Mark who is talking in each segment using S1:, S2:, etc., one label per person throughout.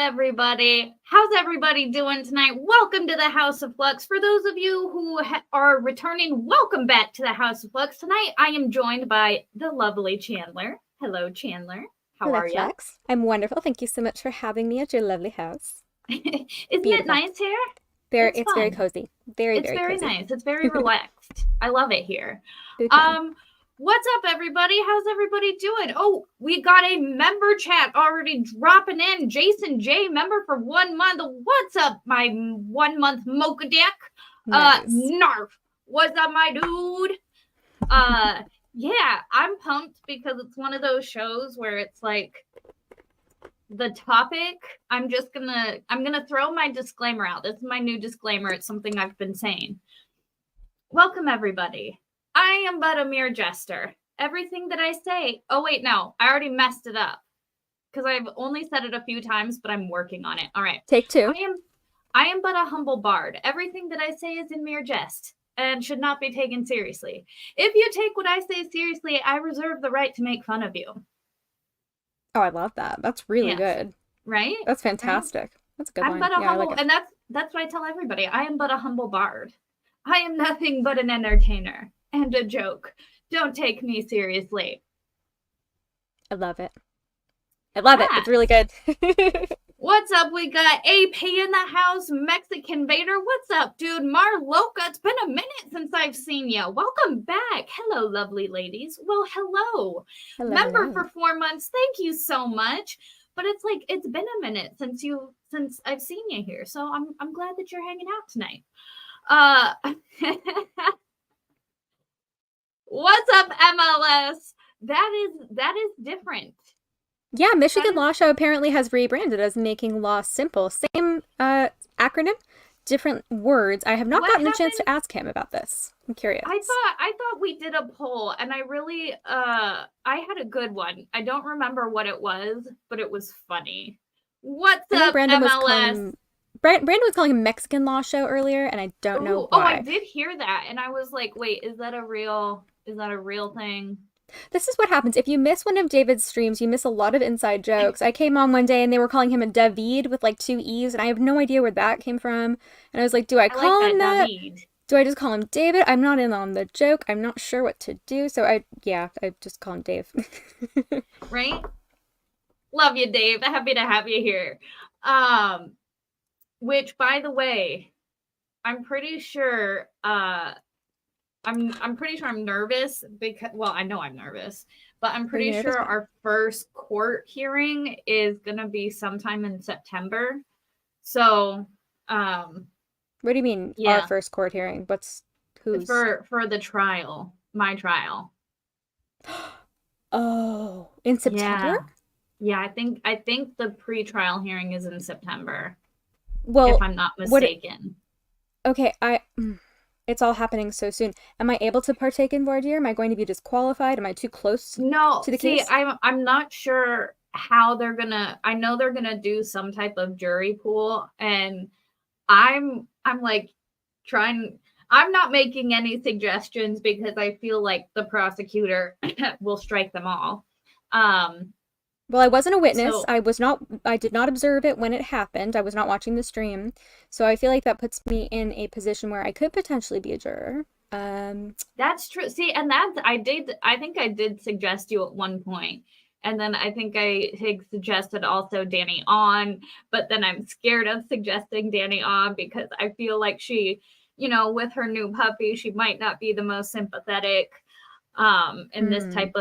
S1: everybody. How's everybody doing tonight? Welcome to the House of Flux. For those of you who are returning, welcome back to the House of Flux. Tonight, I am joined by the lovely Chandler. Hello, Chandler. How are you?
S2: Flux. I'm wonderful. Thank you so much for having me at your lovely house.
S1: Isn't it
S2: Beautiful.
S1: nice here?
S2: It's very cozy. Very
S1: very
S2: cozy.
S1: Nice. It's very relaxed. I love it here.
S2: Okay.
S1: What's up, everybody? How's everybody doing? Oh, we got a member chat already dropping in. Jason J, member for 1 month. What's up, my 1 month mocha deck?
S2: Nice.
S1: Narf. What's up, my dude? Yeah, I'm pumped because it's one of those shows where it's like the topic. I'm gonna throw my disclaimer out. This is my new disclaimer. It's something I've been saying. Welcome, everybody. I am but a mere jester. Everything that I say... Oh, wait, no. I already messed it up. Because I've only said it a few times, but I'm working on it. All right.
S2: Take two.
S1: I am but a humble bard. Everything that I say is in mere jest and should not be taken seriously. If you take what I say seriously, I reserve the right to make fun of you.
S2: Oh, I love that. That's really good.
S1: Right?
S2: That's fantastic. Right? That's a good
S1: I'm
S2: line.
S1: But a humble, and that's what I tell everybody. I am but a humble bard. I am nothing but an entertainer. And a joke. Don't take me seriously.
S2: I love it. I love it. It's really good.
S1: What's up? We got AP in the house. Mexican Vader. What's up, dude? Marloca. It's been a minute since I've seen you. Welcome back. Hello, lovely ladies. Well, hello. Member for 4 months. Thank you so much. But it's like it's been a minute since I've seen you here. So I'm glad that you're hanging out tonight. What's up, MLS? That is different.
S2: Yeah, Michigan Law Show apparently has rebranded as Making Law Simple. Same acronym, different words. I have not gotten a chance to ask him about this. I'm curious.
S1: I thought we did a poll, and I really I had a good one. I don't remember what it was, but it was funny. What's up, MLS?
S2: Brandon was calling him Mexican Law Show earlier, and I don't know why.
S1: Oh, I did hear that, and I was like, wait, is that a real thing?
S2: This is what happens. If you miss one of David's streams, you miss a lot of inside jokes. I came on one day, and they were calling him a David with like 2 E's, and I have no idea where that came from. And I was like, do I call him that? David. Do I just call him David? I'm not in on the joke. I'm not sure what to do, so I just call him Dave.
S1: Right? Love you, Dave. Happy to have you here. Which, by the way, I'm pretty sure I'm pretty sure I'm nervous because, well, I know I'm nervous, but I'm pretty sure our first court hearing is gonna be sometime in September. So,
S2: what do you mean our first court hearing? Who's
S1: for the trial? My trial.
S2: Oh, in September?
S1: Yeah, I think the pre-trial hearing is in September.
S2: Well,
S1: if I'm not mistaken.
S2: Okay, it's all happening so soon. Am I able to partake in voir dire? Am I going to be disqualified? Am I too close to the case?
S1: I'm not sure how they're gonna. I know they're gonna do some type of jury pool, and I'm like trying. I'm not making any suggestions because I feel like the prosecutor will strike them all.
S2: Well, I wasn't a witness. So, I did not observe it when it happened. I was not watching the stream. So I feel like that puts me in a position where I could potentially be a juror.
S1: That's true. See, and I think I did suggest you at one point. And then I think I had suggested also Danny on, but then I'm scared of suggesting Danny on because I feel like she, with her new puppy, she might not be the most sympathetic in this type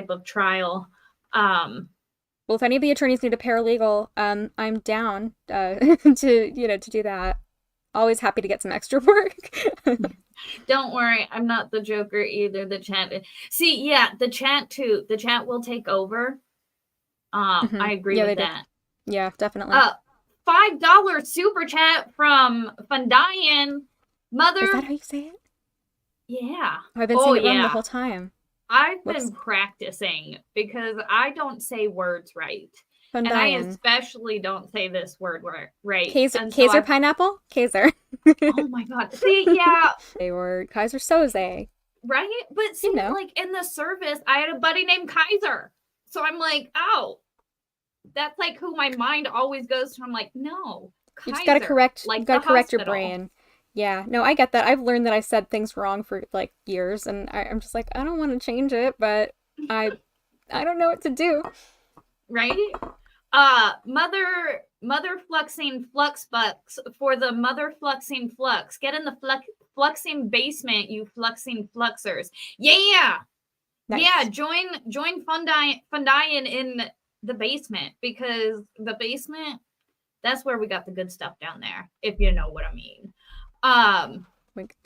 S1: of trial.
S2: Well, if any of the attorneys need a paralegal, I'm down to do that. Always happy to get some extra work.
S1: Don't worry, I'm not the Joker either. The chat. See, yeah, the chat too. The chat will take over. I agree with that.
S2: Yeah, definitely.
S1: $5 super chat from Fundian. Mother.
S2: Is that how you say it?
S1: Yeah.
S2: I've been saying it wrong the whole time.
S1: I've been practicing because I don't say words right. And I especially don't say this word right.
S2: Kaiser pineapple? Kaiser.
S1: Oh my God. See, yeah.
S2: They were Kaiser Soze.
S1: Right? But see, like in the service, I had a buddy named Kaiser. So I'm like, oh, that's like who my mind always goes to. I'm like, no,
S2: You just gotta
S1: Kaiser,
S2: correct.
S1: like
S2: You gotta
S1: the
S2: correct your
S1: hospital.
S2: brain. Yeah, no, I get that. I've learned that I said things wrong for like years, and I'm just like, I don't want to change it, but I, I don't know what to do.
S1: Right? Mother Fluxxing Flux Bucks for the Mother Fluxxing Flux. Get in the Fluxxing basement, you Fluxxing Fluxers. Yeah!
S2: Nice.
S1: Yeah, join Fundying in the basement, because the basement, that's where we got the good stuff down there, if you know what I mean.
S2: Wink.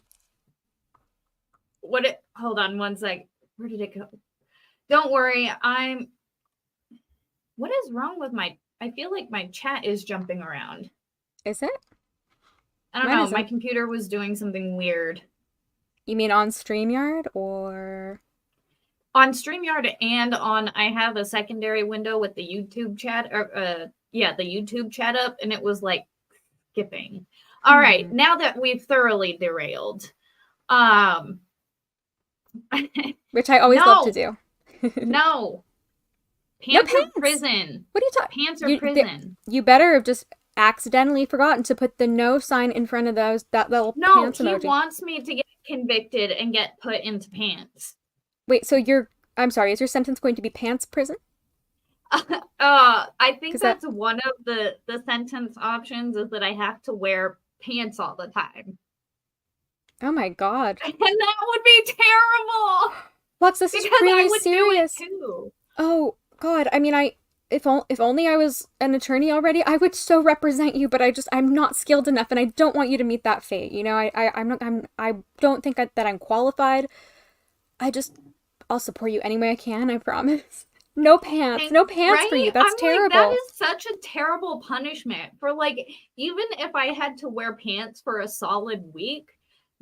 S1: Hold on one sec. Where did it go? Don't worry, what is wrong with I feel like my chat is jumping around.
S2: Is it?
S1: I don't know. My computer was doing something weird.
S2: You mean on StreamYard or?
S1: On StreamYard, and I have a secondary window with the YouTube chat, the YouTube chat up, and it was like skipping. All right, now that we've thoroughly derailed,
S2: which I always love to do.
S1: No. Pants are prison.
S2: What are you talking?
S1: Pants are prison.
S2: You better have just accidentally forgotten to put the no sign in front of that little pants emoji.
S1: No, he wants me to get convicted and get put into pants.
S2: Wait, so I'm sorry, is your sentence going to be pants prison?
S1: I think that's one of the sentence options, is that I have to wear pants all the time.
S2: Oh my god.
S1: And that would be terrible.
S2: Lux, this is really serious. Oh god, I mean, if only I was an attorney already, I would so represent you, but I'm not skilled enough, and I don't want you to meet that fate. You know, I don't think that I'm qualified. I'll support you any way I can, I promise. No pants right? For you. That's terrible.
S1: Like, that is such a terrible punishment for, like, even if I had to wear pants for a solid week,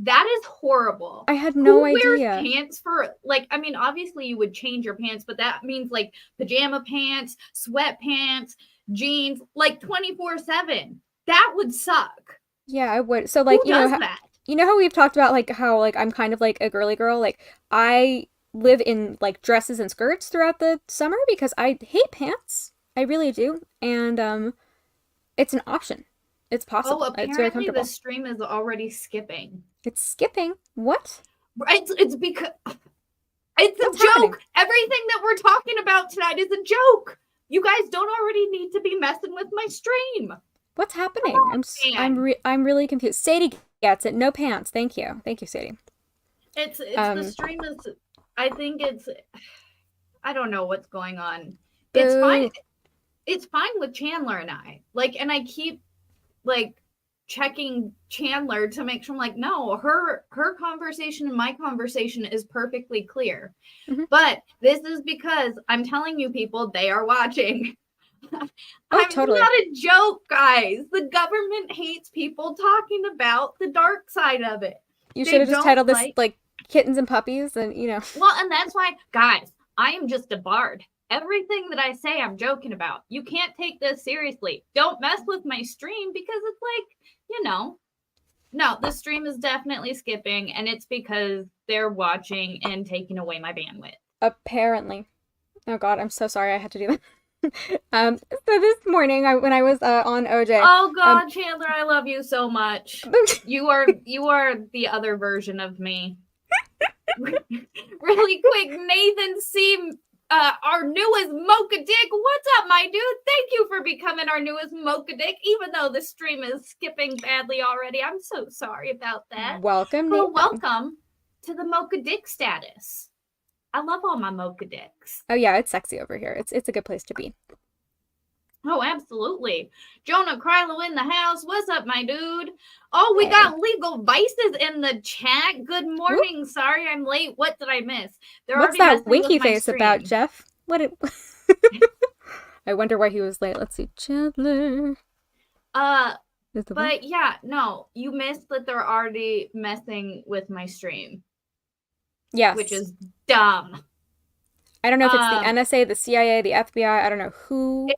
S1: that is horrible.
S2: I had no idea.
S1: Who wears pants for, like, I mean, obviously you would change your pants, but that means like pajama pants, sweatpants, jeans, like 24/7. That would suck.
S2: Yeah, I would. So like,
S1: you know
S2: how we've talked about like how like I'm kind of like a girly girl, like I live in like dresses and skirts throughout the summer because I hate pants. I really do. And it's an option. It's possible.
S1: Oh, apparently the stream is already skipping.
S2: It's skipping? What?
S1: It's because it's a joke. Happening? Everything that we're talking about tonight is a joke. You guys don't already need to be messing with my stream.
S2: What's happening? I'm really confused. Sadie gets it. No pants. Thank you. Thank you, Sadie.
S1: It's the stream is, I think I don't know what's going on. It's fine. It's fine with Chandler and I. Like, and I keep like checking Chandler to make sure. I'm like, no, her conversation and my conversation is perfectly clear. Mm-hmm. But this is because I'm telling you people, they are watching. I'm totally not a joke, guys. The government hates people talking about the dark side of it.
S2: You should have just titled this like kittens and puppies, and you know.
S1: Well, and that's why, guys, I am just a bard. Everything that I say, I'm joking about. You can't take this seriously. Don't mess with my stream, because it's like, you know, no, the stream is definitely skipping, and it's because they're watching and taking away my bandwidth.
S2: Apparently. Oh God, I'm so sorry I had to do that. So this morning, when I was on OJ.
S1: Oh God, Chandler, I love you so much. You are the other version of me. Really quick, Nathan C. Our newest Mocha Dick. What's up, my dude? Thank you for becoming our newest Mocha Dick, even though the stream is skipping badly already. I'm so sorry about that.
S2: Welcome,
S1: Nathan. Well, welcome to the Mocha Dick status. I love all my Mocha Dicks.
S2: Oh yeah, it's sexy over here. It's a good place to be.
S1: Oh, absolutely. Jonah Krylo in the house. What's up, my dude? Oh, we got Legal Vices in the chat. Good morning. Whoop. Sorry I'm late. What did I miss?
S2: What's that winky face about, Jeff? I wonder why he was late. Let's see. Chandler.
S1: But yeah, no, you missed that they're already messing with my stream.
S2: Yes.
S1: Which is dumb.
S2: I don't know if it's the NSA, the CIA, the FBI. I don't know who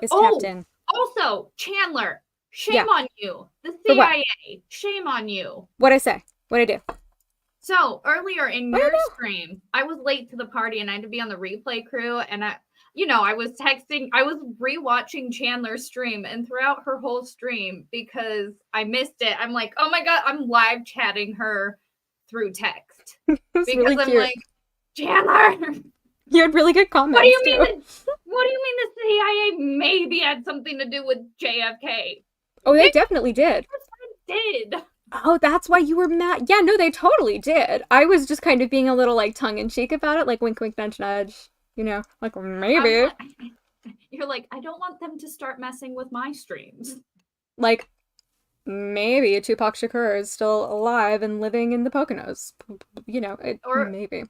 S2: is tapped in.
S1: Also, Chandler, shame on you. The CIA, shame on you.
S2: What'd I say? What'd I do?
S1: So, earlier in your stream, I was late to the party and I had to be on the replay crew. And I was rewatching Chandler's stream, and throughout her whole stream, because I missed it, I'm like, oh my God, I'm live chatting her through text.
S2: It's
S1: Because
S2: really
S1: I'm
S2: cute.
S1: like, Chandler,
S2: You had really good comments,
S1: what do you
S2: too.
S1: mean the CIA maybe had something to do with JFK?
S2: Oh, they definitely did.
S1: Did.
S2: Oh, that's why you were mad. Yeah, no, they totally did. I was just kind of being a little like tongue in cheek about it, like wink, wink, nudge, nudge. Like maybe.
S1: You're like, I don't want them to start messing with my streams.
S2: Like maybe Tupac Shakur is still alive and living in the Poconos. Maybe.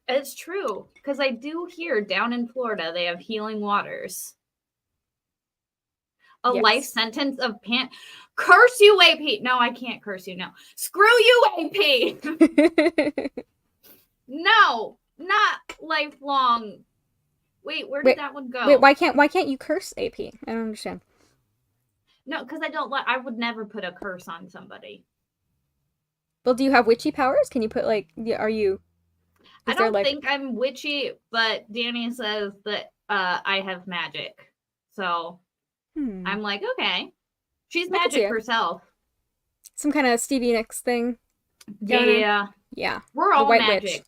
S1: It's true, because I do hear down in Florida they have healing waters. A life sentence of curse you, AP. No, I can't curse you. No, screw you, AP. No, not lifelong. Wait, where did that one go?
S2: Wait, why can't you curse AP? I don't understand.
S1: No, because I would never put a curse on somebody.
S2: Well, do you have witchy powers? Can you put are you?
S1: I don't think I'm witchy, but Danny says that I have magic. So I'm like, okay. She's magic herself.
S2: Some kind of Stevie Nicks thing.
S1: Yeah.
S2: Yeah.
S1: We're all magic.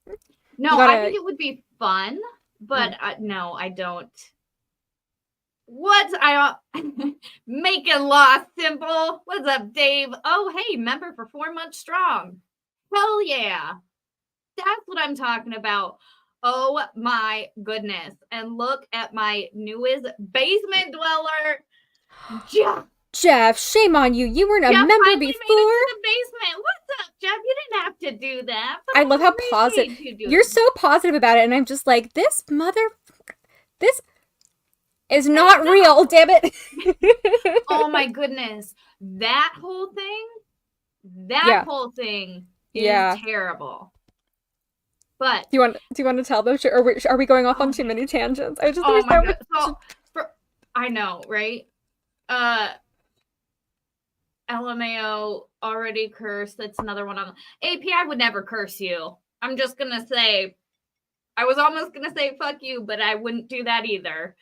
S1: Witch. No, I think it would be fun, but no, I don't. What? Making law simple. What's up, Dave? Oh, hey, member for 4 months strong. Hell yeah. That's what I'm talking about. Oh my goodness. And look at my newest basement dweller.
S2: Jeff, shame on you. You weren't a member before.
S1: Made it to the basement. What's up, Jeff? You didn't have to do that.
S2: I love how positive you're so positive about it, and I'm just like, this is not real, damn it.
S1: Oh my goodness. That whole thing is terrible. But
S2: do you want to tell them, or are we going off on too many tangents? I just
S1: I know, right? LMAO already cursed. That's another one on AP. I would never curse you. I'm just gonna say, I was almost gonna say fuck you, but I wouldn't do that either.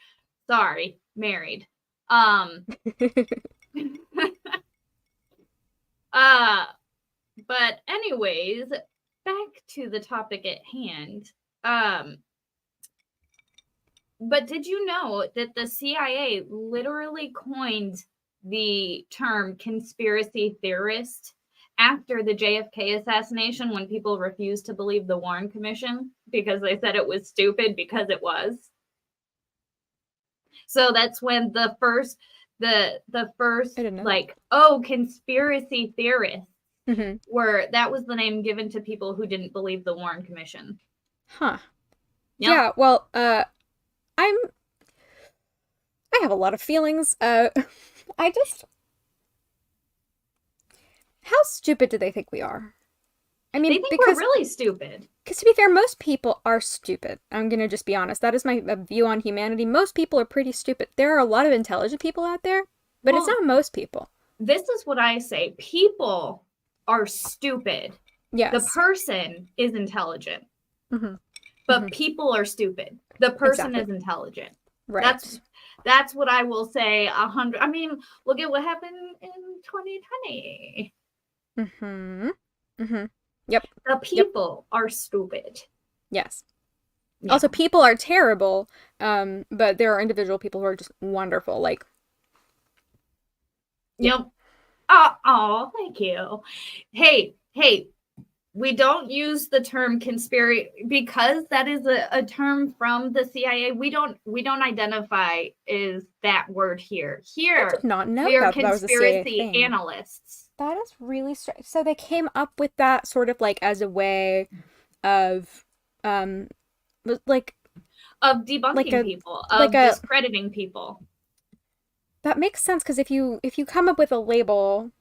S1: Sorry, married. But anyways, back to the topic at hand. But did you know that the CIA literally coined the term conspiracy theorist after the JFK assassination, when people refused to believe the Warren Commission because they said it was stupid, because it was? So that's when the first like, conspiracy theorists that was the name given to people who didn't believe the Warren Commission.
S2: Huh. Yep. Yeah, well, I have a lot of feelings. How stupid do they think we are? I mean,
S1: they think we're really stupid.
S2: Because to be fair, most people are stupid. I'm going to just be honest. That is my view on humanity. Most people are pretty stupid. There are a lot of intelligent people out there, but it's not most people.
S1: This is what I say. People are stupid.
S2: Yes.
S1: The person is intelligent. But people are stupid. The person is intelligent.
S2: Right.
S1: That's what I will say. 100. I mean, look at what happened in 2020.
S2: Yep.
S1: The people are stupid.
S2: Yes. Yeah. Also, people are terrible, but there are individual people who are just wonderful. Like.
S1: Yep. Oh, thank you. Hey, we don't use the term conspiracy because that is a term from the CIA. We don't identify as that word here. Here,
S2: I did not know
S1: we are
S2: that was a CIA
S1: conspiracy
S2: thing.
S1: analysts.
S2: That is really strange. So they came up with that sort of like as a way of
S1: debunking people, of discrediting people.
S2: That makes sense, because if you come up with a label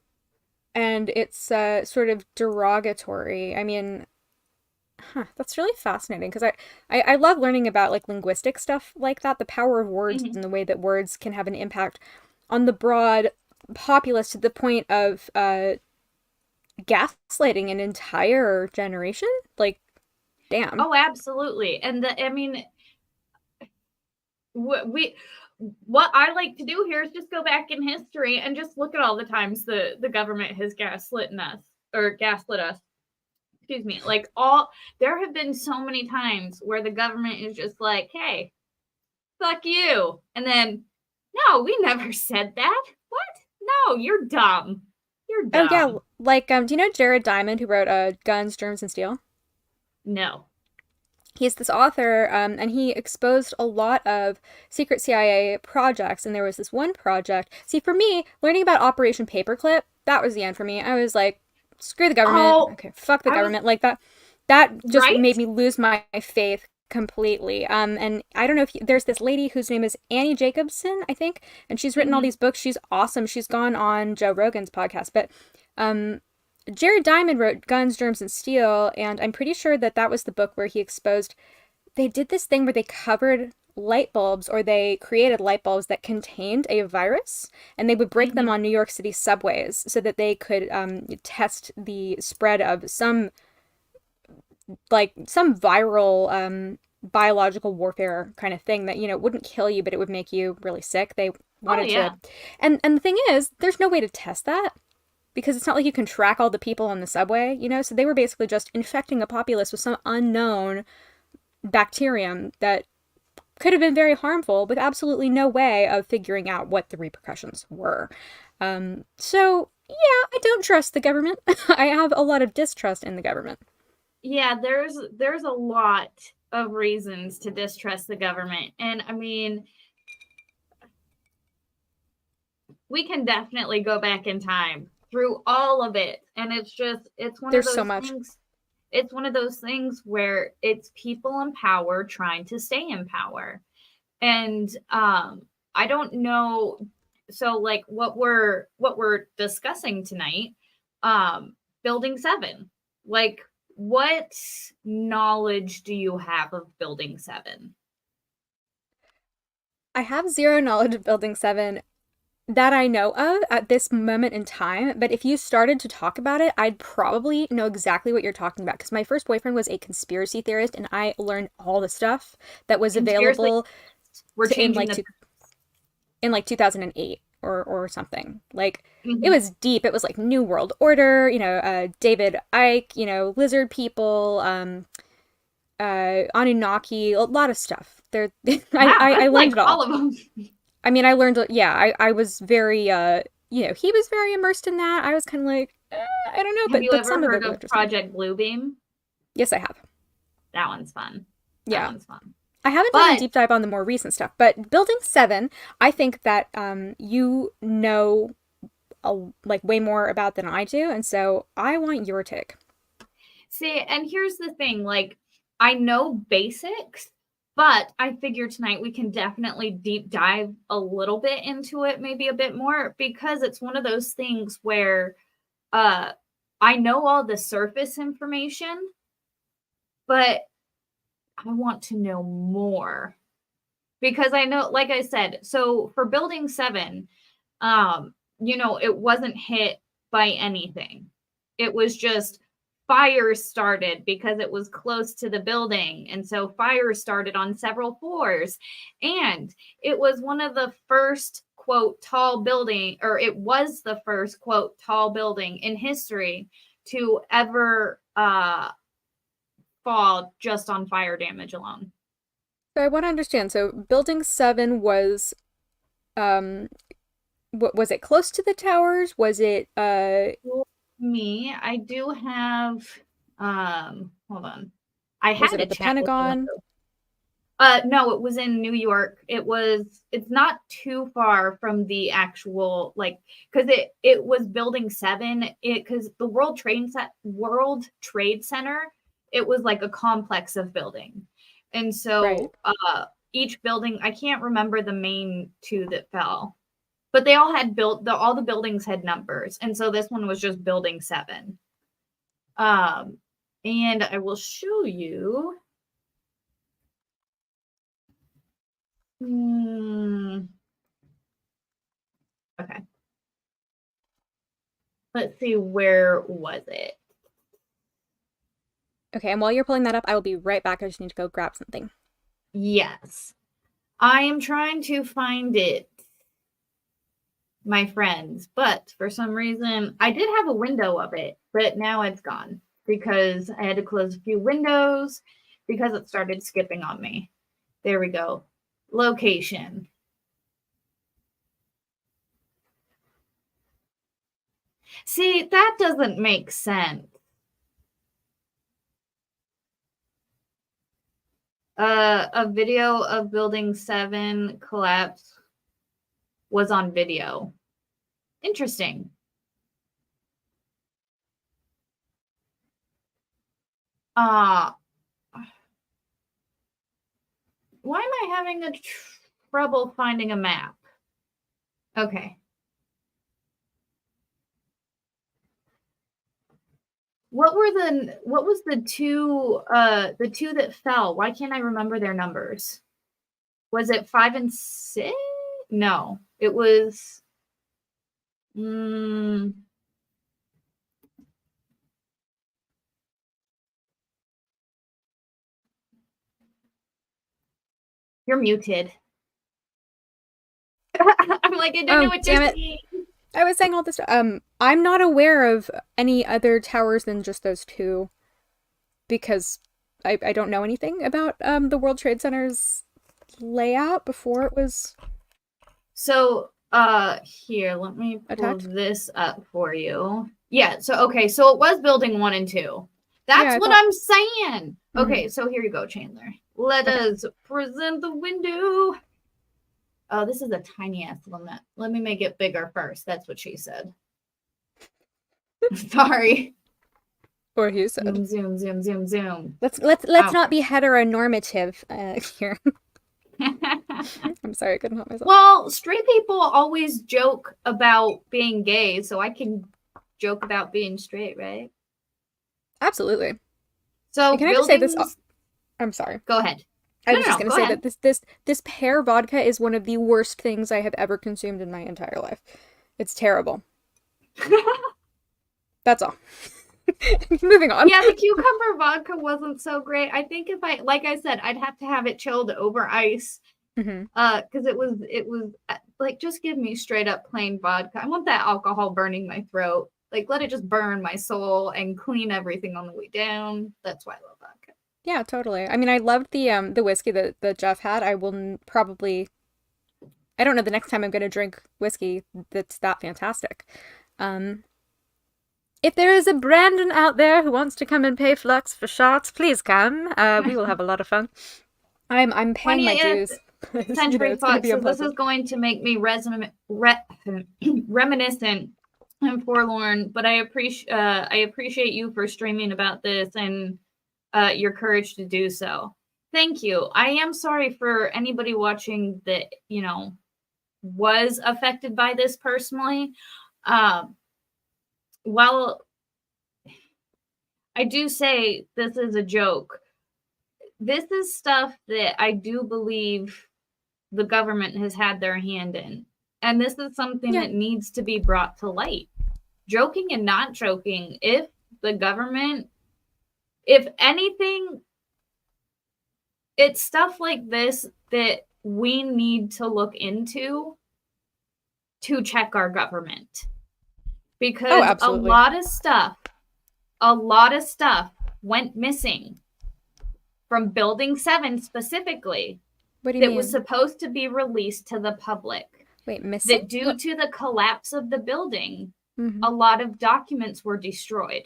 S2: and it's sort of derogatory, I mean, that's really fascinating, because I love learning about like linguistic stuff like that, the power of words and the way that words can have an impact on the broad populace to the point of gaslighting an entire generation. Like, damn.
S1: Oh, absolutely. And what I like to do here is just go back in history and just look at all the times the government has gaslit us. Excuse me. Like there have been so many times where the government is just like, hey, fuck you. And then, no, we never said that. What? No, you're dumb. You're
S2: Oh yeah,
S1: dumb.
S2: like do you know Jared Diamond who wrote Guns, Germs, and Steel?
S1: No.
S2: He's this author, and he exposed a lot of secret CIA projects. And there was this one project. See, for me, learning about Operation Paperclip, that was the end for me. I was like, screw the government.
S1: Oh,
S2: Okay, fuck the government. Like that. That just
S1: right?
S2: made me lose my faith completely. And I don't know if there's this lady whose name is Annie Jacobson, I think, and she's written all these books. She's awesome. She's gone on Joe Rogan's podcast, but Jared Diamond wrote Guns, Germs, and Steel, and I'm pretty sure that that was the book where he exposed. They did this thing where they covered light bulbs, or they created light bulbs that contained a virus, and they would break them on New York City subways so that they could test the spread of some viral biological warfare kind of thing that, wouldn't kill you, but it would make you really sick. They wanted to. And the thing is, there's no way to test that because it's not like you can track all the people on the subway, So they were basically just infecting a populace with some unknown bacterium that could have been very harmful with absolutely no way of figuring out what the repercussions were. So, yeah, I don't trust the government. I have a lot of distrust in the government.
S1: Yeah, there's a lot of reasons to distrust the government. And I mean, we can definitely go back in time through all of it. And it's one
S2: There's
S1: of those
S2: so much.
S1: things. It's one of those things where it's people in power trying to stay in power. And I don't know. So like what we're discussing tonight, Building 7. Like, what knowledge do you have of Building 7?
S2: I have zero knowledge of Building 7 that I know of at this moment in time, but if you started to talk about it, I'd probably know exactly what you're talking about because my first boyfriend was a conspiracy theorist and I learned all the stuff that was available in like 2008 or something. Like it was deep. It was like New World Order, David Icke, lizard people, Anunnaki, a lot of stuff. Wow, I learned it all.
S1: All of them.
S2: I mean, I learned, I was very, he was very immersed in that. I was kind of like, I don't know,
S1: Have you ever heard of Project Bluebeam?
S2: Yes, I have.
S1: That one's fun.
S2: That one's fun. I haven't done a deep dive on the more recent stuff, but Building 7, I think that you know way more about than I do, and so I want your take.
S1: See, and here's the thing, like, I know basics, but I figure tonight we can definitely deep dive a little bit into it, maybe a bit more, because it's one of those things where I know all the surface information, but I want to know more. Because I know, like I said, so for Building 7, it wasn't hit by anything. It was just fires started because it was close to the building. And so fires started on several floors. And it was one of the first, quote, tall building, or it was the first, quote, tall building in history to ever fall just on fire damage alone.
S2: So I want to understand. So Building 7 was, was it close to the towers? Was it,
S1: I do have hold on. I had
S2: it at the Pentagon?
S1: No, it was in New York. It's not too far from the actual, like, because it was Building 7, because the World Trade Center, it was like a complex of building. And so each building, I can't remember the main two that fell. But they all had all the buildings had numbers. And so this one was just Building 7. And I will show you. Okay. Let's see, where was it?
S2: Okay, and while you're pulling that up, I will be right back. I just need to go grab something.
S1: Yes. I am trying to find it, my friends, but for some reason I did have a window of it, but now it's gone because I had to close a few windows because it started skipping on me. There we go. Location. See, that doesn't make sense. A video of Building 7 collapse was on video. Interesting. Why am I having a trouble finding a map? Okay. What was the two that fell? Why can't I remember their numbers? Was it 5 and 6? No, it was you're muted. I'm like, I don't know what you're saying.
S2: I was saying all this. I'm not aware of any other towers than just those two, because I don't know anything about the World Trade Center's layout before it was.
S1: So here, let me pull this up for you. Yeah. So okay. So it was Building 1 and 2. That's what I'm saying. Mm-hmm. Okay. So here you go, Chandler. Let us present the window. Oh, this is a tiny ass limit. Let me make it bigger first. That's what she said. Sorry.
S2: Or you said.
S1: Zoom, zoom, zoom, zoom.
S2: Let's not be heteronormative here. I'm sorry, I couldn't help myself.
S1: Well, straight people always joke about being gay, so I can joke about being straight, right?
S2: Absolutely.
S1: So
S2: can I just say this? I'm sorry.
S1: Go ahead.
S2: I was just going to say that this pear vodka is one of the worst things I have ever consumed in my entire life. It's terrible. That's all. Moving on.
S1: Yeah, the cucumber vodka wasn't so great. I think if like I said, I'd have to have it chilled over ice. Because it was like, just give me straight up plain vodka. I want that alcohol burning my throat. Like, let it just burn my soul and clean everything on the way down. That's why I love vodka.
S2: Yeah, totally. I mean, I loved the whiskey that Jeff had. I will probably, I don't know, the next time I'm going to drink whiskey that's that fantastic. If there is a Brandon out there who wants to come and pay Flux for shots, please come. We will have a lot of fun. I'm paying my dues.
S1: Century Fox, so this is going to make me reminiscent and forlorn, but I appreciate you for streaming about this and your courage to do so. Thank you. I am sorry for anybody watching that, was affected by this personally. While I do say this is a joke, this is stuff that I do believe the government has had their hand in. And this is something that needs to be brought to light. Joking and not joking, if the government, if anything, it's stuff like this that we need to look into to check our government. Because a lot of stuff went missing from Building 7 specifically.
S2: What do you mean?
S1: Was supposed to be released to the public.
S2: Wait, missing?
S1: That due to the collapse of the building, a lot of documents were destroyed.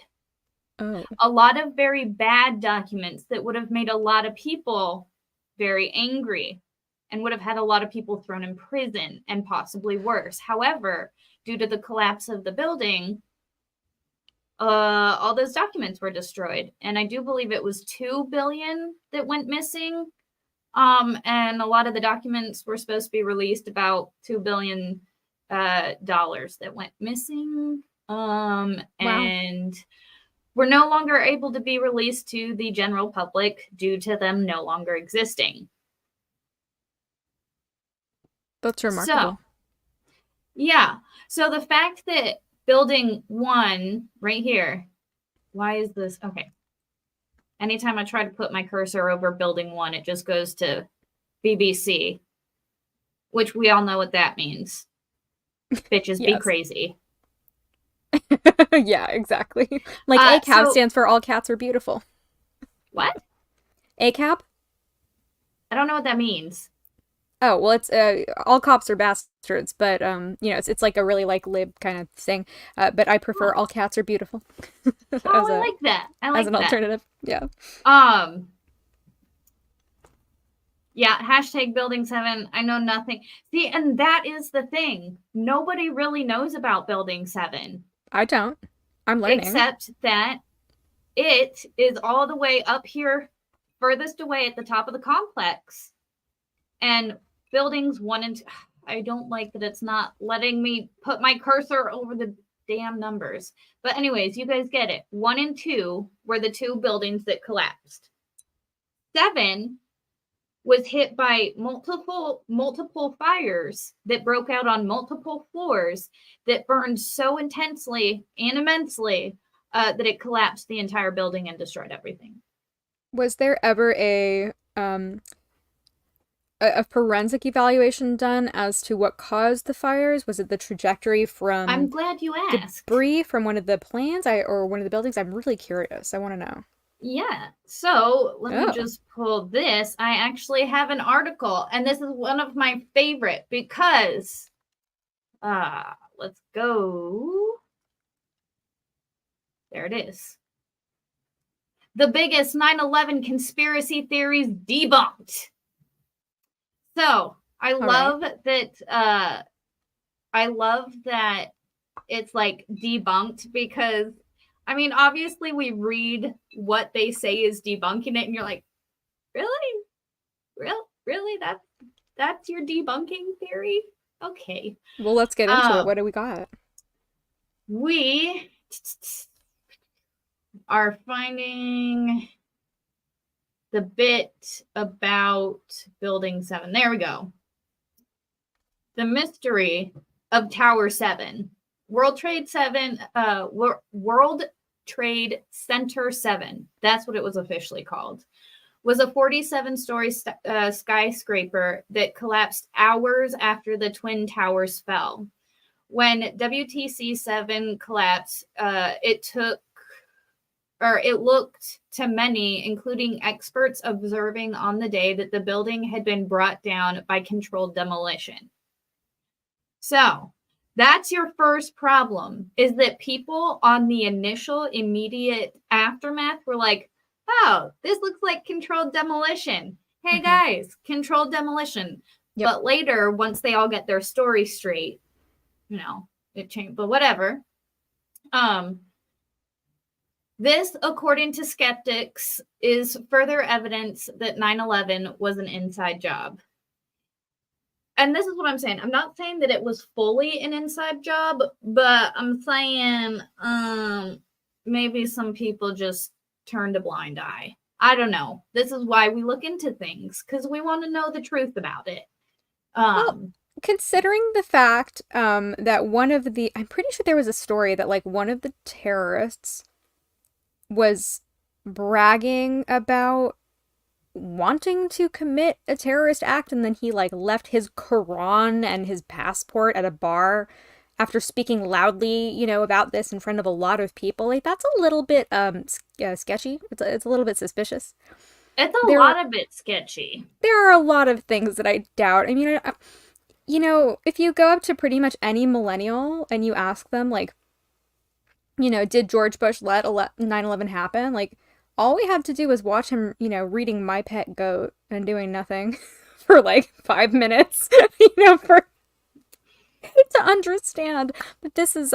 S2: Oh.
S1: A lot of very bad documents that would have made a lot of people very angry and would have had a lot of people thrown in prison and possibly worse. However, due to the collapse of the building, all those documents were destroyed. And I do believe it was $2 billion that went missing. And a lot of the documents were supposed to be released, about $2 billion that went missing. And were no longer able to be released to the general public due to them no longer existing.
S2: That's remarkable.
S1: So, yeah. So the fact that Building 1 right here, why is this? Okay. Anytime I try to put my cursor over Building 1, it just goes to BBC. which we all know what that means. Bitches be
S2: Yes.
S1: crazy.
S2: Yeah, exactly. Like ACAB stands for all cats are beautiful.
S1: What?
S2: ACAB?
S1: I don't know what that means.
S2: Oh, well, it's all cops are bastards, but it's like a really like lib kind of thing. But I prefer all cats are beautiful.
S1: I like that. I like
S2: as an alternative. Yeah.
S1: Yeah, hashtag Building 7. I know nothing. See, and that is the thing. Nobody really knows about Building 7.
S2: I don't. I'm learning.
S1: Except that it is all the way up here, furthest away at the top of the complex. And buildings 1 and 2, I don't like that it's not letting me put my cursor over the damn numbers. But anyways, you guys get it. 1 and 2 were the 2 buildings that collapsed. 7 was hit by multiple fires that broke out on multiple floors that burned so intensely and immensely that it collapsed the entire building and destroyed everything.
S2: Was there ever a forensic evaluation done as to what caused the fires? Was it the trajectory from
S1: I'm glad you asked.
S2: Debris from one of the plans or one of the buildings? I'm really curious. I want to know.
S1: Yeah. So let me just pull this. I actually have an article, and this is one of my favorite because let's go. There it is. The biggest 9/11 conspiracy theories debunked. So I love that it's like debunked because I mean, obviously we read what they say is debunking it and you're like, really? Really? That's your debunking theory? Okay.
S2: Well, let's get into it. What do we got?
S1: We are finding the bit about Building 7. There we go. The mystery of Tower 7. World Trade Center 7. That's what it was officially called. Was a 47-story skyscraper that collapsed hours after the Twin Towers fell. When WTC 7 collapsed, it looked to many, including experts observing on the day, that the building had been brought down by controlled demolition. So that's your first problem, is that people on the initial immediate aftermath were like, oh, this looks like controlled demolition. Hey, guys, controlled demolition. Yep. But later, once they all get their story straight, it changed, but whatever. This, according to skeptics, is further evidence that 9/11 was an inside job. And this is what I'm saying. I'm not saying that it was fully an inside job, but I'm saying maybe some people just turned a blind eye. I don't know. This is why we look into things, because we want to know the truth about it.
S2: Well, considering the fact that I'm pretty sure there was a story that like one of the terrorists was bragging about wanting to commit a terrorist act, and then he like left his Quran and his passport at a bar after speaking loudly, about this in front of a lot of people. Like, that's a little bit sketchy. It's a little bit suspicious.
S1: It's a lot of bit sketchy.
S2: There are a lot of things that I doubt. I mean, if you go up to pretty much any millennial and you ask them, like, did George Bush let 9/11 happen? Like, all we have to do is watch him, reading My Pet Goat and doing nothing for like 5 minutes, to understand that this is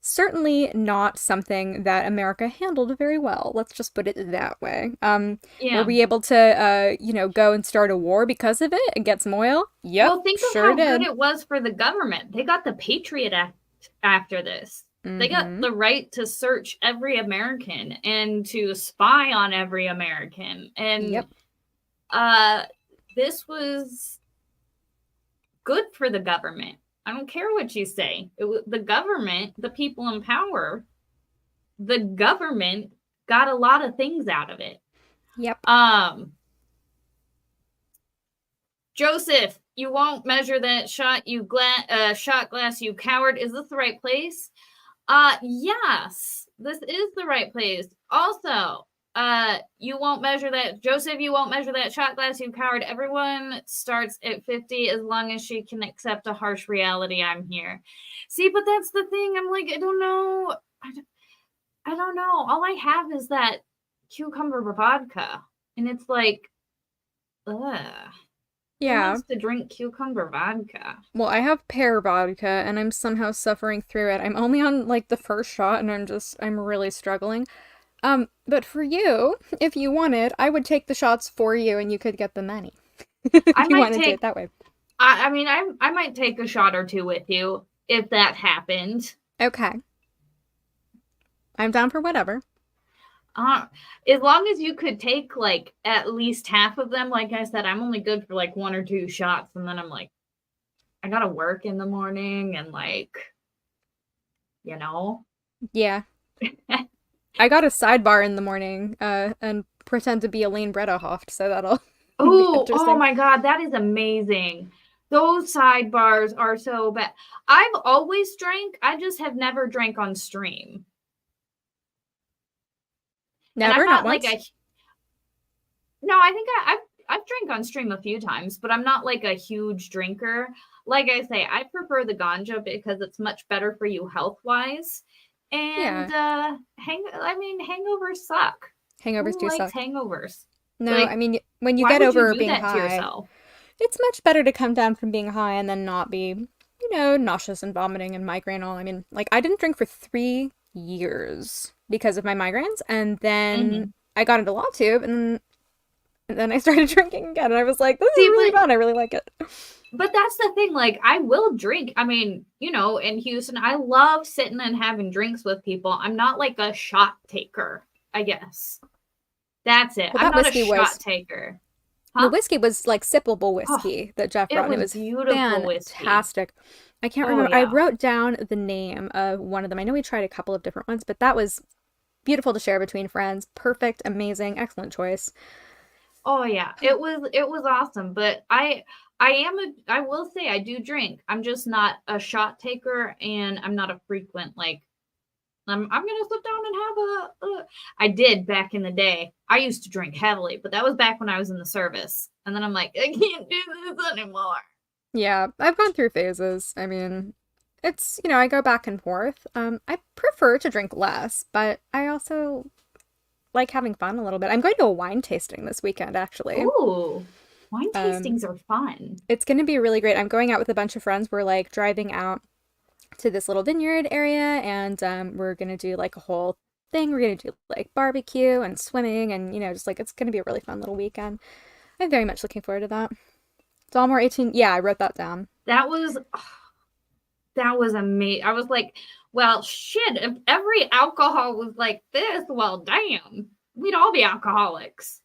S2: certainly not something that America handled very well. Let's just put it that way. Were we able to, go and start a war because of it and get some oil? Yep,
S1: well, think of how good it was for the government. They got the Patriot Act after this. They got the right to search every American and to spy on every American. And this was good for the government. I don't care what you say. The government, the people in power, the government got a lot of things out of it.
S2: Yep.
S1: Joseph You won't measure that shot shot glass, you coward. Is this the right place? Yes, this is the right place. Also, you won't measure that. Joseph, you won't measure that shot glass, you coward. Everyone starts at 50 as long as she can accept a harsh reality. I'm here. See, but that's the thing. I'm like, I don't know. I don't know. All I have is that cucumber vodka. And it's like, ugh.
S2: Yeah.
S1: Who wants to drink cucumber vodka?
S2: Well, I have pear vodka, and I'm somehow suffering through it. I'm only on, like, the first shot, and I'm really struggling. But for you, if you wanted, I would take the shots for you, and you could get the money. If you want to do it that way.
S1: I mean, I might take a shot or two with you, if that happened.
S2: Okay. I'm down for whatever.
S1: As long as you could take, like, at least half of them. Like I said, I'm only good for, like, 1 or 2 shots, and then I'm like, I gotta work in the morning, and, like, you know?
S2: Yeah. I got a sidebar in the morning, and pretend to be Elaine Bredehoft, so that'll
S1: oh my god, that is amazing. Those sidebars are so bad. I've always drank, I just have never drank on stream.
S2: Never, not once?
S1: No, I think I've drank on stream a few times, but I'm not like a huge drinker. Like I say, I prefer the ganja because it's much better for you health-wise. And hangovers suck.
S2: Hangovers
S1: Who
S2: do
S1: likes
S2: suck.
S1: Hangovers?
S2: No, like, I mean, when you get over being high, it's much better to come down from being high and then not be, nauseous and vomiting and migraine all. I mean, like, I didn't drink for 3 years because of my migraines, and then I got into law tube, and then I started drinking again, and I was like, this is really fun. I really like it.
S1: But that's the thing, like, I will drink. I mean, in Houston, I love sitting and having drinks with people. I'm not like a shot taker, I guess. That's it. Well, I'm not a shot taker.
S2: Huh? The whiskey was like sippable whiskey that Jeff brought. It was
S1: beautiful
S2: fantastic.
S1: Whiskey.
S2: I can't remember. Yeah. I wrote down the name of one of them. I know we tried a couple of different ones, but that was beautiful to share between friends. Perfect, amazing, excellent choice.
S1: Oh yeah, it was awesome. But I will say I do drink. I'm just not a shot taker, and I'm not a frequent, like, I'm gonna sit down and have I did back in the day. I used to drink heavily, but that was back when I was in the service. And then I'm like, I can't do this anymore.
S2: Yeah, I've gone through phases. I mean, it's, I go back and forth. I prefer to drink less, but I also like having fun a little bit. I'm going to a wine tasting this weekend, actually.
S1: Ooh, wine tastings are fun.
S2: It's going to be really great. I'm going out with a bunch of friends. We're, like, driving out to this little vineyard area, and we're going to do, like, a whole thing. We're going to do, like, barbecue and swimming, and, just, like, it's going to be a really fun little weekend. I'm very much looking forward to that. Dalmore 18. Yeah, I wrote that down.
S1: That was amazing. I was like, well, shit, if every alcohol was like this, well, damn, we'd all be alcoholics.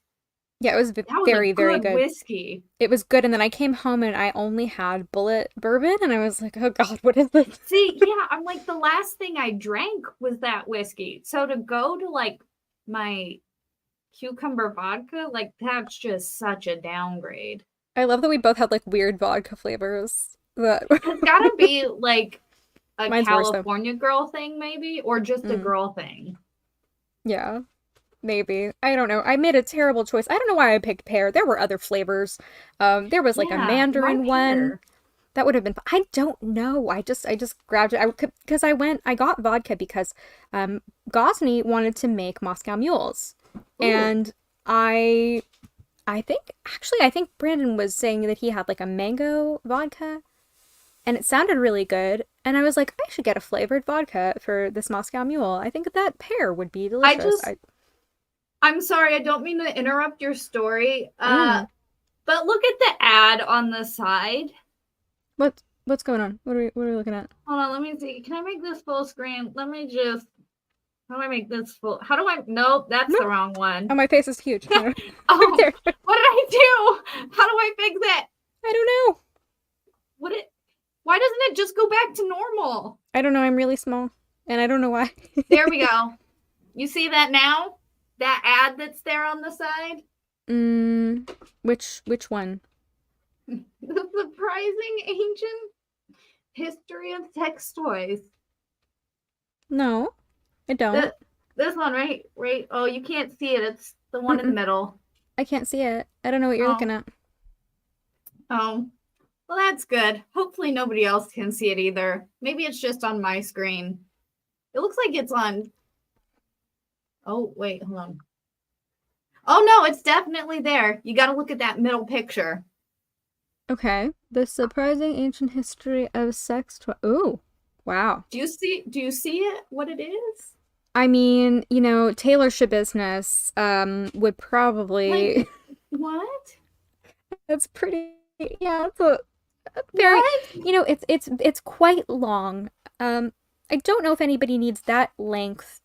S2: Yeah, it was very, very good.
S1: Whiskey.
S2: It was good, and then I came home and I only had Bullet bourbon, and I was like, oh god, what is this?
S1: See, yeah, I'm like, the last thing I drank was that whiskey. So to go to, like, my cucumber vodka, like, that's just such a downgrade.
S2: I love that we both had, like, weird vodka flavors.
S1: It's gotta be, like, a California girl thing, maybe, or just a girl thing.
S2: Yeah, maybe. I don't know. I made a terrible choice. I don't know why I picked pear. There were other flavors. There was, like, a mandarin one. That would have been fun. I don't know. I just grabbed it. Because I got vodka because Gosney wanted to make Moscow Mules. Ooh. And I think Brandon was saying that he had, like, a mango vodka, and it sounded really good, and I was like, I should get a flavored vodka for this Moscow Mule. I think that pear would be delicious.
S1: I'm sorry, I don't mean to interrupt your story, but look at the ad on the side.
S2: What's going on? What are we looking at?
S1: Hold on, let me see. Can I make this full screen? How do I make this full? Nope, that's the wrong one.
S2: Oh, my face is huge.
S1: Oh, what did I do? How do I fix it?
S2: I don't know.
S1: Why doesn't it just go back to normal?
S2: I don't know. I'm really small, and I don't know why.
S1: There we go. You see that now? That ad that's there on the side?
S2: Which one?
S1: The surprising ancient history of sex toys.
S2: No, I don't.
S1: This one, right? Oh, you can't see it. It's the one in the middle.
S2: I can't see it. I don't know what you're looking at.
S1: Oh, well, that's good. Hopefully nobody else can see it either. Maybe it's just on my screen. It looks like it's on. Oh, wait, hold on. Oh, no, it's definitely there. You got to look at that middle picture.
S2: Okay. The surprising ancient history of sex toy. Ooh, wow.
S1: Do you see it? What it is?
S2: I mean, Taylor Business would probably
S1: like, what?
S2: That's pretty. Yeah, it's a very. What? It's quite long. I don't know if anybody needs that length.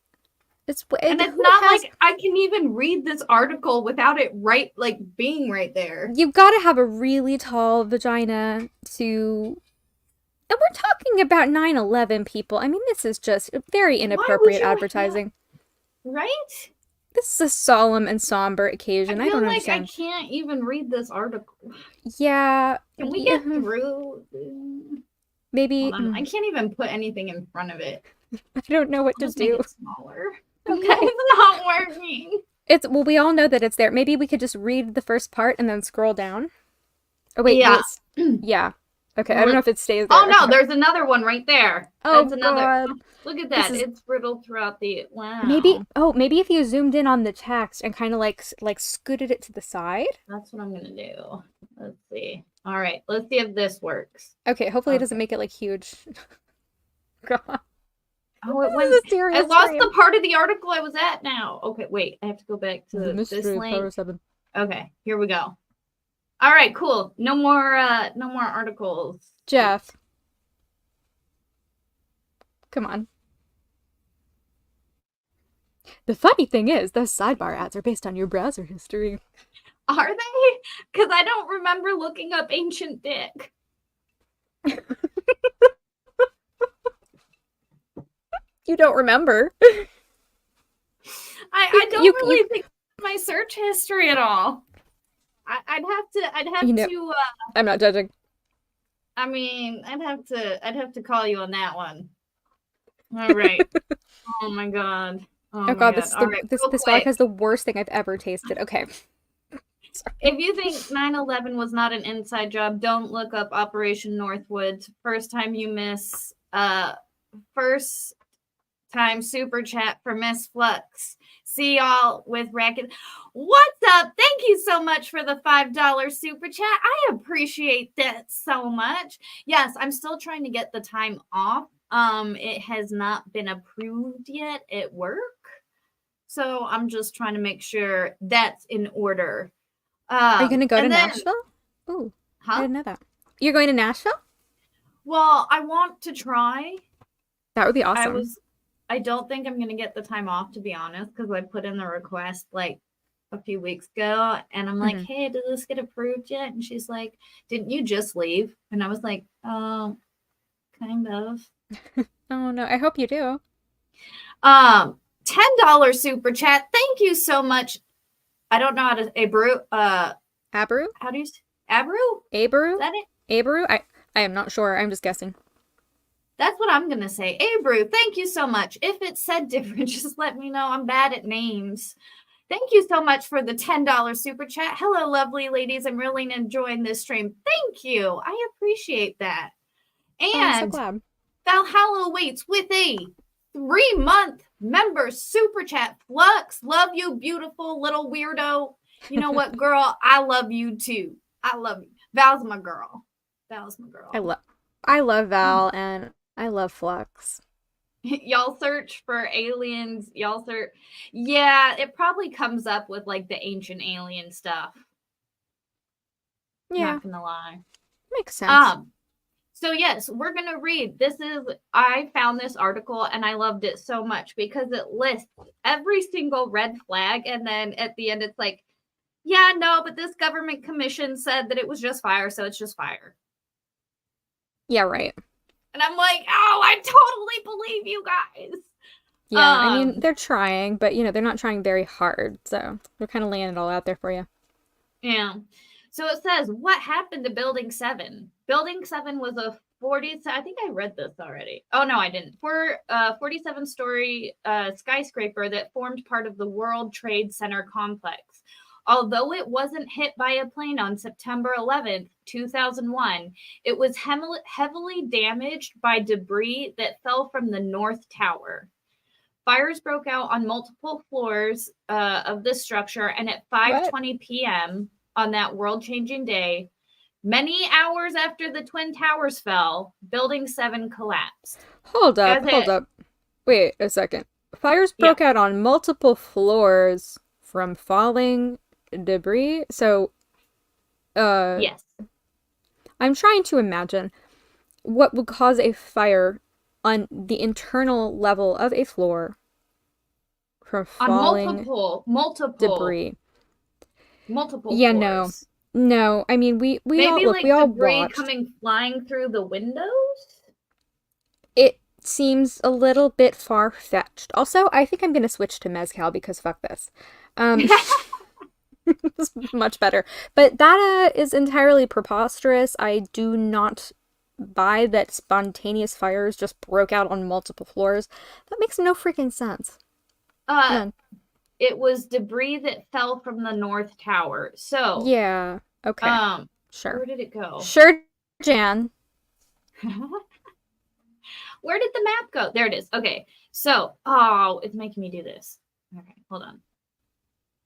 S1: And it's not like I can even read this article without it being right there.
S2: You've got to have a really tall vagina to. And we're talking about 9/11, people. I mean, this is just very inappropriate advertising.
S1: Right?
S2: This is a solemn and somber occasion. I don't understand.
S1: I can't even read this article.
S2: Yeah.
S1: Can we get through?
S2: Maybe.
S1: I can't even put anything in front of it.
S2: I don't know what to do.
S1: Make it smaller.
S2: Okay.
S1: It's not working.
S2: Well, we all know that it's there. Maybe we could just read the first part and then scroll down. Oh wait,
S1: yeah.
S2: Yeah. Okay, I don't know if it stays there.
S1: Oh no, there's another one right there.
S2: Oh, that's another. God.
S1: Look at that. It's riddled throughout the. Wow.
S2: Maybe if you zoomed in on the text and kind of like scooted it to the side.
S1: That's what I'm gonna do. Let's see. All right, let's see if this works.
S2: Okay, hopefully it doesn't make it huge. God.
S1: Oh, it went. I lost the part of the article I was at now. Okay, wait. I have to go back to this link. Okay, here we go. All right, cool. No more articles.
S2: Jeff. Come on. The funny thing is, those sidebar ads are based on your browser history.
S1: Are they? Because I don't remember looking up ancient dick.
S2: You don't remember?
S1: I don't really think my search history at all. I'd have to.
S2: I'm not judging.
S1: I mean, I'd have to call you on that one. All right. Oh my god.
S2: Oh god, this dog has the worst thing I've ever tasted. Okay.
S1: Sorry. If you think 9/11 was not an inside job, don't look up Operation Northwood. First time you miss. First time super chat for Miss Flux. See y'all with racket. What's up? Thank you so much for the $5 super chat. I appreciate that so much. Yes, I'm still trying to get the time off. It has not been approved yet at work. So I'm just trying to make sure that's in order.
S2: Are you going to go to Nashville? Ooh, I didn't know that. You're going to Nashville?
S1: Well, I want to try.
S2: That would be awesome.
S1: I don't think I'm going to get the time off, to be honest, because I put in the request like a few weeks ago. And I'm like, hey, did this get approved yet? And she's like, didn't you just leave? And I was like, kind of.
S2: Oh, no. I hope you do.
S1: $10 super chat. Thank you so much. I don't know how to... Abreu?
S2: Abreu?
S1: How do you say? Abreu?
S2: Abreu?
S1: Is that it?
S2: Abreu? I am not sure. I'm just guessing.
S1: That's what I'm going to say. Abreu, thank you so much. If it said different, just let me know. I'm bad at names. Thank you so much for the $10 super chat. Hello, lovely ladies. I'm really enjoying this stream. Thank you. I appreciate that. And
S2: I'm so glad.
S1: Valhalla waits with a 3-month member super chat. Flux, love you, beautiful little weirdo. You know what, girl? I love you too. I love you. Val's my girl.
S2: I love Val and I love Flux.
S1: Y'all search for aliens. Yeah, it probably comes up with like the ancient alien stuff.
S2: Yeah.
S1: Not gonna lie.
S2: Makes sense.
S1: So yes, we're gonna read. I found this article and I loved it so much because it lists every single red flag, and then at the end it's like, yeah, no, but this government commission said that it was just fire, so it's just fire.
S2: Yeah, right.
S1: And I'm like, oh, I totally believe you guys.
S2: Yeah, I mean, they're trying, but, they're not trying very hard. So they're kind of laying it all out there for you.
S1: Yeah. So it says, what happened to Building 7? Building 7 was a 40, I think I read this already. Oh, no, I didn't. 47-story skyscraper that formed part of the World Trade Center complex. Although it wasn't hit by a plane on September 11th, 2001, it was heavily damaged by debris that fell from the North Tower. Fires broke out on multiple floors of this structure, and at 5:20 p.m. on that world-changing day, many hours after the Twin Towers fell, Building 7 collapsed.
S2: Hold up. Wait a second. Fires broke out on multiple floors from falling debris? So,
S1: yes.
S2: I'm trying to imagine what would cause a fire on the internal level of a floor from falling
S1: multiple
S2: debris.
S1: Multiple
S2: floors. No. I mean, we
S1: maybe
S2: all
S1: like
S2: we all
S1: debris
S2: watched.
S1: Coming flying through the windows.
S2: It seems a little bit far-fetched. Also, I think I'm gonna switch to mezcal because fuck this. It's much better. But that is entirely preposterous. I do not buy that spontaneous fires just broke out on multiple floors. That makes no freaking sense. None.
S1: It was debris that fell from the North Tower. So
S2: yeah, okay. Sure.
S1: Where did it go?
S2: Sure, Jan.
S1: Where did the map go? There it is. Okay. So, it's making me do this. Okay, hold on.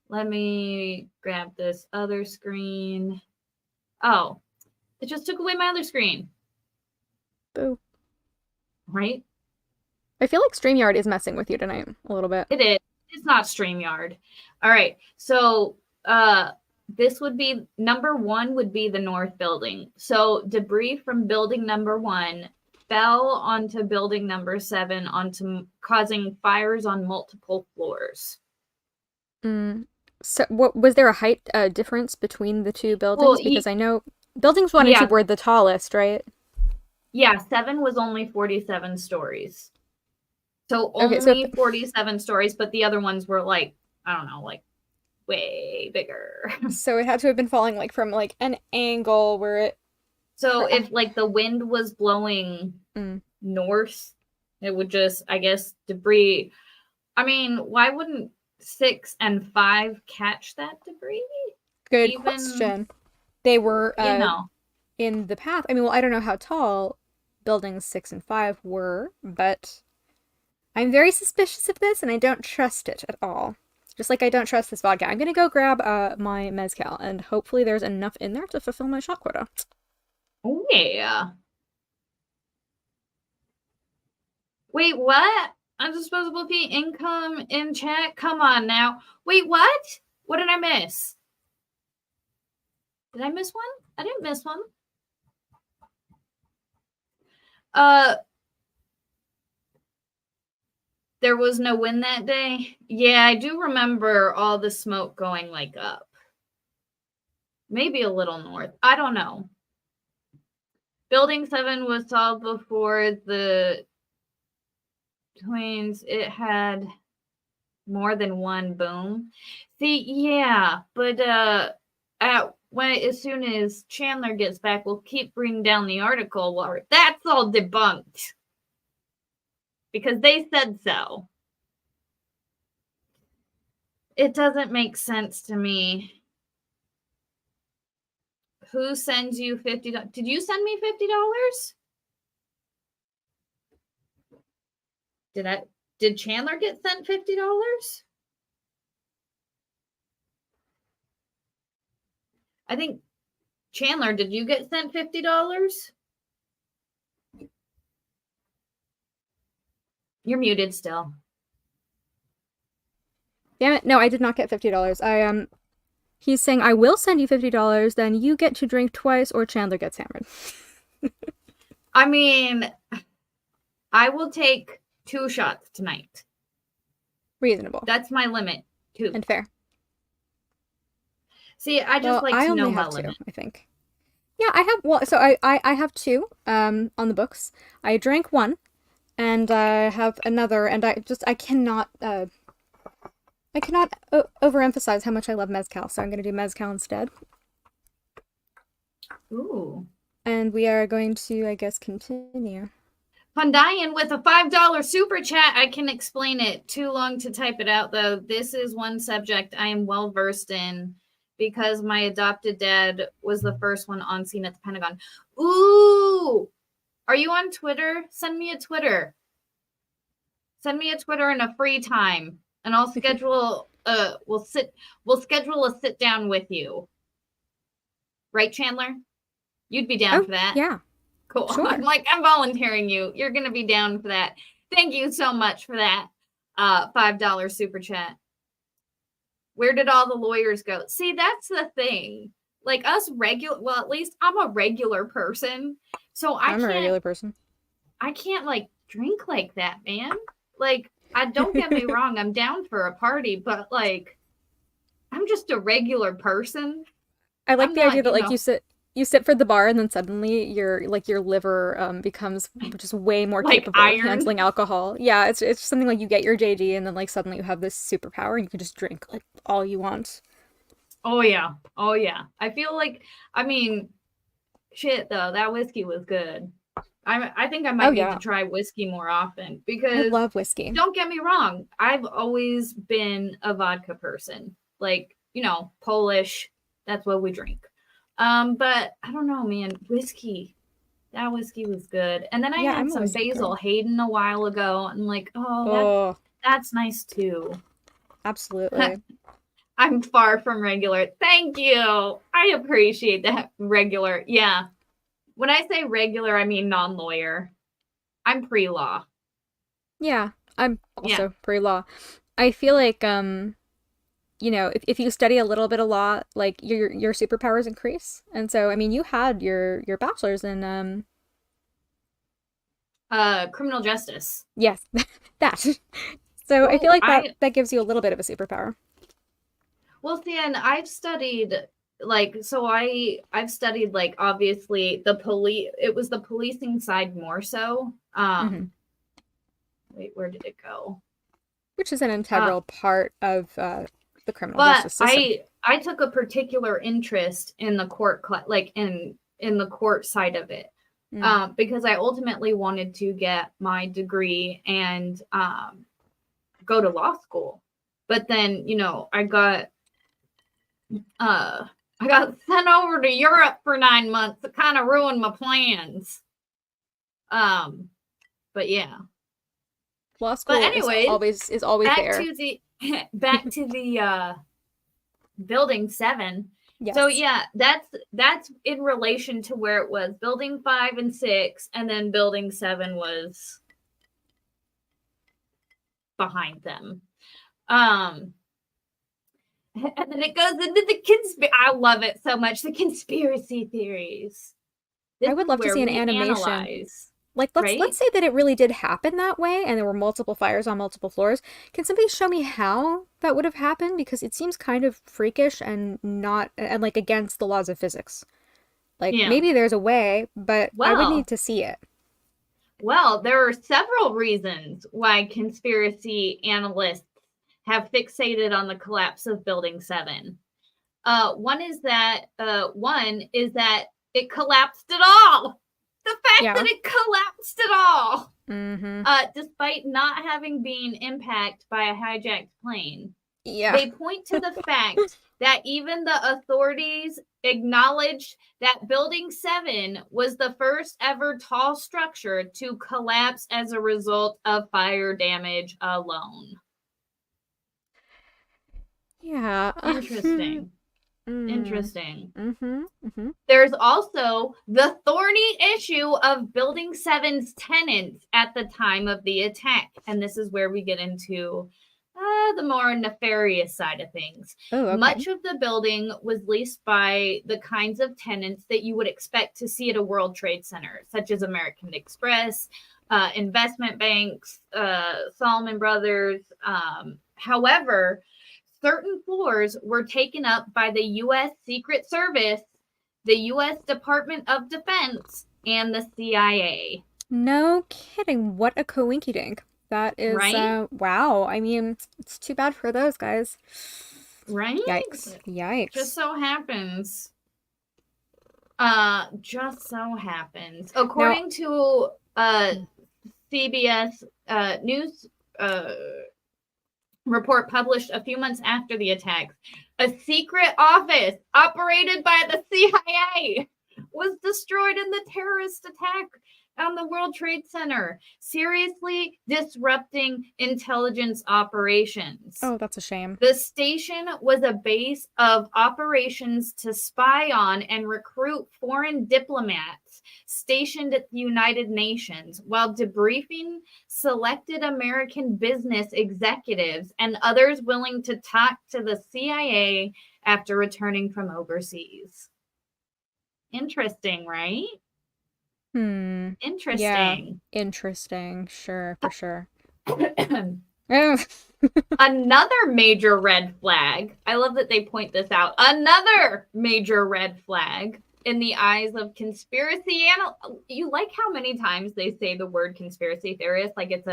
S1: Let me grab this other screen. Oh, it just took away my other screen.
S2: Boo.
S1: Right?
S2: I feel like StreamYard is messing with you tonight a little bit.
S1: It is. It's not StreamYard. All right. So, this would be number 1 would be the north building. So debris from building number 1 fell onto building number 7 causing fires on multiple floors.
S2: So what was there a height difference between the two buildings? Because I know buildings 1 and 2 were the tallest, right?
S1: Yeah, 7 was only 47 stories. So only 47 stories, but the other ones were like, I don't know, like way bigger.
S2: So it had to have been falling like from like an angle where it.
S1: So if like the wind was blowing north, it would just, I guess, debris. I mean, why wouldn't 6 and 5 catch that debris?
S2: Good question. They were in the path. I mean, well, I don't know how tall buildings 6 and 5 were, but I'm very suspicious of this and I don't trust it at all. Just like I don't trust this vodka. I'm gonna go grab my mezcal, and hopefully there's enough in there to fulfill my shot quota.
S1: Oh, yeah. Wait, what? Undisposable fee income in chat? Come on now. Wait, what? What did I miss? Did I miss one? I didn't miss one. There was no wind that day. Yeah, I do remember all the smoke going like up. Maybe a little north. I don't know. Building 7 was solved before the twins. It had more than one boom. See, yeah, but as soon as Chandler gets back, we'll keep bringing down the article. Well, that's all debunked. Because they said so. It doesn't make sense to me. Who sends you $50? Did you send me $50? Did Chandler get sent $50? I think Chandler, did you get sent $50? You're muted still.
S2: Damn it. No, I did not get $50. He's saying, I will send you $50, then you get to drink twice or Chandler gets hammered.
S1: I mean, I will take 2 shots tonight.
S2: Reasonable.
S1: That's my limit, 2.
S2: And fair.
S1: See, I just like to know my limit.
S2: 2, I think. Yeah, I have 2 on the books. I drank 1. And I have another, and I cannot overemphasize how much I love mezcal, so I'm going to do mezcal instead.
S1: Ooh.
S2: And we are going to, I guess, continue.
S1: Pandayan with a $5 super chat. I can explain it. Too long to type it out, though. This is one subject I am well versed in because my adopted dad was the first one on scene at the Pentagon. Ooh! Are you on Twitter? Send me a Twitter. Send me a Twitter in a free time, and I'll schedule. We'll schedule a sit down with you. Right, Chandler? You'd be down for that.
S2: Yeah.
S1: Cool.
S2: Sure.
S1: I'm volunteering you. You're going to be down for that. Thank you so much for that $5 super chat. Where did all the lawyers go? See, that's the thing. Like us well, at least I'm a regular person. So
S2: I'm a regular person.
S1: I can't like drink like that, man. Like, don't get me wrong, I'm down for a party, but like I'm just a regular person.
S2: I like the idea that like you sit for the bar and then suddenly your liver becomes just way more
S1: like
S2: capable
S1: iron.
S2: of handling alcohol. Yeah, it's just something like you get your JD and then like suddenly you have this superpower and you can just drink like all you want.
S1: Oh yeah. I feel like, I mean, shit though, that whiskey was good. I think I might need to try whiskey more often because
S2: I love whiskey.
S1: Don't get me wrong, I've always been a vodka person. Like, Polish, that's what we drink. But I don't know, man, whiskey. That whiskey was good. And then I had some Basil Hayden a while ago and like, that's nice too.
S2: Absolutely.
S1: I'm far from regular. Thank you. I appreciate that. Regular. Yeah. When I say regular, I mean non-lawyer. I'm pre-law.
S2: Yeah, I'm also pre-law. I feel like if you study a little bit a lot, like your superpowers increase. And so I mean you had your bachelor's in
S1: criminal justice.
S2: Yes. That. So I feel like that gives you a little bit of a superpower.
S1: Well, see, and I've studied I've studied like obviously it was the policing side more so. Wait, where did it go?
S2: Which is an integral part of the criminal justice system.
S1: I took a particular interest in the court, in the court side of it, because I ultimately wanted to get my degree and go to law school. But then, I got sent over to Europe for 9 months. It kind of ruined my plans. But yeah.
S2: Law school is always there.
S1: Back to the building 7.
S2: Yes.
S1: So yeah, that's in relation to where it was. Building 5 and 6, and then building 7 was behind them. And then it goes into the I love it so much. The conspiracy theories.
S2: I would love to see an animation. Like, let's say that it really did happen that way and there were multiple fires on multiple floors. Can somebody show me how that would have happened? Because it seems kind of freakish and like against the laws of physics. Like, maybe there's a way, but I would need to see it.
S1: Well, there are several reasons why conspiracy analysts have fixated on the collapse of Building 7. One is that it collapsed at all. The fact that it collapsed at all, despite not having been impacted by a hijacked plane. Yeah. They point to the fact that even the authorities acknowledged that Building 7 was the first ever tall structure to collapse as a result of fire damage alone.
S2: Yeah.
S1: Interesting. Interesting. There's also the thorny issue of Building 7's tenants at the time of the attack. And this is where we get into the more nefarious side of things. Oh, okay. Much of the building was leased by the kinds of tenants that you would expect to see at a World Trade Center, such as American Express, investment banks, Salomon Brothers. However, certain floors were taken up by the U.S. Secret Service, the U.S. Department of Defense, and the CIA.
S2: No kidding. What a coinky-dink. That is, right? Wow. I mean, it's too bad for those guys.
S1: Right?
S2: Yikes.
S1: Just so happens Just so happens, according to CBS News report published a few months after the attacks, a secret office operated by the CIA was destroyed in the terrorist attack on the World Trade Center, seriously disrupting intelligence operations.
S2: Oh, that's a shame.
S1: The station was a base of operations to spy on and recruit foreign diplomats stationed at the United Nations while debriefing selected American business executives and others willing to talk to the CIA after returning from overseas. Interesting, right? Interesting.
S2: Yeah, interesting. Sure, for sure.
S1: Another major red flag. I love that they point this out. Another major red flag in the eyes of conspiracy you like how many times they say the word conspiracy theorist like it's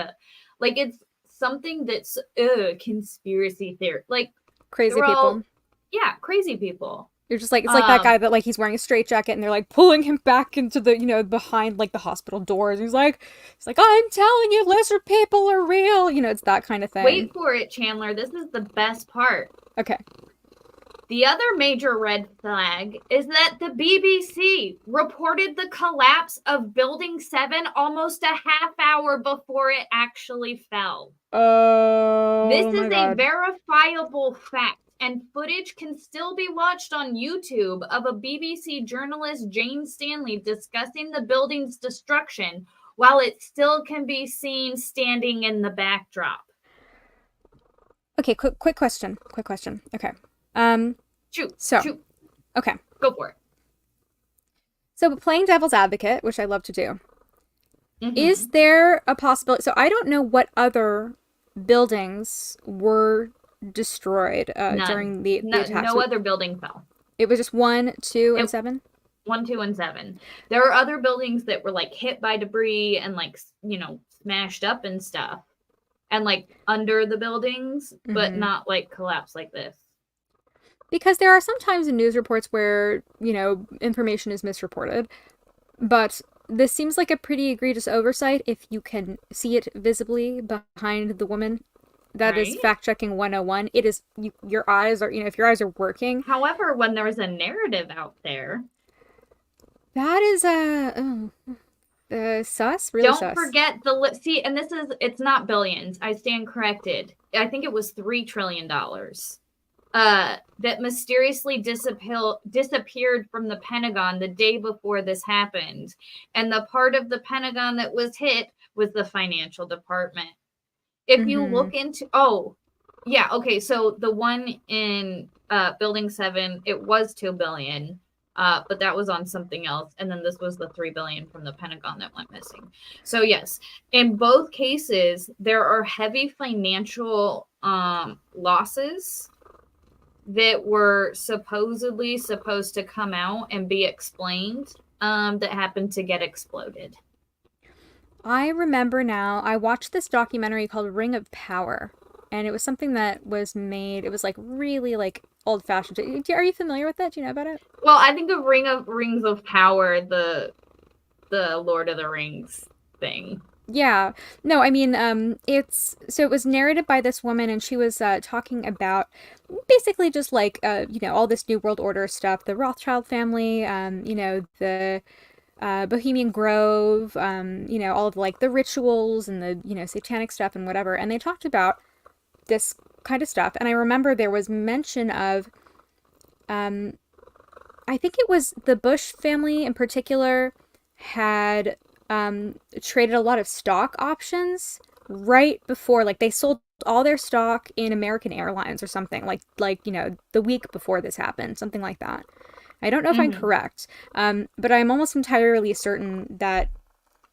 S1: something that's conspiracy theory, like
S2: crazy people.
S1: Yeah, crazy people.
S2: You're just like, it's like that guy that like he's wearing a straitjacket and they're like pulling him back into the, behind like the hospital doors. He's like, I'm telling you, lizard people are real. It's that kind of thing.
S1: Wait for it, Chandler. This is the best part.
S2: Okay.
S1: The other major red flag is that the BBC reported the collapse of Building 7 almost a half hour before it actually fell.
S2: Oh,
S1: this is a verifiable fact. And footage can still be watched on YouTube of a BBC journalist, Jane Stanley, discussing the building's destruction while it still can be seen standing in the backdrop.
S2: Okay, quick question. Okay.
S1: Shoot.
S2: Okay.
S1: Go for it.
S2: So playing devil's advocate, which I love to do, is there a possibility? So I don't know what other buildings were destroyed during the attacks.
S1: No other building fell.
S2: It was just 1, 2, and 7?
S1: 1, 2, and 7. There are other buildings that were like hit by debris and like, smashed up and stuff. And like under the buildings, but not like collapsed like this.
S2: Because there are sometimes in news reports where, information is misreported. But this seems like a pretty egregious oversight if you can see it visibly behind the woman. That is fact-checking 101. It is, your eyes are, if your eyes are working.
S1: However, when there's a narrative out there.
S2: That is sus, really sus.
S1: Don't forget see, and it's not billions. I stand corrected. I think it was $3 trillion. That mysteriously disappeared from the Pentagon the day before this happened. And the part of the Pentagon that was hit was the financial department. If you look into, so the one in Building 7, it was $2 billion, but that was on something else. And then this was the $3 billion from the Pentagon that went missing. So yes, in both cases, there are heavy financial losses that were supposedly supposed to come out and be explained that happened to get exploded.
S2: I remember now, I watched this documentary called Ring of Power, and it was something that was made, it was like really like old-fashioned. Are you familiar with that? Do you know about it?
S1: Well, I think of Rings of Power, the Lord of the Rings thing.
S2: Yeah. No, I mean, it was narrated by this woman, and she was talking about basically just like, all this New World Order stuff, the Rothschild family, the Bohemian Grove, all of like the rituals and the, satanic stuff and whatever. And they talked about this kind of stuff. And I remember there was mention of, I think it was the Bush family in particular had traded a lot of stock options right before, like they sold all their stock in American Airlines or something like, the week before this happened, something like that. I don't know if I'm correct, but I'm almost entirely certain that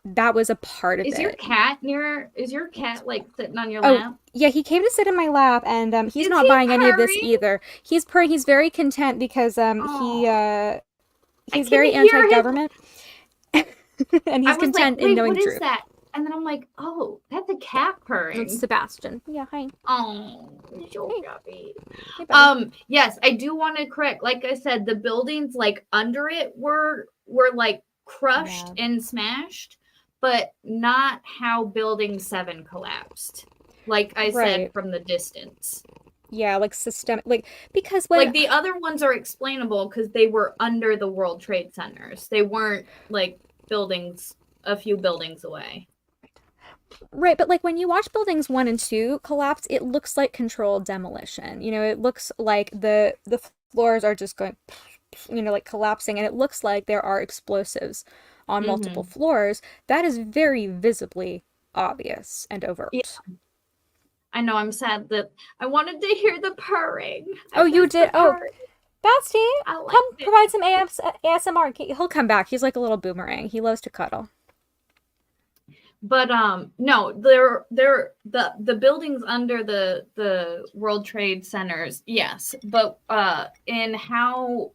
S2: that was a part of it.
S1: Is your cat like sitting on your lap?
S2: Yeah, he came to sit in my lap, and he's not buying any of this either. He's purring. He's very content because he's very anti-government, and he's content in knowing truth.
S1: What is that? and then I'm like, oh, that's a cat purring.
S2: It's Sebastian. Yeah, hi.
S1: Oh, so happy.
S2: Hey,
S1: yes, I do want to correct. Like I said, the buildings like under it were like crushed and smashed, but not how Building 7 collapsed. Like I said from the distance.
S2: Yeah, like systemic, like because when
S1: like the other ones are explainable because they were under the World Trade Centers. They weren't like buildings a few buildings away.
S2: Right, but like when you watch buildings 1 and 2 collapse, it looks like controlled demolition. You know, it looks like the floors are just going, you know, like collapsing, and it looks like there are explosives on multiple floors. That is very visibly obvious and overt. Yeah.
S1: I know, I'm sad that I wanted to hear the purring.
S2: Oh, you did? Oh, Basti, come provide some ASMR. He'll come back. He's like a little boomerang. He loves to cuddle.
S1: But no, the buildings under the World Trade Centers, yes. But in how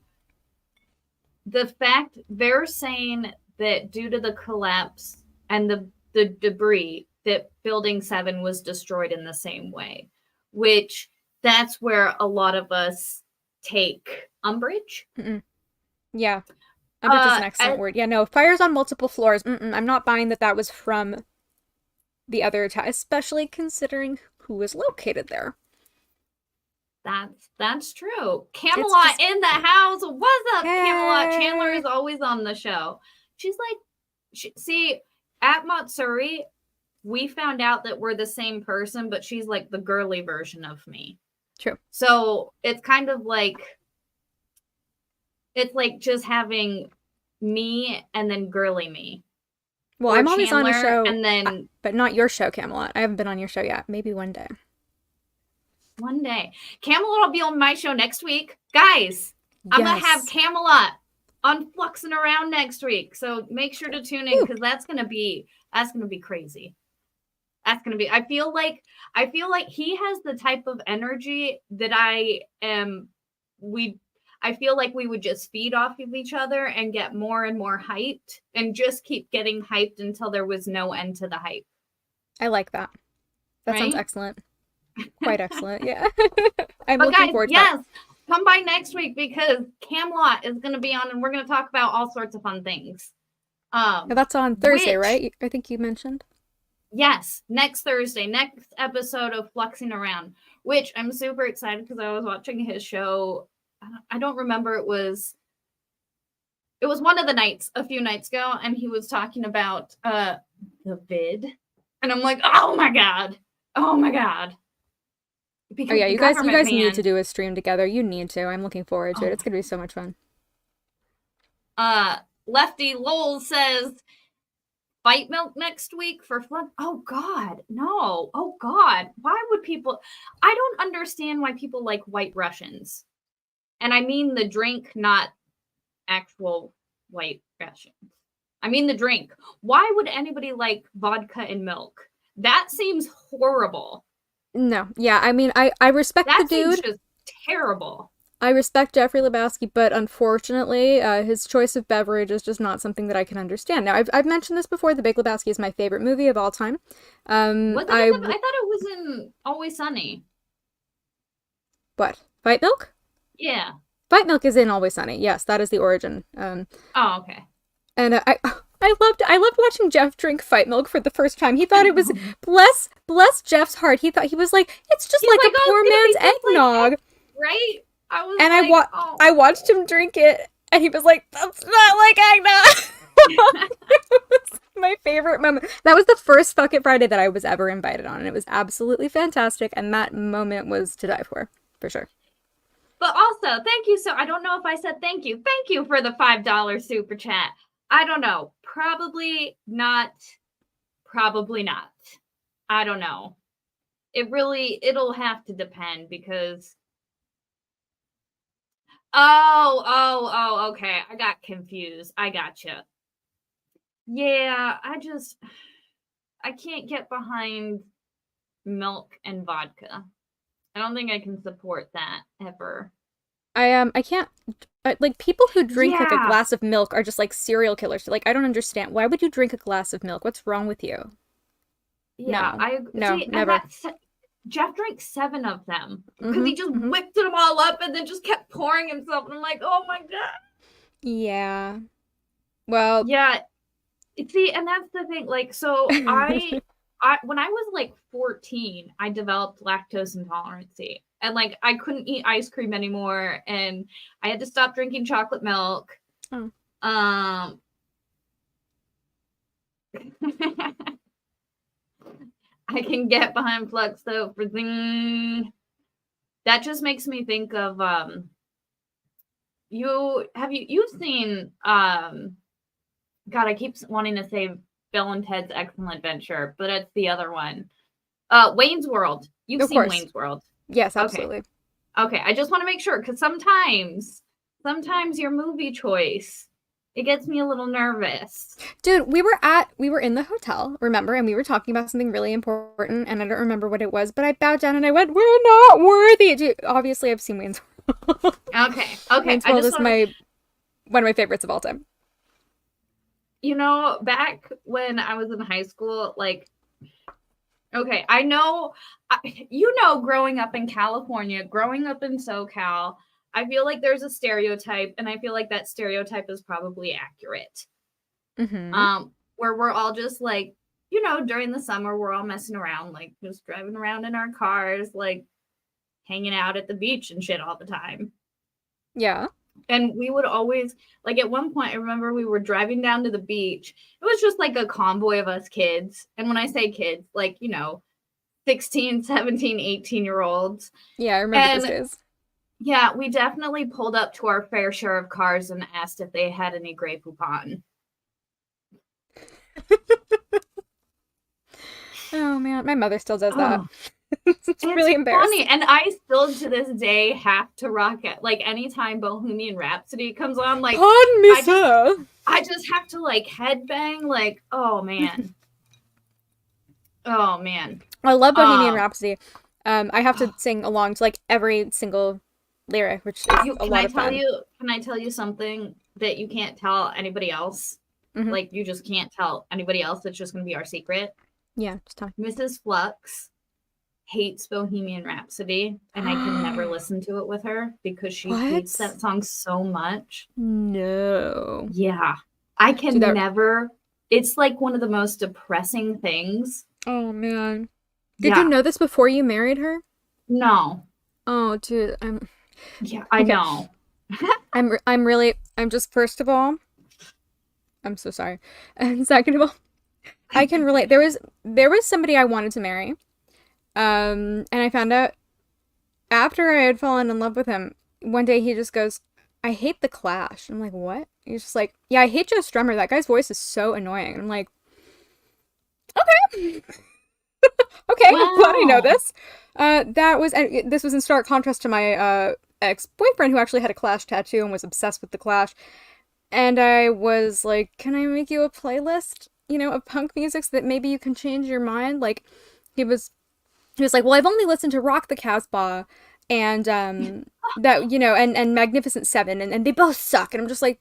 S1: the fact they're saying that due to the collapse and the debris, that Building 7 was destroyed in the same way, which that's where a lot of us take umbrage.
S2: Yeah. Umbrage is an excellent word. Yeah, no, fires on multiple floors. I'm not buying that was from the other attack, especially considering who was located there.
S1: That's true. Camelot in the house. What's up, Camelot? Chandler is always on the show. She's like, see, at Matsuri, we found out that we're the same person, but she's like the girly version of me.
S2: True.
S1: So it's kind of like, it's like just having me and then girly me.
S2: Well, I'm always
S1: Chandler,
S2: on a show,
S1: and then,
S2: but not your show, Camelot. I haven't been on your show yet. Maybe one day.
S1: One day. Camelot will be on my show next week. Guys, I'm going to have Camelot on Fluxxing Around next week. So make sure to tune in because that's going to be crazy. That's going to be, I feel like he has the type of energy that I feel like we would just feed off of each other and get more and more hyped and just keep getting hyped until there was no end to the hype.
S2: I like that. That sounds excellent. Quite excellent. Yeah. I'm looking forward to that.
S1: Come by next week because Camelot is going to be on and we're going to talk about all sorts of fun things.
S2: That's on Thursday, right? I think you mentioned.
S1: Yes, next Thursday, next episode of Fluxxing Around, which I'm super excited because I was watching his show. I don't remember. It was one of the nights a few nights ago, and he was talking about the vid, and I'm like, oh my god.
S2: Because you guys need to do a stream together. You need to. I'm looking forward to it. It's gonna be so much fun.
S1: Lefty Lowell says, fight milk next week for fun. Oh god, no. Oh god, why would people? I don't understand why people like White Russians. And I mean the drink, not actual White Russians. I mean the drink. Why would anybody like vodka and milk? That seems horrible.
S2: No, yeah, I mean, I respect the dude.
S1: That seems just terrible.
S2: I respect Jeffrey Lebowski, but unfortunately, his choice of beverage is just not something that I can understand. Now, I've mentioned this before. The Big Lebowski is my favorite movie of all time.
S1: I thought it was in Always Sunny.
S2: What? Fight Milk?
S1: Yeah.
S2: Fight Milk is in Always Sunny. Yes, that is the origin.
S1: Oh, okay.
S2: And I loved watching Jeff drink Fight Milk for the first time. He thought it was bless Jeff's heart. He thought it's just like a poor man's eggnog,
S1: right?
S2: I watched him drink it, and he was like, "That's not like eggnog." It was my favorite moment. That was the first Fuck It Friday that I was ever invited on, and it was absolutely fantastic. And that moment was to die for sure.
S1: But also, thank you. So I don't know if I said thank you. Thank you for the $5 super chat. I don't know. Probably not. I don't know. It'll have to depend because. Oh, okay. I got confused. I gotcha. Yeah, I can't get behind milk and vodka. I don't think I can support that ever.
S2: I can't. Like, people who drink like a glass of milk are just like serial killers. Like, I don't understand. Why would you drink a glass of milk? What's wrong with you?
S1: Yeah,
S2: No.
S1: I
S2: No,
S1: see, and
S2: never.
S1: Jeff drank 7 of them because
S2: Mm-hmm.
S1: he just
S2: Mm-hmm.
S1: whipped them all up and then just kept pouring himself. And I'm like, oh my god.
S2: Yeah. Well,
S1: Yeah, see, and that's the thing. Like, so I when I was like 14, I developed lactose intolerance, and like I couldn't eat ice cream anymore, and I had to stop drinking chocolate milk.
S2: oh.
S1: Um, I can get behind Flux though for thing. That just makes me think of you've seen God, I keep wanting to say Bill and Ted's Excellent Adventure, but it's the other one. Wayne's World. You've
S2: Of
S1: seen
S2: course.
S1: Wayne's World.
S2: Yes,
S1: Okay.
S2: absolutely.
S1: Okay. I just want to make sure because sometimes your movie choice, it gets me a little nervous.
S2: Dude, we were in the hotel, remember, and we were talking about something really important, and I don't remember what it was, but I bowed down and I went, "We're not worthy." Dude, obviously, I've seen Wayne's World.
S1: Okay.
S2: Wayne's World is one of my favorites of all time.
S1: You know, back when I was in high school, like, okay, I know, growing up in California, growing up in SoCal, I feel like there's a stereotype, and I feel like that stereotype is probably accurate.
S2: Mm-hmm.
S1: Where we're all just like, during the summer, we're all messing around, like just driving around in our cars, like hanging out at the beach and shit all the time.
S2: Yeah.
S1: And we would always, like, at one point, I remember we were driving down to the beach. It was just like a convoy of us kids. And when I say kids, like, 16, 17, 18-year-olds.
S2: Yeah, I remember those days.
S1: Yeah, we definitely pulled up to our fair share of cars and asked if they had any Grey Poupon.
S2: Oh, man. My mother still does that.
S1: Oh.
S2: It's really embarrassing.
S1: Funny. And I still to this day have to rock it. Like anytime Bohemian Rhapsody comes on, like
S2: pardon me, sir.
S1: I just have to like headbang. Like, oh man. Oh man.
S2: I love Bohemian Rhapsody. I have to sing along to like every single lyric, which is a lot of fun.
S1: Can I tell you something that you can't tell anybody else? Mm-hmm. Like you just can't tell anybody else. It's just gonna be our secret.
S2: Yeah, just tell me.
S1: Mrs. Flux hates Bohemian Rhapsody, and I can never listen to it with her because she hates that song so much.
S2: No.
S1: Yeah. I can never. It's like one of the most depressing things.
S2: Oh, man. Did you know this before you married her?
S1: No.
S2: Oh, dude.
S1: Yeah, I know.
S2: I'm just, first of all, I'm so sorry. And second of all, I can relate. There was somebody I wanted to marry. And I found out after I had fallen in love with him, one day he just goes, "I hate the Clash." I'm like, "What?" He's just like, "Yeah, I hate Joe Strummer. That guy's voice is so annoying." I'm like, "Okay." Okay, wow. I'm glad I know this. This was in stark contrast to my ex-boyfriend who actually had a Clash tattoo and was obsessed with the Clash. And I was like, "Can I make you a playlist, of punk music so that maybe you can change your mind?" Like, he was like, "Well, I've only listened to Rock the Casbah and that, and Magnificent Seven, and they both suck." And I'm just like,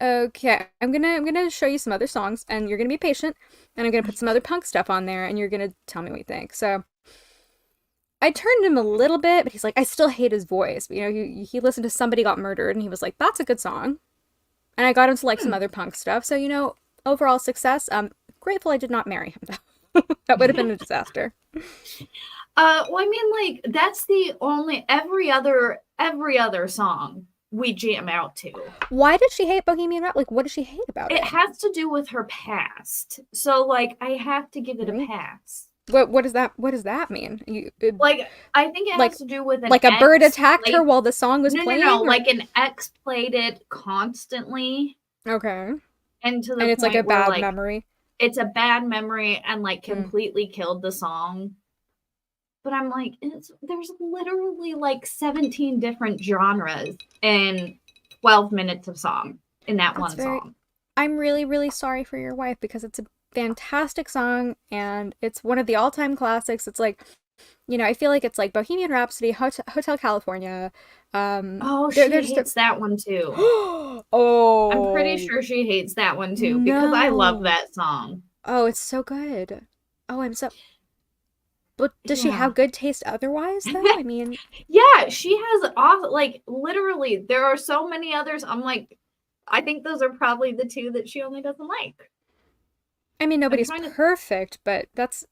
S2: "Okay, I'm gonna show you some other songs, and you're gonna be patient, and I'm gonna put some other punk stuff on there, and you're gonna tell me what you think." So I turned him a little bit, but he's like, "I still hate his voice." But, he listened to Somebody Got Murdered, and he was like, "That's a good song." And I got him to like some other punk stuff. So, overall success. Grateful I did not marry him though. That would have been a disaster.
S1: Well, I mean, like, that's the only every other song we jam out to.
S2: Why did she hate Bohemian Rhapsody? Like, what does she hate about it?
S1: It has to do with her past. So, like, I have to give it a pass.
S2: What does that mean?
S1: I think it has to do with
S2: a bird attacked her while the song was playing?
S1: No, like an ex played it constantly.
S2: Okay.
S1: And to the
S2: point it's like a
S1: where,
S2: bad memory.
S1: It's a bad memory and like completely killed the song. But I'm like, there's literally like 17 different genres in 12 minutes of song in that one song.
S2: I'm really, really sorry for your wife because it's a fantastic song and it's one of the all-time classics. It's like, I feel like it's like Bohemian Rhapsody, Hotel California.
S1: She hates that one too.
S2: Oh.
S1: I'm pretty sure she hates that one too because I love that song.
S2: Oh, it's so good. Oh, I'm so. But does she
S1: Yeah.
S2: have good taste otherwise, though? I mean,
S1: Yeah, she has off like literally there are so many others. I'm like, I think those are probably the two that she only doesn't like. I'm
S2: nobody's
S1: trying to
S2: perfect, but that's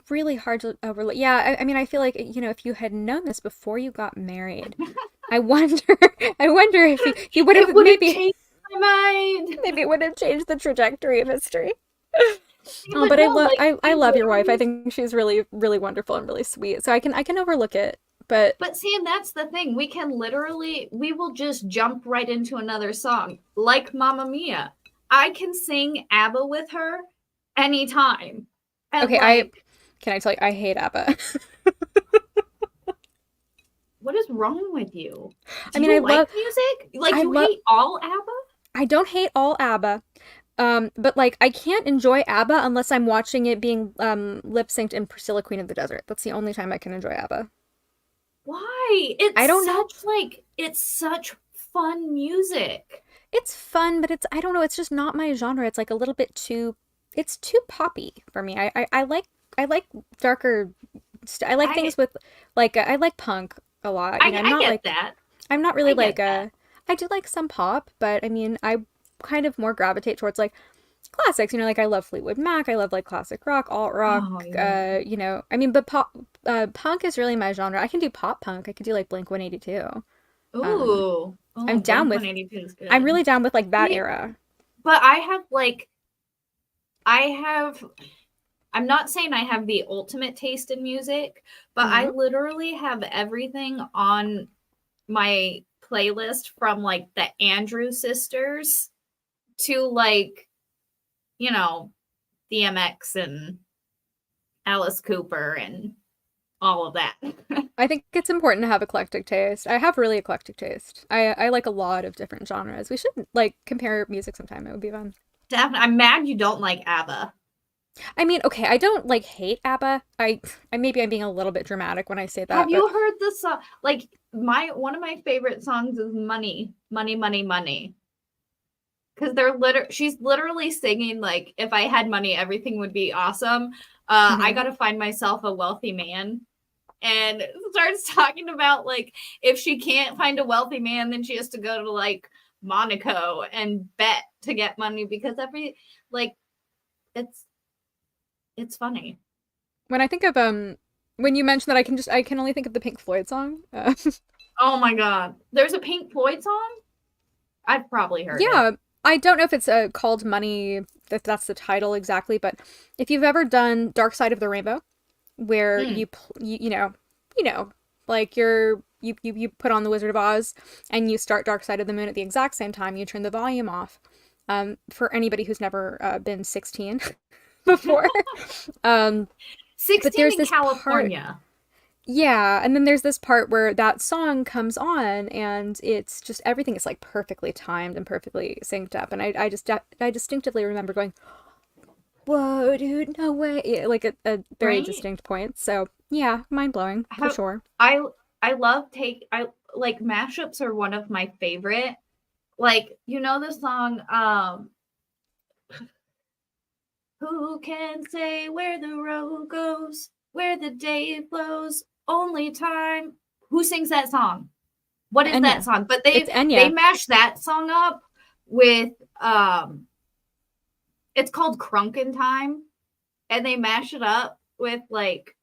S2: really hard to overlook. Yeah, I mean, I feel like, if you had known this before you got married, I wonder, I wonder if you would
S1: it
S2: have
S1: would have
S2: maybe
S1: changed my mind.
S2: maybe it would have changed the trajectory of history.
S1: Yeah,
S2: Oh,
S1: but
S2: but
S1: no, like
S2: I
S1: we
S2: love your wife. I
S1: literally
S2: think she's really, really wonderful and really sweet. So I can overlook it. But
S1: but see, and that's the thing. We can literally we will just jump right into another song. Like Mamma Mia. I can sing ABBA with her anytime. And
S2: okay, I
S1: like,
S2: can I tell you, I hate ABBA.
S1: what is wrong with you?
S2: I
S1: Do
S2: mean,
S1: you like music? Like
S2: I
S1: you
S2: love
S1: hate all ABBA?
S2: I don't hate all ABBA. But like I can't enjoy ABBA unless I'm watching it being lip synced in Priscilla Queen of the Desert. That's the only time I can enjoy ABBA.
S1: Why?
S2: I don't know.
S1: It's such fun music.
S2: It's fun, but I don't know, it's just not my genre. It's like a little bit too it's too poppy for me. I like darker I like
S1: I
S2: things with like I like punk a lot. I'm
S1: I
S2: not
S1: get
S2: like
S1: that.
S2: I'm not really
S1: I get
S2: like
S1: that.
S2: I do like some pop, but I mean, I kind of more gravitate towards like classics, like I love Fleetwood Mac, I love like classic rock, alt rock,
S1: Oh yeah.
S2: I mean, but pop punk is really my genre. I can do pop punk. I could do like Blink 182. Um
S1: Ooh. Oh,
S2: I'm down
S1: Blink
S2: with
S1: 182 is
S2: I'm
S1: good.
S2: really down with like that
S1: See,
S2: era.
S1: but I have I'm not saying I have the ultimate taste in music, but I
S2: Hmm.
S1: literally have everything on my playlist from like the Andrew sisters to like, you know, DMX and Alice Cooper and all of that.
S2: I think it's important to have eclectic taste. I have really eclectic taste. I like a lot of different genres. We should like compare music sometime. It would be fun.
S1: Definitely. I'm mad you don't like ABBA.
S2: I mean, okay, I don't like hate ABBA. I maybe I'm being a little bit dramatic when I say
S1: Have
S2: that, but
S1: you heard the song? Like my one of my favorite songs is Money, Money, Money, Money. Because she's literally singing like if I had money, everything would be awesome. I
S2: mhm.
S1: gotta find myself a wealthy man. And starts talking about like if she can't find a wealthy man, then she has to go to like Monaco and bet to get money because like it's it's funny.
S2: When I think of when you mentioned that I can only think of the Pink Floyd song.
S1: Oh my god. There's a Pink Floyd song? I've probably heard it.
S2: Yeah, I don't know if it's called Money, if that's the title exactly, but if you've ever done Dark Side of the Rainbow, where
S1: Mm.
S2: you know, like you put on the Wizard of Oz and you start Dark Side of the Moon at the exact same time, you turn the volume off. For anybody who's never been 16 before. Um, but
S1: 16
S2: there's
S1: in
S2: this part,
S1: California.
S2: yeah, and then there's this part where that song comes on and it's just everything is like perfectly timed and perfectly synced up. And I distinctively remember going, whoa, dude, no way. Yeah, like a very
S1: Right?
S2: distinct point. So yeah, mind blowing for
S1: How
S2: sure.
S1: I I love take I like mashups are one of my favorite. Like, you know the song who can say where the road goes, where the day flows, only time. Who sings that song? What is that
S2: Enya.
S1: song? But
S2: It's
S1: they
S2: Enya.
S1: mash that song up with it's called Crunkin' Time and they mash it up with like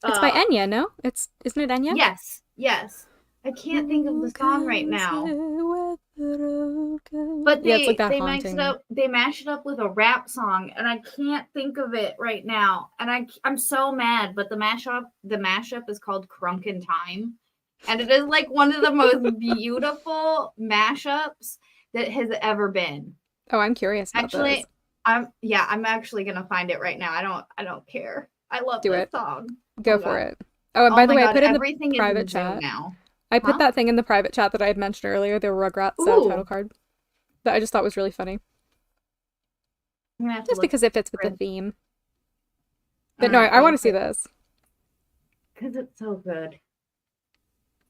S2: It's by
S1: uh
S2: Enya, no? Isn't it Enya?
S1: yes, yes. I can't think of the
S2: Who
S1: song right
S2: can say
S1: now.
S2: where the road goes?
S1: But
S2: Yeah, it's like that haunting.
S1: they mash it up with a rap song and I can't think of it right now. And I'm so mad, but the mashup is called Crunkin' Time. And it is like one of the most beautiful mashups that has ever been.
S2: Oh, I'm curious about this.
S1: Actually, I'm actually gonna find it right now. I don't care. I love
S2: Do
S1: this
S2: it.
S1: song.
S2: Go
S1: Oh
S2: for
S1: god.
S2: it. Oh, and
S1: Oh
S2: by the
S1: my
S2: way, I
S1: god,
S2: put in the
S1: everything is in
S2: private
S1: Zoom
S2: chat.
S1: now.
S2: I put
S1: Huh?
S2: that thing in the private chat that I had mentioned earlier, the Rugrats title
S1: Ooh.
S2: card, that I just thought was really funny.
S1: I'm gonna have to
S2: Just
S1: look
S2: because it fits with the
S1: for
S2: theme.
S1: all
S2: But no,
S1: right,
S2: I
S1: real
S2: want to see
S1: quick.
S2: this.
S1: Because it's so good.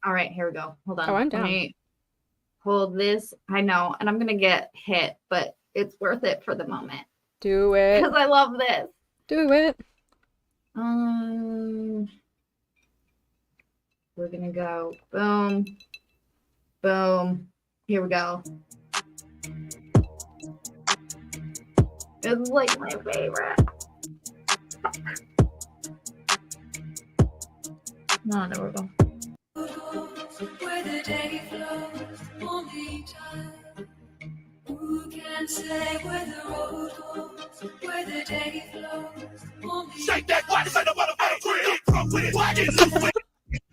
S1: All right, here we go. Hold
S2: Oh,
S1: on.
S2: I'm
S1: Let
S2: down.
S1: me hold this. I know, and I'm gonna get hit, but it's worth it for the moment.
S2: Do it.
S1: Because I love this.
S2: Do it.
S1: We're gonna go boom, boom. Here we go. It's like my favorite. No, there we go. Where the day flows, only time. Who can say where the road goes, where the day flows, only time. Shake that body, say the motherfucker grill. Get with it, get loose with it.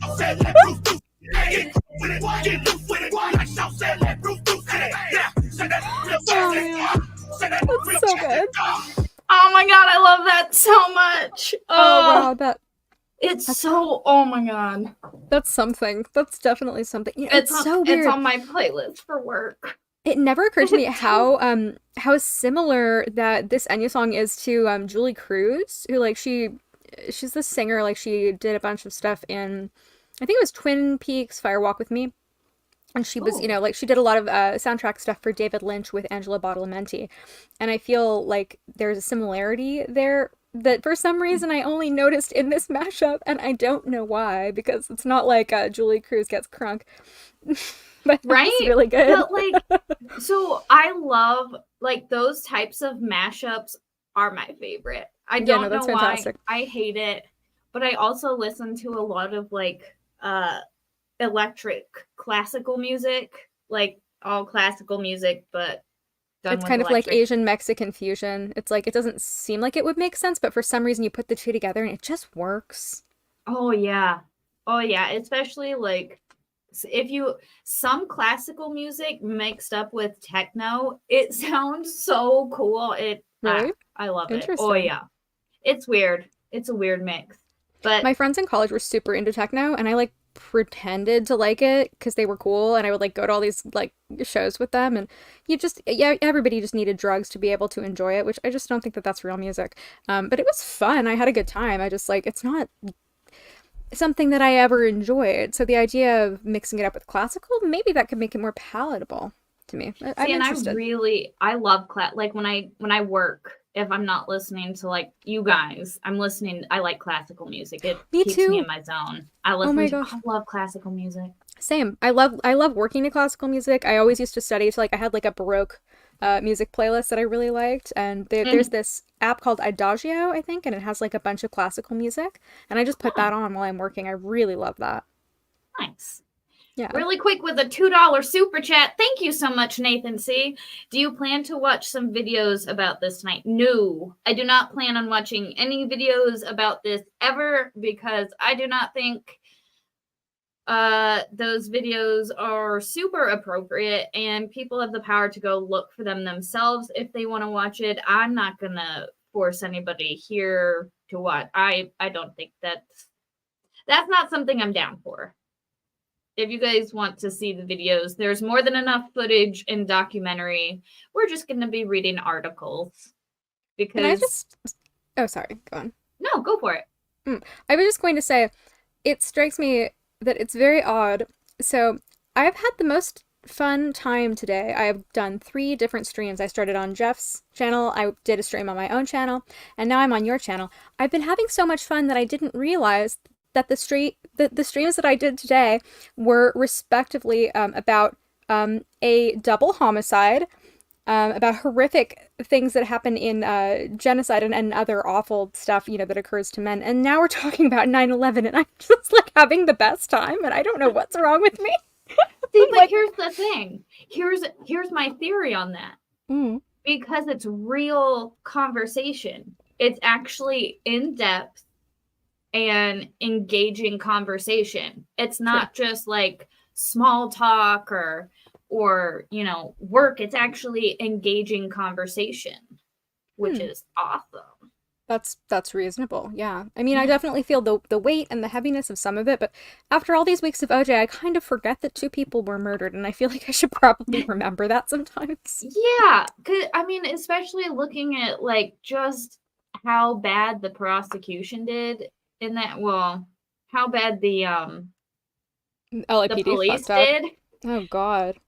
S1: I said let Bruce do it. Get with it, get loose with it. Like Shaw said let Bruce do it. Yeah, say that real fast. Say that real
S2: so good.
S1: Oh my god, I love that so much.
S2: Oh wow,
S1: it's so, oh my god.
S2: That's something. That's definitely something. Yeah, it's so weird.
S1: It's on my playlist for work.
S2: It never occurred to me how similar that this Enya song is to Julie Cruz, who like she's the singer, like she did a bunch of stuff in, I think it was Twin Peaks Fire Walk with Me. And she was, like she did a lot of soundtrack stuff for David Lynch with Angela Badalamenti. And I feel like there's a similarity there that for some reason I only noticed in this mashup, and I don't know why, because it's not like Julie Cruz gets crunk. But
S1: right?
S2: It's really good.
S1: But like, so I love like those types of mashups are my favorite. I don't know fantastic. Why I hate it, but I also listen to a lot of like electric classical music, like all classical music, but
S2: it's kind of like Asian Mexican fusion. It's like it doesn't seem like it would make sense, but for some reason you put the two together and it just works.
S1: Oh yeah, especially like if some classical music mixed up with techno, it sounds so cool.
S2: Really?
S1: I love it. Oh yeah, it's weird. It's a weird mix. But
S2: my friends in college were super into techno, and I like pretended to like it because they were cool, and I would like go to all these like shows with them, and everybody just needed drugs to be able to enjoy it, which I just don't think that that's real music. But it was fun. I had a good time. I just like, it's not something that I ever enjoyed. So the idea of mixing it up with classical, maybe that could make it more palatable to me. I'm interested.
S1: I love like when I work, if I'm not listening to like you guys, I like classical music. It keeps me in my zone. I love classical music.
S2: Same. I love working to classical music. I always used to study, so like I had like a Baroque music playlist that I really liked, and there's this app called Adagio, I think, and it has like a bunch of classical music, and I just put that on while I'm working. I really love that.
S1: Nice.
S2: Yeah.
S1: Really quick with a $2 super chat. Thank you so much, Nathan C. Do you plan to watch some videos about this tonight? No, I do not plan on watching any videos about this ever, because I do not think those videos are super appropriate, and people have the power to go look for them themselves if they want to watch it. I'm not gonna force anybody here to watch. I don't think that's not something I'm down for. If you guys want to see the videos, there's more than enough footage and documentary. We're just going to be reading articles. Because
S2: oh, sorry, go on.
S1: No, go for it.
S2: I was just going to say, it strikes me that it's very odd. So I've had the most fun time today. I have done 3 different streams. I started on Jeff's channel, I did a stream on my own channel, and now I'm on your channel. I've been having so much fun that I didn't realize that the streams that I did today were respectively about a double homicide, about horrific things that happen in genocide and other awful stuff, that occurs to men. And now we're talking about 9/11, and I'm just like having the best time, and I don't know what's wrong with me.
S1: See, but here's the thing. Here's my theory on that. Because it's real conversation. It's actually in depth and engaging conversation. It's not just like small talk or work. It's actually engaging conversation, which is awesome.
S2: That's reasonable. Yeah. I mean, I definitely feel the weight and the heaviness of some of it, but after all these weeks of OJ, I kind of forget that 2 people were murdered, and I feel like I should probably remember that sometimes.
S1: Yeah, 'cause I mean, especially looking at like just how bad the prosecution did in that. Well, how bad the
S2: LAPD
S1: the police did.
S2: Oh God.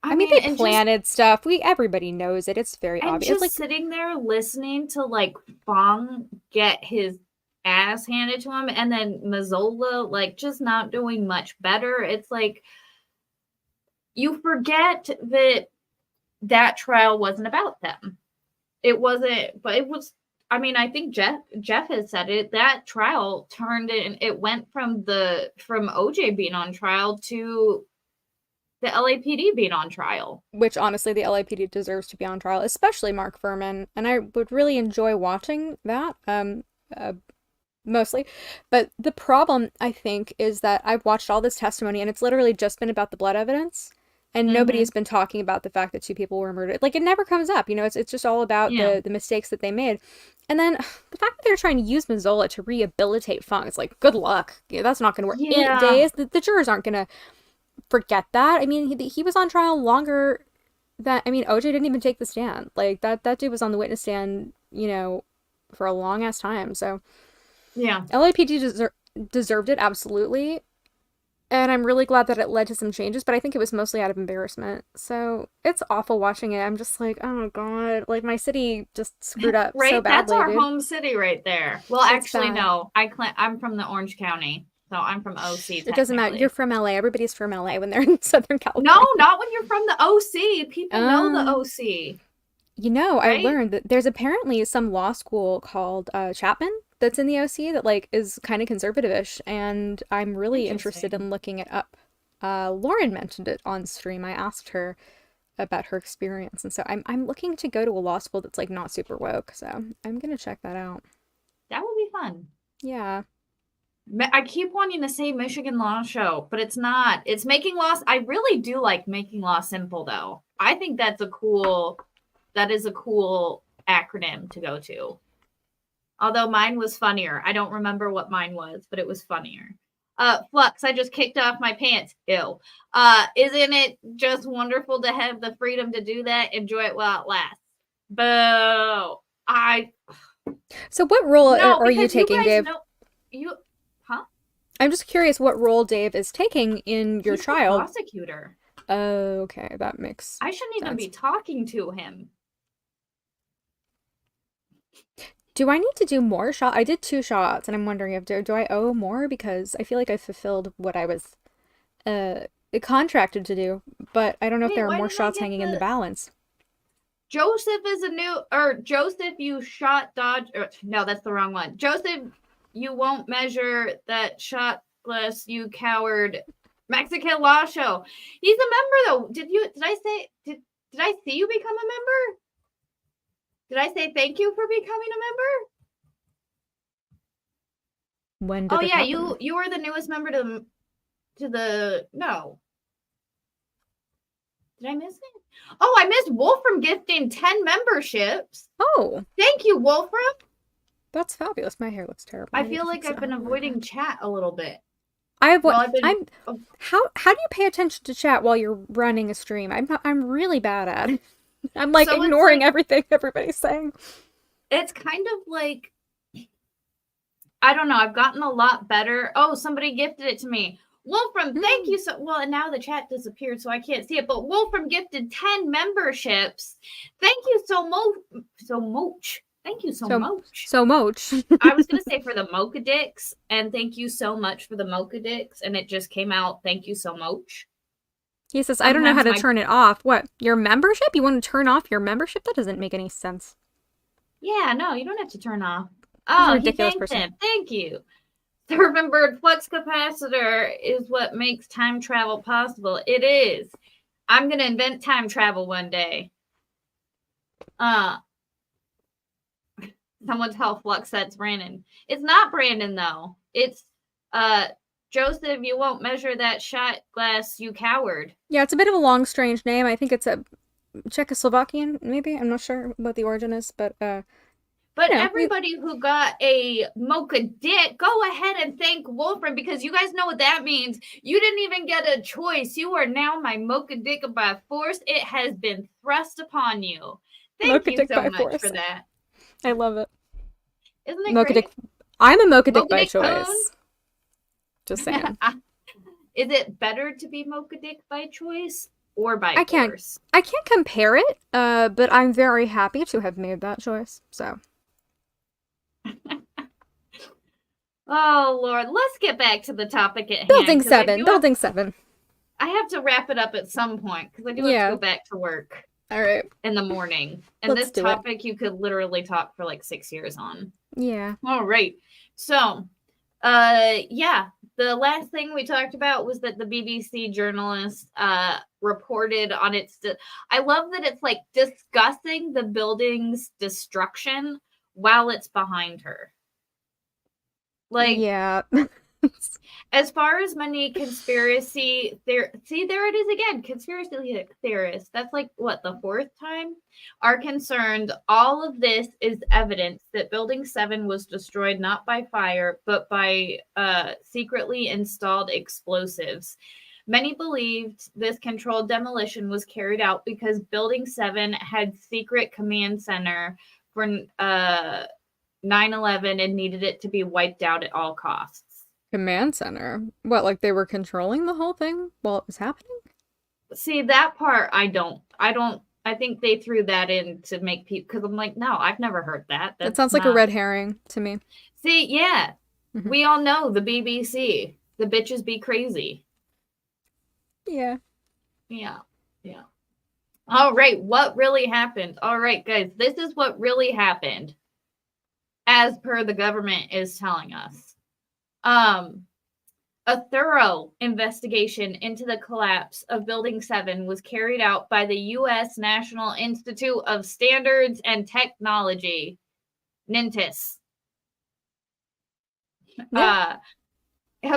S2: I mean, they planted stuff. Everybody knows it. It's very obvious.
S1: Just like sitting there listening to like Fong get his ass handed to him, and then Mazzola, like, just not doing much better. It's like, you forget that trial wasn't about them. It wasn't, but it was, I mean, I think Jeff has said it, that trial turned in, it went from OJ being on trial to the LAPD being on trial.
S2: Which, honestly, the LAPD deserves to be on trial, especially Mark Furman. And I would really enjoy watching that, mostly. But the problem, I think, is that I've watched all this testimony, and it's literally just been about the blood evidence. And nobody has been talking about the fact that 2 people were murdered. Like, it never comes up, it's just all about the mistakes that they made. And then the fact that they're trying to use Mazzola to rehabilitate Funk, it's like, good luck. That's not going to work. 8 days, the jurors aren't going to forget that. I mean, he was on trial longer than, OJ didn't even take the stand. Like, that dude was on the witness stand, for a long-ass time. So,
S1: yeah.
S2: LAPD deserved it, absolutely. And I'm really glad that it led to some changes, but I think it was mostly out of embarrassment. So it's awful watching it. I'm just like, oh my God, like my city just screwed up
S1: right?
S2: So badly.
S1: That's our
S2: dude.
S1: home city right there. Well, it's actually, bad. No, I'm from the Orange County, so I'm from OC.
S2: It doesn't matter. You're from LA. Everybody's from LA when they're in Southern California.
S1: No, not when you're from the OC. People know the OC.
S2: Right? I learned that there's apparently some law school called Chapman that's in the OC that like is kind of conservative-ish, and I'm really interested in looking it up. Lauren mentioned it on stream. I asked her about her experience, and so I'm looking to go to a law school that's like not super woke, so I'm gonna check that out.
S1: That would be fun.
S2: Yeah.
S1: I keep wanting to say Michigan Law Show, but it's not. It's Making Law. I really do like Making Law Simple, though. I think that is a cool acronym to go to. Although mine was funnier. I don't remember what mine was, but it was funnier. Flux, I just kicked off my pants. Ew. Isn't it just wonderful to have the freedom to do that? Enjoy it while it lasts. Boo.
S2: So what role are you taking, Dave?
S1: Huh?
S2: I'm just curious what role Dave is taking in your trial.
S1: The prosecutor.
S2: Oh, okay. That makes
S1: I shouldn't even be talking to him.
S2: Do I need to do more shots? I did 2 shots, and I'm wondering if do I owe more, because I feel like I fulfilled what I was contracted to do, but I don't know if there are more shots hanging in the balance.
S1: Joseph is Joseph, you shot Dodge. No, that's the wrong one. Joseph, you won't measure that shot less, you coward. Mexican Law Show. He's a member, though. Did I see you become a member? Did I say thank you for becoming a member?
S2: When did it happen?
S1: you were the newest member to the no. Did I miss it? Oh, I missed Wolfram gifting 10 memberships.
S2: Oh.
S1: Thank you, Wolfram.
S2: That's fabulous. My hair looks terrible.
S1: I feel like I've been avoiding chat a little bit.
S2: How do you pay attention to chat while you're running a stream? I'm really bad at it. I'm like ignoring everything everybody's saying.
S1: It's kind of like, I don't know. I've gotten a lot better. Oh, somebody gifted it to me. Wolfram, thank you so well. And now the chat disappeared, so I can't see it. But Wolfram gifted 10 memberships. Thank you so much. Thank you so much.
S2: So much.
S1: I was going to say for the Mocha Dicks, and thank you so much for the Mocha Dicks, and it just came out, thank you so much.
S2: He says, I don't know how to turn it off. What? Your membership? You want to turn off your membership? That doesn't make any sense.
S1: Yeah, no, you don't have to turn off. Oh, he thanked him. Thank you. Servant Bird Flux Capacitor is what makes time travel possible. It is. I'm going to invent time travel one day. Someone tell Flux that's Brandon. It's not Brandon, though. It's Joseph, you won't measure that shot glass, you coward.
S2: Yeah, it's a bit of a long, strange name. I think it's a Czechoslovakian, maybe. I'm not sure what the origin is, but
S1: everybody who got a Mocha Dick, go ahead and thank Wolfram, because you guys know what that means. You didn't even get a choice. You are now my Mocha Dick by force. It has been thrust upon you. Thank you so much for that.
S2: I love it.
S1: Isn't it
S2: Mocha
S1: great?
S2: Dick. I'm a Mocha Dick by choice. Cone? Just saying.
S1: Is it better to be Mocha Dick by choice or by force?
S2: I can't compare it, but I'm very happy to have made that choice. So.
S1: Oh Lord, let's get back to the topic at hand.
S2: Building 7. Building 7.
S1: I have to wrap it up at some point because I do have to go back to work.
S2: All right.
S1: In the morning. And this topic you could literally talk for like 6 years on.
S2: Yeah.
S1: All right. So, yeah, the last thing we talked about was that the BBC journalist reported on its. I love that it's like discussing the building's destruction while it's behind her. Like,
S2: yeah.
S1: As far as many conspiracy there it is again, conspiracy theorists, that's like what, the 4th time, are concerned, all of this is evidence that building 7 was destroyed not by fire but by secretly installed explosives. Many believed this controlled demolition was carried out because building 7 had secret command center for 9/11 and needed it to be wiped out at all costs.
S2: Command center? What, like they were controlling the whole thing while it was happening?
S1: See, that part I think they threw that in to make people, because I'm like, no, I've never heard that.
S2: That sounds like a red herring to me.
S1: See, yeah. Mm-hmm. We all know the BBC. The bitches be crazy.
S2: Yeah.
S1: Yeah. Yeah. All right, what really happened? All right, guys, this is what really happened, as per the government is telling us. A thorough investigation into the collapse of Building 7 was carried out by the U.S. National Institute of Standards and Technology, NINTIS. Yeah.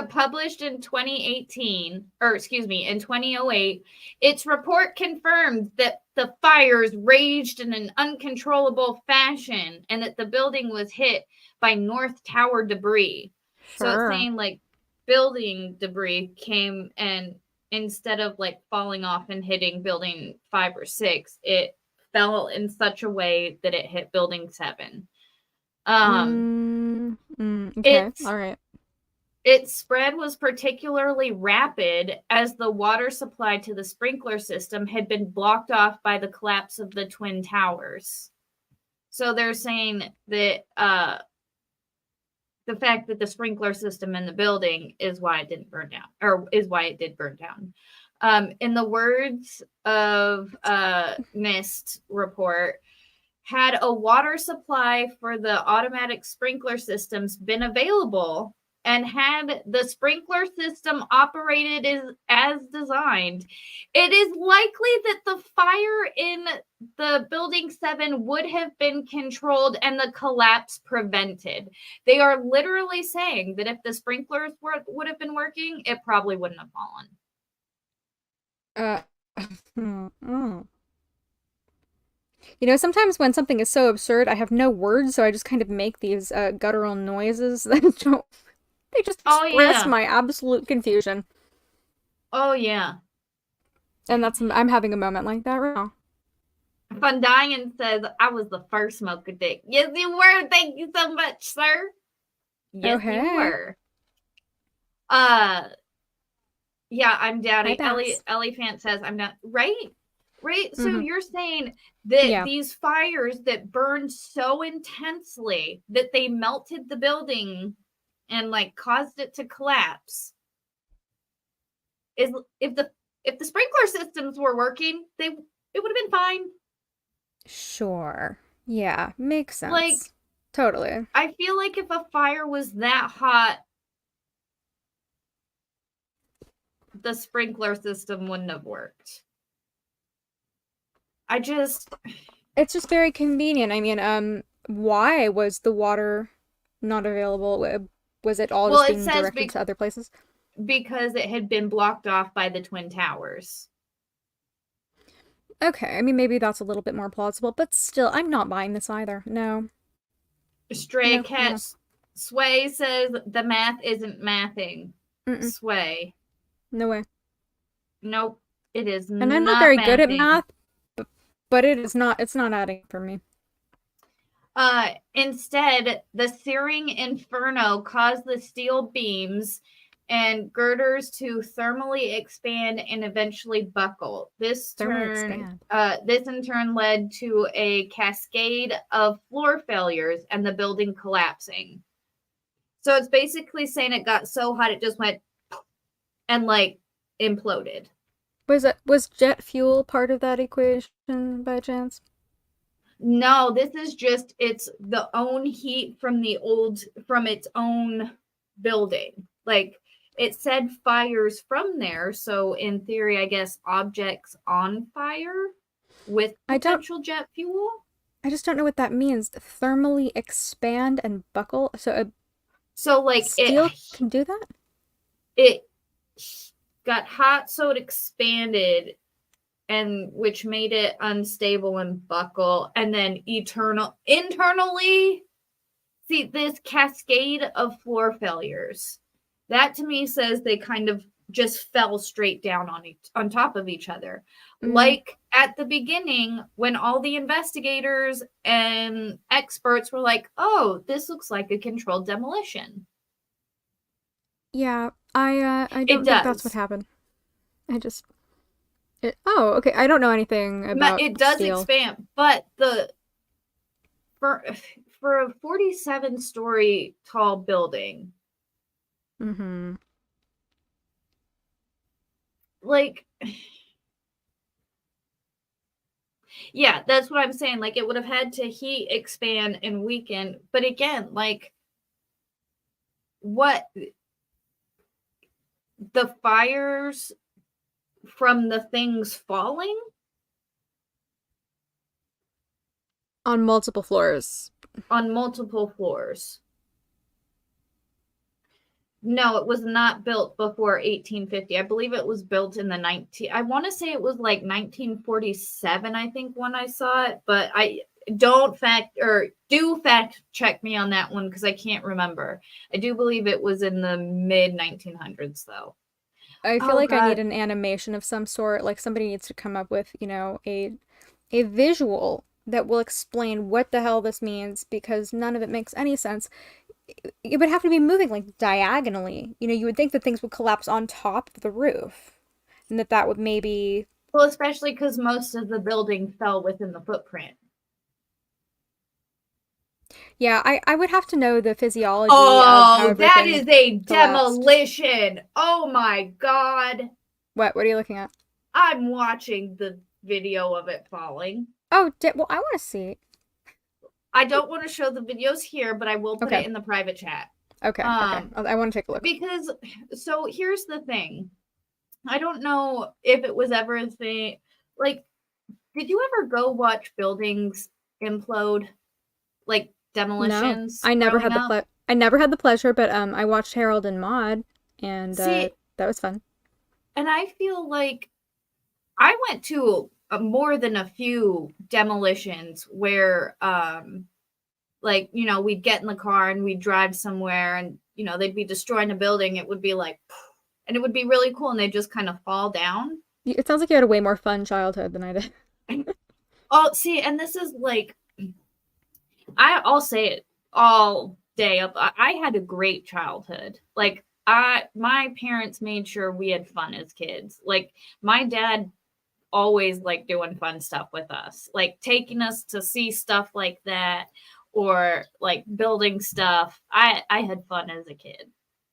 S1: Published in 2008, its report confirmed that the fires raged in an uncontrollable fashion and that the building was hit by North Tower debris. Sure. So it's saying like building debris came and instead of like falling off and hitting building 5 or 6, it fell in such a way that it hit building 7.
S2: Okay, all right.
S1: Its spread was particularly rapid as the water supply to the sprinkler system had been blocked off by the collapse of the Twin Towers. So they're saying that the fact that the sprinkler system in the building is why it didn't burn down, or is why it did burn down. In the words of NIST report, had a water supply for the automatic sprinkler systems been available and had the sprinkler system operated as designed, it is likely that the fire in the building 7 would have been controlled and the collapse prevented. They are literally saying that if the sprinklers would have been working, it probably wouldn't have
S2: fallen. You know, sometimes when something is so absurd, I have no words, so I just kind of make these guttural noises that don't... They just express my absolute confusion.
S1: Oh, yeah.
S2: And I'm having a moment like that right now.
S1: Fundian says, I was the first smoker dick. Yes, you were. Thank you so much, sir. Yes, you were. Yeah, I'm doubting. Elephant says, I'm not. Right? So you're saying that these fires that burned so intensely that they melted the building and like caused it to collapse, is if the sprinkler systems were working, it would have been fine.
S2: Sure. Yeah, makes sense. Like, totally.
S1: I feel like if a fire was that hot, the sprinkler system wouldn't have worked.
S2: It's just very convenient. I mean, why was the water not available? Was it all just being directed to other places?
S1: Because it had been blocked off by the Twin Towers.
S2: Okay, I mean, maybe that's a little bit more plausible, but still, I'm not buying this either. No.
S1: Stray Cat Sway says the math isn't mathing. Sway.
S2: No way.
S1: Nope, it is not.
S2: And I'm not very good at math, but it's not adding for me.
S1: Instead, the searing inferno caused the steel beams and girders to thermally expand and eventually buckle. This in turn led to a cascade of floor failures and the building collapsing. So it's basically saying it got so hot it just went and like imploded.
S2: Was jet fuel part of that equation by chance?
S1: No, this is just it's the own heat from its own building. Like it said fires from there, so in theory, I guess objects on fire with potential jet fuel.
S2: I just don't know what that means. Thermally expand and buckle.
S1: So like
S2: steel can do that?
S1: It got hot, so it expanded, and which made it unstable and buckle, and then internally see this cascade of floor failures. That to me says they kind of just fell straight down on top of each other. Like at the beginning when all the investigators and experts were like, "Oh, this looks like a controlled demolition."
S2: Yeah, I don't think that's what happened. Okay, I don't know anything about
S1: it does
S2: steel.
S1: expand, but for a 47-story tall building, like, yeah, that's what I'm saying. Like, it would have had to heat, expand, and weaken. But again, like, what the fires from the things falling
S2: on multiple floors.
S1: No, it was not built before 1850. I believe it was built in I want to say it was like 1947, I think, when I saw it, but I do fact check me on that one because I can't remember. I do believe it was in the mid 1900s though.
S2: I feel like I need an animation of some sort. Like somebody needs to come up with, a visual that will explain what the hell this means because none of it makes any sense. It would have to be moving like diagonally. You would think that things would collapse on top of the roof and that would maybe...
S1: Well, especially because most of the building fell within the footprint.
S2: Yeah, I would have to know the physiology
S1: of
S2: how everything
S1: that is a
S2: collapsed.
S1: demolition. Oh my God.
S2: What are you looking at?
S1: I'm watching the video of it falling.
S2: Oh, well, I want to see.
S1: I don't want to show the videos here, but I will put it in the private chat.
S2: Okay. I want to take a look.
S1: Because, so here's the thing. I don't know if it was ever a thing. Like, did you ever go watch buildings implode? Like demolitions?
S2: No, I never had the pleasure, but I watched Harold and Maude, and that was fun.
S1: And I feel like I went to more than a few demolitions where like, we'd get in the car and we'd drive somewhere and they'd be destroying a building. It would be like, and it would be really cool, and they'd just kind of fall down.
S2: It sounds like you had a way more fun childhood than I did.
S1: Oh, see, and this is like, I'll say it all day. I had a great childhood. Like, my parents made sure we had fun as kids. Like, my dad always liked doing fun stuff with us, like taking us to see stuff like that or like building stuff. I had fun as a kid.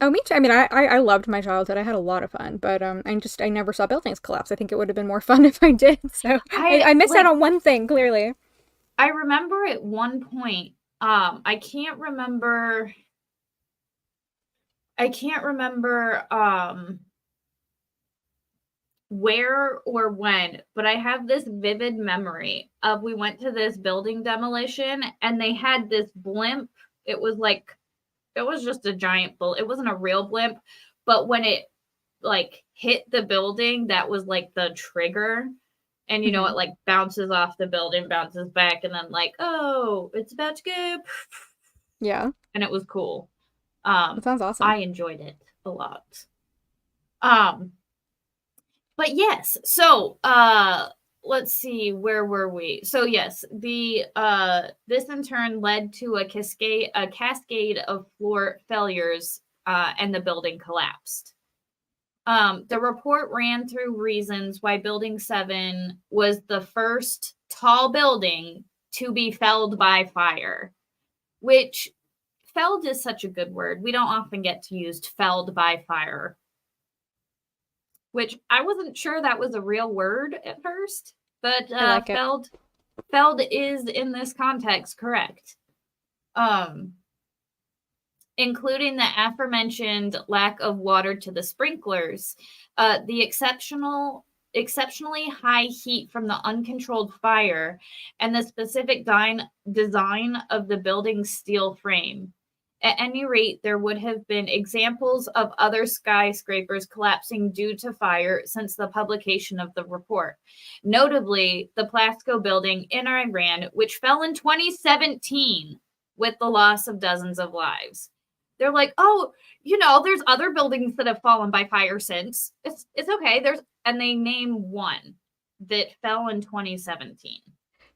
S2: Oh, me too. I mean, I loved my childhood. I had a lot of fun, but I never saw buildings collapse. I think it would have been more fun if I did. So I missed out on one thing, clearly.
S1: I remember at one point, I can't remember where or when, but I have this vivid memory of we went to this building demolition and they had this blimp. It was just a giant blimp. It wasn't a real blimp, but when it like hit the building, that was like the trigger. And it like bounces off the building, bounces back, and then like, oh, it's about to go.
S2: Yeah.
S1: And it was cool.
S2: That sounds awesome.
S1: I enjoyed it a lot. But yes, so let's see, where were we? So yes, this in turn led to a cascade of floor failures, and the building collapsed. The report ran through reasons why Building 7 was the first tall building to be felled by fire, which felled is such a good word. We don't often get to use felled by fire, which I wasn't sure that was a real word at first, but
S2: I like it.
S1: Felled is in this context correct. Including the aforementioned lack of water to the sprinklers, the exceptionally high heat from the uncontrolled fire, and the specific design of the building's steel frame. At any rate, there would have been examples of other skyscrapers collapsing due to fire since the publication of the report. Notably, the Plasko building in Iran, which fell in 2017 with the loss of dozens of lives. They're like, oh, there's other buildings that have fallen by fire since. It's okay. And they name one that fell in 2017.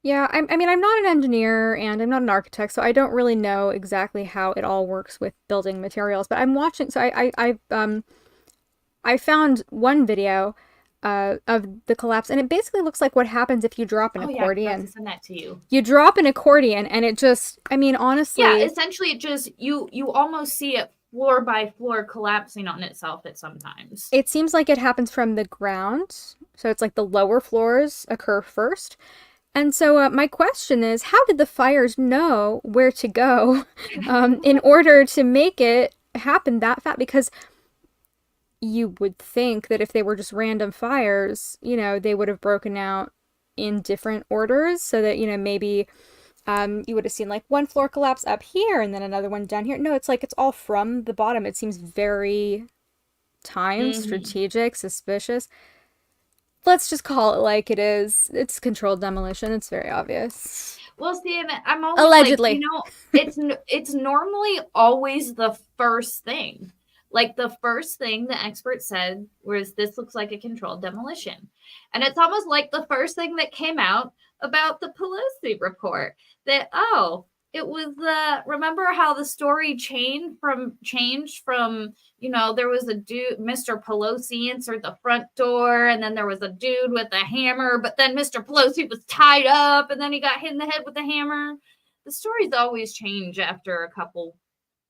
S2: Yeah, I mean, I'm not an engineer and I'm not an architect, so I don't really know exactly how it all works with building materials. But I'm watching, so I found one video of the collapse, and it basically looks like what happens if you drop an accordion.
S1: Yeah, I forgot to send that to you.
S2: You drop an accordion, and it just, I mean, honestly.
S1: Yeah, essentially, it just you almost see it floor by floor collapsing on itself at sometimes.
S2: It seems like it happens from the ground, so it's like the lower floors occur first. And so my question is, how did the fires know where to go in order to make it happen that fast? Because you would think that if they were just random fires, they would have broken out in different orders so that, maybe you would have seen like one floor collapse up here and then another one down here. No, it's like it's all from the bottom. It seems very timed, strategic, suspicious. Let's just call it like it is. It's controlled demolition. It's very obvious.
S1: Well, see, and I'm always
S2: allegedly,
S1: it's normally always the first thing. Like the first thing the expert said was, this looks like a controlled demolition. And it's almost like the first thing that came out about the Pelosi report that, it was remember how the story changed from, there was a dude, Mr. Pelosi answered the front door, and then there was a dude with a hammer, but then Mr. Pelosi was tied up, and then he got hit in the head with a hammer. The stories always change after a couple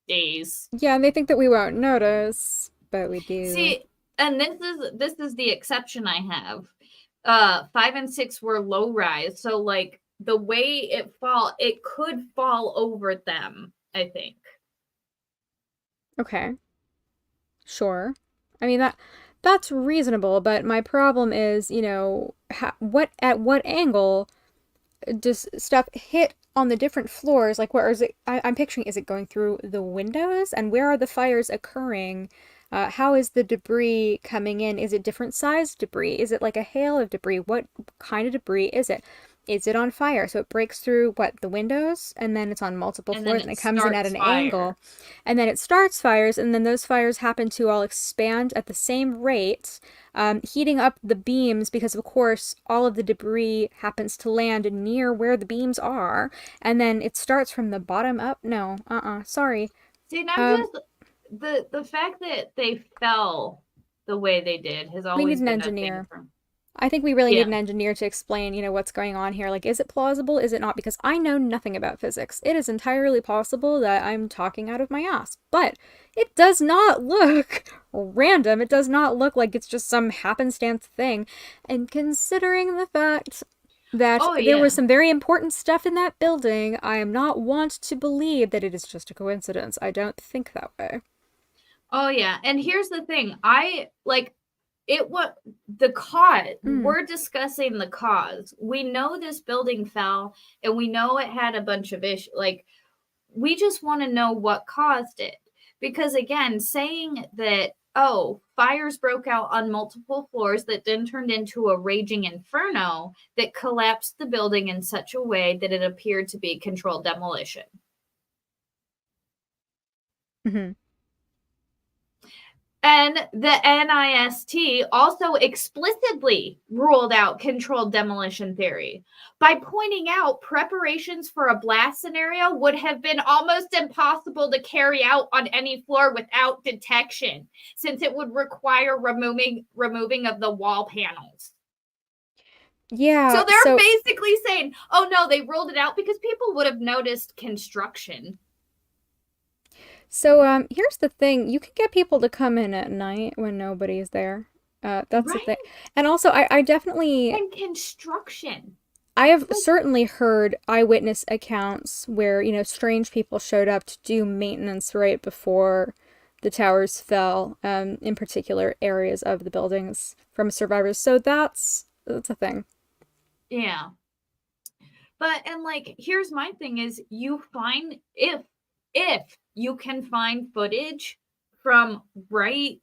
S1: days.
S2: Yeah, and they think that we won't notice, but we do.
S1: See, and this is the exception I have. 5 and 6 were low rise, so like the way it could fall over them, I think.
S2: Okay. Sure. I mean that's reasonable, but my problem is, at what angle does stuff hit on the different floors? Like, where is it? I'm picturing, is it going through the windows? And where are the fires occurring? How is the debris coming in? Is it different sized debris? Is it like a hail of debris? What kind of debris is it? Is it on fire? So it breaks through the windows, and then it's on multiple floors, and it comes in at an angle. And then it starts fires, and then those fires happen to all expand at the same rate, heating up the beams, because of course all of the debris happens to land near where the beams are, and then it starts from the bottom up. No, sorry.
S1: See, now just the fact that they fell the way they did has always
S2: been an engineer. I think we really need an engineer to explain, what's going on here. Like, is it plausible? Is it not? Because I know nothing about physics. It is entirely possible that I'm talking out of my ass. But it does not look random. It does not look like it's just some happenstance thing. And considering the fact that there was some very important stuff in that building, I am not want to believe that it is just a coincidence. I don't think that way.
S1: Oh, yeah. And here's the thing. The cause, we're discussing the cause. We know this building fell, and we know it had a bunch of issues. Like, we just want to know what caused it. Because again, saying that, fires broke out on multiple floors that then turned into a raging inferno that collapsed the building in such a way that it appeared to be controlled demolition.
S2: Mm-hmm.
S1: And the NIST also explicitly ruled out controlled demolition theory by pointing out preparations for a blast scenario would have been almost impossible to carry out on any floor without detection, since it would require removing of the wall panels.
S2: Yeah.
S1: So they're basically saying, oh no, they ruled it out because people would have noticed construction.
S2: So, here's the thing. You can get people to come in at night when nobody's there. That's the thing.
S1: Right?
S2: And also, I definitely,
S1: And construction.
S2: I have
S1: Like,
S2: certainly heard eyewitness accounts where, strange people showed up to do maintenance right before the towers fell, in particular areas of the buildings from survivors. So that's a thing.
S1: yeah. But and like here's my thing is you find if you can find footage from right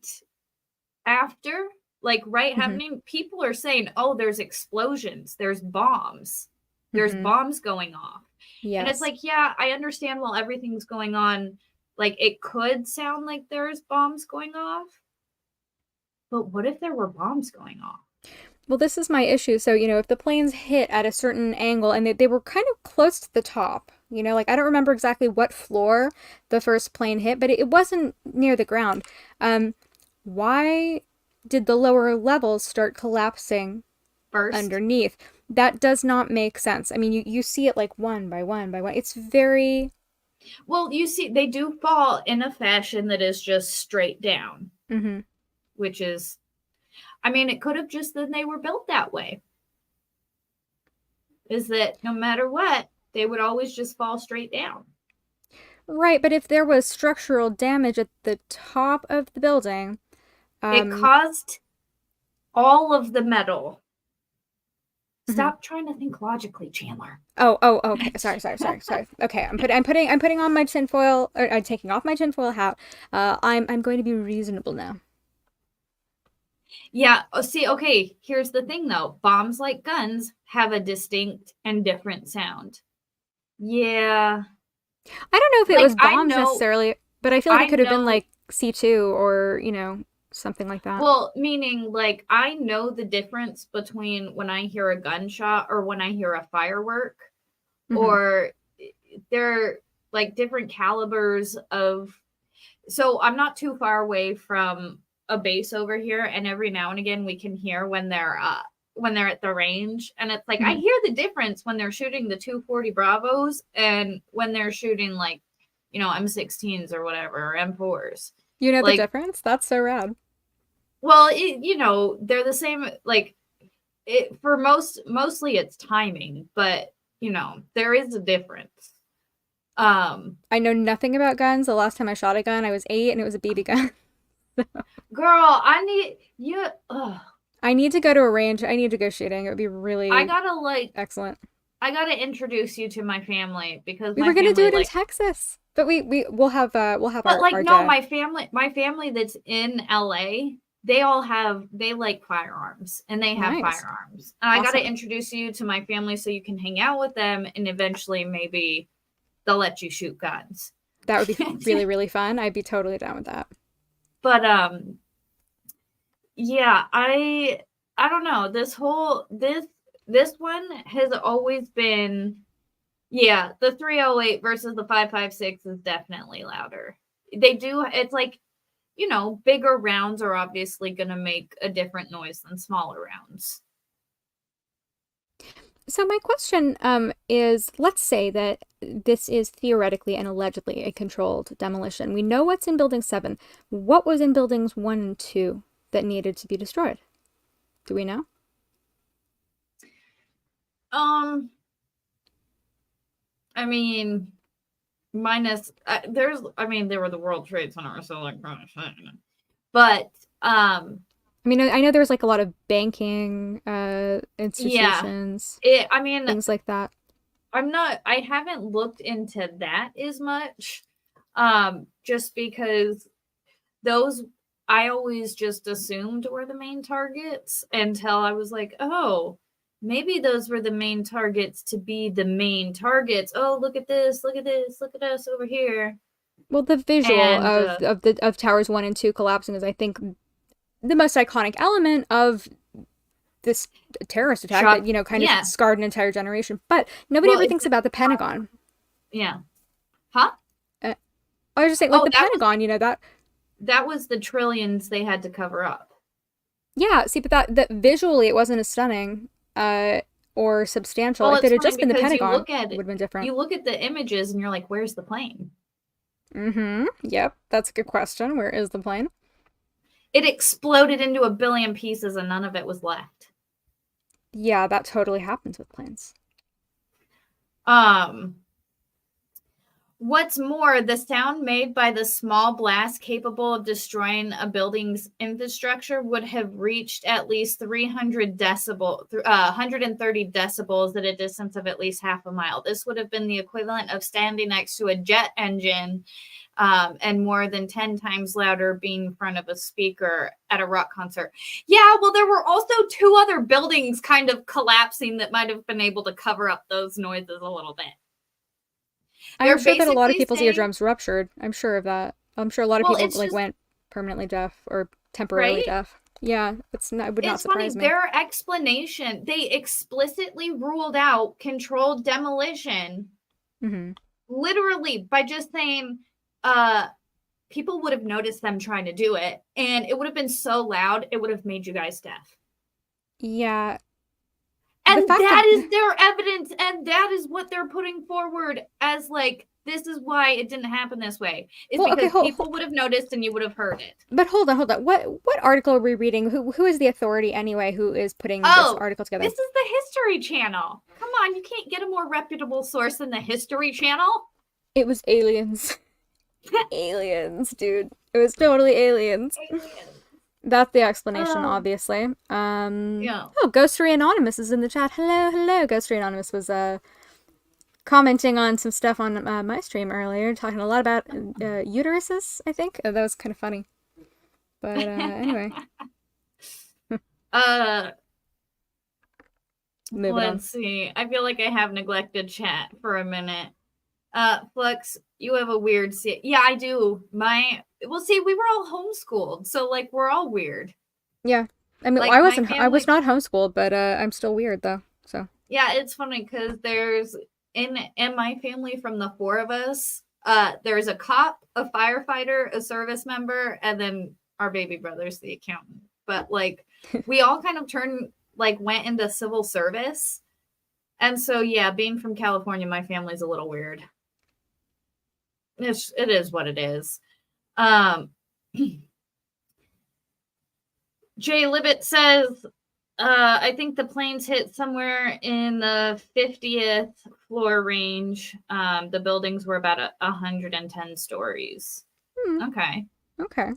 S1: after, like right
S2: Mm-hmm.
S1: happening, people are saying, "Oh, there's explosions, there's bombs. There's
S2: Mm-hmm.
S1: bombs going off." And it's
S2: Yes.
S1: like, yeah, I understand while everything's going on, like it could sound like there's bombs going off, but what if there were bombs going off?
S2: Well, this is my issue. So, if the planes hit at a certain angle and they were kind of close to the top, like I don't remember exactly what floor the first plane hit, but it wasn't near the ground. Why did the lower levels start collapsing
S1: First,
S2: underneath? That does not make sense. I mean, you see it like one by one by one. It's very.
S1: well, you see, they do fall in a fashion that is just straight down,
S2: Mm-hmm.
S1: which is, I mean, it could have just been they were built that way. Is that no matter what, they would always just fall straight down.
S2: Right, but if there was structural damage at the top of the building,
S1: It
S2: um,
S1: caused all of the metal.
S2: mhm.
S1: Stop trying to think logically, Chandler.
S2: Oh, okay. Sorry. Okay, I'm putting on my tinfoil, or I'm taking off my tinfoil hat. I'm going to be reasonable now.
S1: Yeah. Oh, see, okay. Here's the thing, though. Bombs, like guns, have a distinct and different sound. Yeah.
S2: I don't know if it
S1: Like
S2: was bombs necessarily, but I feel like it
S1: I
S2: could have been
S1: know.
S2: like C2 or, something like that.
S1: Well, meaning like I know the difference between when I hear a gunshot or when I hear a firework,
S2: Hmm.
S1: or they're like different calibers of. So I'm not too far away from a base over here, and every now and again we can hear when they're at the range, and it's like I
S2: Hmm.
S1: hear the difference when they're shooting the 240 Bravos and when they're shooting like M16s or whatever or M4s.
S2: You know the
S1: Like,
S2: difference? That's so rad.
S1: well, they're the same. Like for mostly it's timing, but there is a difference.
S2: I know nothing about guns. The last time I shot a gun, I was 8 and it was a BB gun.
S1: Girl, I need you. Ugh,
S2: I need to go to a range. I need to go shooting. It would be
S1: I
S2: really
S1: gotta like
S2: excellent.
S1: I gotta introduce you to my family because
S2: We
S1: my
S2: were gonna do
S1: family
S2: it in
S1: like.
S2: Texas, but we'll have
S1: But like
S2: our
S1: no,
S2: day.
S1: my family that's in LA, they like firearms and they have
S2: Nice,
S1: firearms. And I gotta
S2: awesome.
S1: introduce you to my family so you can hang out with them and eventually maybe they'll let you shoot guns.
S2: That would be really really fun. I'd be totally down with that.
S1: But yeah, I don't know. This one has always been, yeah, the 308 versus the 556 is definitely louder. They do, it's like, bigger rounds are obviously going to make a different noise than smaller rounds.
S2: So my question is, let's say that this is theoretically and allegedly a controlled demolition. We know what's in Building 7. What was in Buildings 1 and 2 that needed to be destroyed? Do we know?
S1: Um, I mean, minus there were the World Trade Center, so like, but
S2: I know there's like a lot of banking
S1: yeah,
S2: institutions,
S1: I mean,
S2: things like that.
S1: I haven't looked into that as much, just because those I always just assumed were the main targets until I was like, oh, maybe those were the main targets to be the main targets. Oh, look at this, look at this, look at us over here.
S2: Well, the visual
S1: And
S2: of Towers 1 and 2 collapsing is, I think, the most iconic element of this terrorist attack that,
S1: shot,
S2: kind of
S1: yeah.
S2: scarred an entire generation. But nobody
S1: Well,
S2: ever thinks about the Pentagon.
S1: yeah. Huh?
S2: Uh, I was just saying, like
S1: Oh,
S2: the Pentagon,
S1: that was the trillions they had to cover up.
S2: yeah, see, but that visually it wasn't as stunning or substantial.
S1: Well,
S2: If it
S1: it's
S2: had
S1: funny
S2: just been the
S1: because
S2: Pentagon, it would have been different.
S1: you look at the images and you're like, where's the plane?
S2: Mm-hmm. Yep, that's a good question. Where is the plane?
S1: It exploded into a billion pieces and none of it was left.
S2: Yeah, that totally happens with planes.
S1: Um, What's more, the sound made by the small blast capable of destroying a building's infrastructure would have reached at least 130 decibels at a distance of at least half a mile. This would have been the equivalent of standing next to a jet engine, and more than 10 times louder being in front of a speaker at a rock concert. Yeah, well, there were also two other buildings kind of collapsing that might have been able to cover up those noises a little bit.
S2: I'm
S1: They're
S2: sure that a lot of
S1: basically
S2: people's
S1: saying,
S2: eardrums ruptured. I'm sure of that. I'm sure a lot of
S1: well,
S2: people
S1: it's
S2: like
S1: just
S2: went permanently deaf or temporarily
S1: right.
S2: deaf. Yeah, it would not
S1: It's funny.
S2: surprise me.
S1: Their explanation, they explicitly ruled out controlled demolition,
S2: Mm-hmm.
S1: literally by just saying, uh, people would have noticed them trying to do it, and it would have been so loud, it would have made you guys deaf.
S2: Yeah, the
S1: And
S2: fact
S1: that
S2: of
S1: is their evidence, and that is what they're putting forward as like, this is why it didn't happen this way. Is
S2: well, okay,
S1: because people would have noticed and you would have heard it.
S2: but hold on. What article are we reading? Who is the authority anyway? Who is putting this
S1: Oh,
S2: article together?
S1: this is the History Channel. Come on, you can't get a more reputable source than the History Channel.
S2: It was aliens. Aliens, dude. It was totally aliens.
S1: Aliens.
S2: That's the explanation,
S1: Oh,
S2: obviously.
S1: yeah.
S2: Oh, Ghostery Anonymous is in the chat. Hello, hello. Ghostery Anonymous was commenting on some stuff on my stream earlier, talking a lot about uteruses, I think. That was kind of funny. But anyway.
S1: uh,
S2: Moving on.
S1: let's see. I feel like I have neglected chat for a minute. Flux, you have a weird yeah, I do. Well, see, we were all homeschooled, so like we're all weird.
S2: Yeah. I mean,
S1: Like
S2: I was not homeschooled, but I'm still weird though. So.
S1: Yeah, it's funny because there's in my family from the four of us, there's a cop, a firefighter, a service member, and then our baby brother's the accountant. But like we all kind of went into civil service. And so yeah, being from California, my family's a little weird. It is what it is. Jay Libet says, I think the planes hit somewhere in the 50th floor range. The buildings were about 110 stories. Okay.
S2: Okay.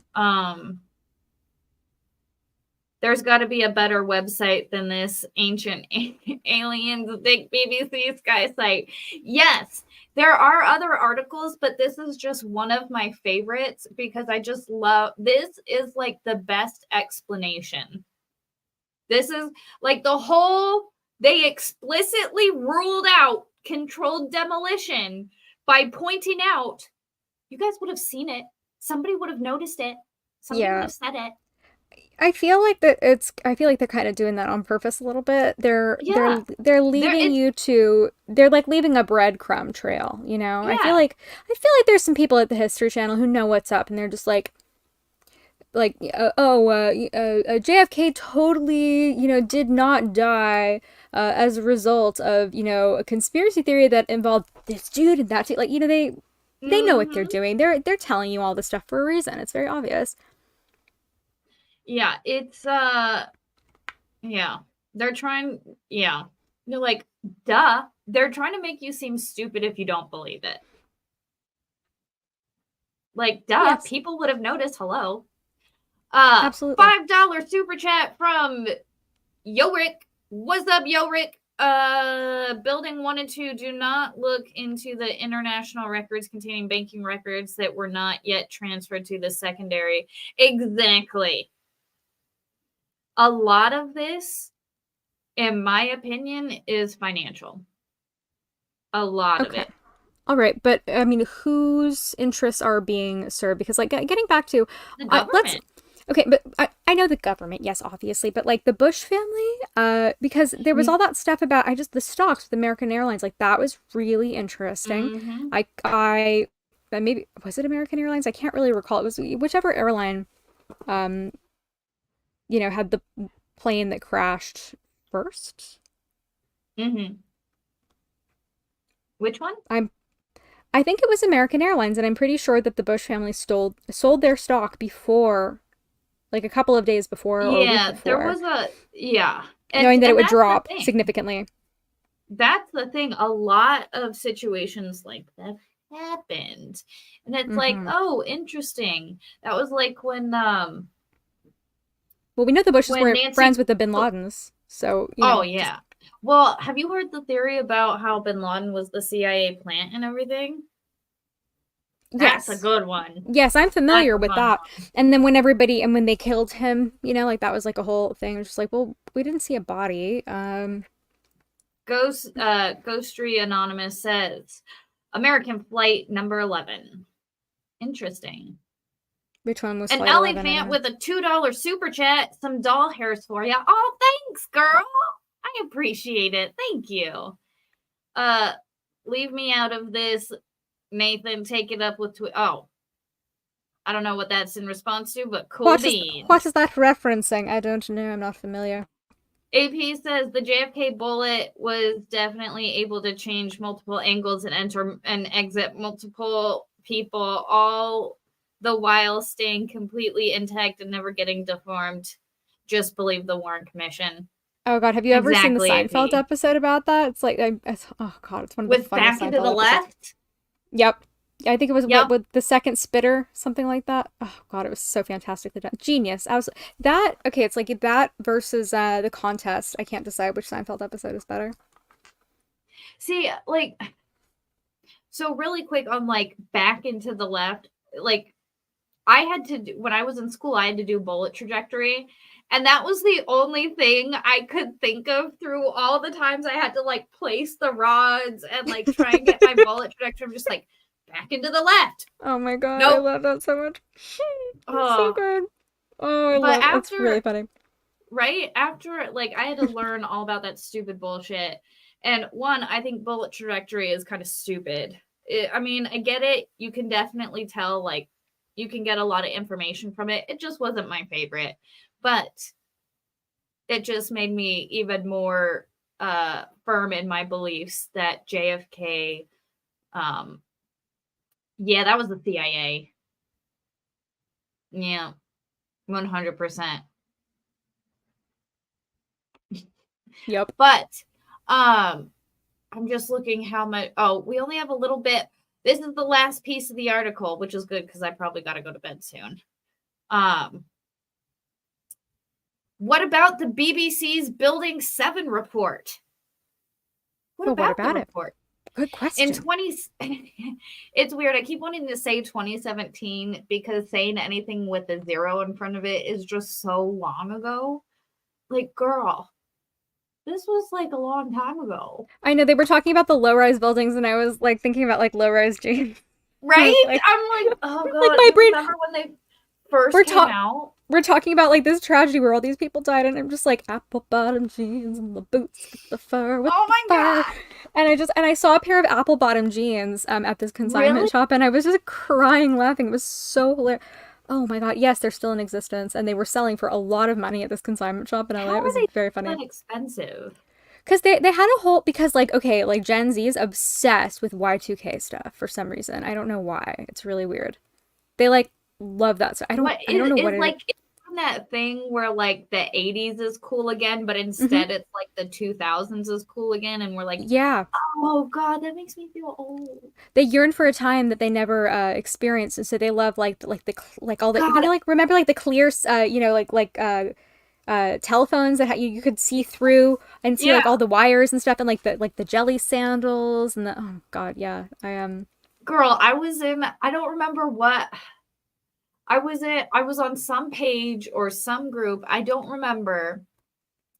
S1: There's got to be a better website than this ancient aliens big BBC Sky site. Yes, there are other articles, but this is just one of my favorites because I just love this. Is like the best explanation. This is like they explicitly ruled out controlled demolition by pointing out, you guys would have seen it. Somebody would have noticed it. Somebody would have said it.
S2: I feel like they're kind of doing that on purpose a little bit. They're leaving you to, they're like leaving a breadcrumb trail, you know?
S1: Yeah.
S2: I feel like there's some people at the History Channel who know what's up and they're just JFK totally, did not die as a result of, a conspiracy theory that involved this dude and that dude. Like, they know what they're doing. They're telling you all this stuff for a reason. It's very obvious.
S1: Yeah, it's yeah. They're trying, yeah. They're like, duh. They're trying to make you seem stupid if you don't believe it. Like, duh, yes. People would have noticed. Hello.
S2: Absolutely.
S1: $5 super chat from Yorick. What's up, Yorick? Building 1 and 2 do not look into the international records containing banking records that were not yet transferred to the secondary. Exactly. A lot of this, in my opinion, is financial. A lot of it.
S2: All right, but I mean, whose interests are being served? Because, like, getting back to
S1: the government.
S2: Okay, but I know the government, yes, obviously, but like the Bush family, because there was all that stuff about the stocks with American Airlines, like that was really interesting. I maybe was it American Airlines? I can't really recall. It was whichever airline, had the plane that crashed first.
S1: Which one?
S2: I think it was American Airlines, and I'm pretty sure that the Bush family sold their stock before, like a couple of days before or a week before.
S1: There was
S2: knowing that it would drop significantly.
S1: That's the thing. A lot of situations like that happened. And it's like, oh, interesting. That was like when well,
S2: we know the Bushes were friends with the Bin Ladens. So,
S1: yeah. Well, have you heard the theory about how Bin Laden was the CIA plant and everything? That's a good one.
S2: Yes, I'm familiar with that. And then when they killed him, like that was like a whole thing. It was just like, well, we didn't see a body.
S1: Ghostry Anonymous says, American flight number 11. Interesting.
S2: Which one was
S1: an elephant with a $2 super chat? Some doll hairs for you. Oh, thanks, girl. I appreciate it. Thank you. Leave me out of this. Nathan, take it up with I don't know what that's in response to, but cool beans.
S2: What is that referencing? I don't know. I'm not familiar.
S1: AP says the JFK bullet was definitely able to change multiple angles and enter and exit multiple people, all the while staying completely intact and never getting deformed. Just believe the Warren Commission.
S2: Oh God, have you ever seen the Seinfeld episode about that? It's like, oh God, it's one of the funniest
S1: Back into the left?
S2: Yep. I think it was with the second spitter, something like that. Oh God, it was so fantastically done. Genius. It's like that versus the contest. I can't decide which Seinfeld episode is better.
S1: See, like, so really quick on like Back into the Left, like when I was in school, I had to do bullet trajectory. And that was the only thing I could think of through all the times I had to like place the rods and like try and get my bullet trajectory. I'm just like, back into the left.
S2: Oh my God. Nope. I love that so much. It's so good. Oh, I love it. It's really funny.
S1: Right after, like, I had to learn all about that stupid bullshit. And one, I think bullet trajectory is kind of stupid. I mean, I get it. You can definitely tell, like, you can get a lot of information from it. It just wasn't my favorite. But it just made me even more firm in my beliefs that JFK, that was the CIA. Yeah, 100%.
S2: Yep.
S1: But I'm just looking how much. Oh, we only have a little bit. This is the last piece of the article, which is good because I probably got to go to bed soon. What about the BBC's Building 7 report? What about the report?
S2: Good question.
S1: It's weird. I keep wanting to say 2017 because saying anything with a 0 in front of it is just so long ago. Like, girl, this was like a long time ago.
S2: I know they were talking about the low-rise buildings, and I was like thinking about like low-rise jeans.
S1: Right? I'm like, oh God. Like my brain. Remember when they first came out?
S2: We're talking about like this tragedy where all these people died, and I'm just like apple bottom jeans and the boots with the fur with the fur. God. And I saw a pair of apple bottom jeans at this consignment shop, and I was just crying laughing. It was so hilarious. Oh my God, yes, they're still in existence, and they were selling for a lot of money at this consignment shop in LA. It was very funny.
S1: How are they expensive?
S2: Because they had a whole, because like, okay, like Gen Z is obsessed with Y2K stuff for some reason. I don't know why. It's really weird. They like love that stuff. I don't know what it is.
S1: It's that thing where like the 80s is cool again, but instead it's like the 2000s is cool again, and we're like,
S2: yeah,
S1: oh God, that makes me feel old.
S2: They yearn for a time that they never experienced, and so they love all the remember like the clear telephones that you could see through and see like all the wires and stuff, and like the jelly sandals and the oh God, yeah.
S1: Girl, I don't remember what I was on some page or some group, I don't remember,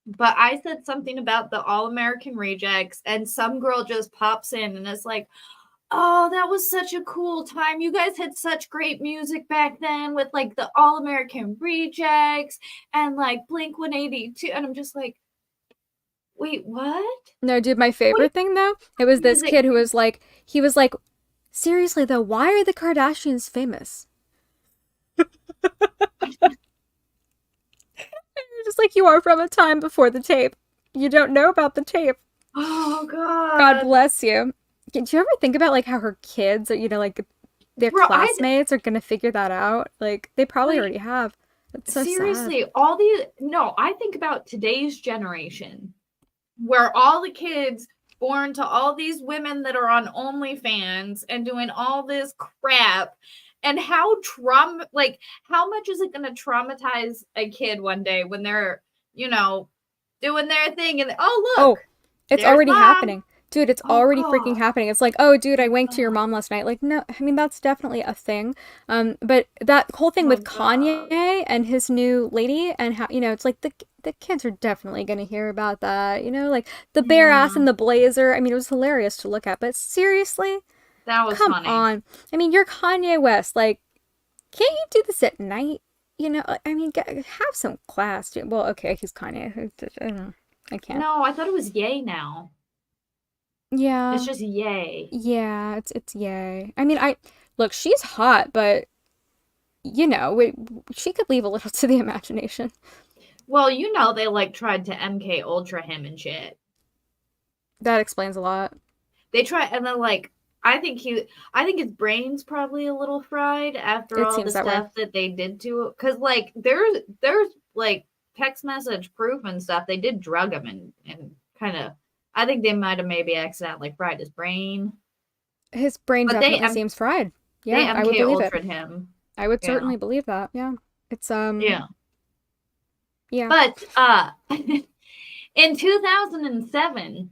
S1: but I said something about the All-American Rejects, and some girl just pops in and is like, oh, that was such a cool time. You guys had such great music back then with like the All-American Rejects and like Blink-182. And I'm just like, wait, what?
S2: No, dude, my favorite thing though, it was this kid who was like, seriously though, why are the Kardashians famous? Just like, you are from a time before the tape. You don't know about the tape.
S1: Oh God.
S2: God bless you. Do you ever think about like how her kids are, like their
S1: Bro,
S2: classmates are gonna figure that out? Like they probably
S1: like
S2: already have. It's so sad.
S1: seriously, no, I think about today's generation where all the kids born to all these women that are on OnlyFans and doing all this crap, and how much is it going to traumatize a kid one day when they're, doing their thing and
S2: Oh,
S1: look,
S2: it's
S1: there's
S2: already
S1: mom.
S2: happening. Dude, it's
S1: Oh
S2: already freaking
S1: god.
S2: happening. It's like, oh, dude, I wanked to your mom last night. Like, no, I mean, that's definitely a thing. But that whole thing
S1: Oh
S2: with
S1: god.
S2: Kanye and his new lady and how, it's like the kids are definitely going to hear about that, like the bare ass
S1: Yeah,
S2: and the blazer. I mean, it was hilarious to look at, but seriously,
S1: that was
S2: come
S1: funny.
S2: on. I mean, you're Kanye West. Like, can't you do this at night? I mean, have some class. Dude. Well, okay, he's Kanye. I don't know. I can't.
S1: No, I thought it was yay now. It's
S2: Yeah.
S1: just yay.
S2: Yeah, it's yay. I mean, I look, she's hot, but she could leave a little to the imagination.
S1: Well, they tried to MK Ultra him and shit.
S2: That explains a lot.
S1: They try and then I think his brain's probably a little fried after
S2: It
S1: all the
S2: seems that way.
S1: stuff that they did to it. Cause there's like text message proof and stuff. They did drug him and kind of I think they might have maybe accidentally fried his brain.
S2: His brain
S1: But
S2: definitely seems fried.
S1: they
S2: Yeah, I would
S1: MK
S2: believe it.
S1: Ultra'd him.
S2: I would
S1: Yeah.
S2: certainly believe that. Yeah. It's
S1: Yeah.
S2: yeah.
S1: But in 2007,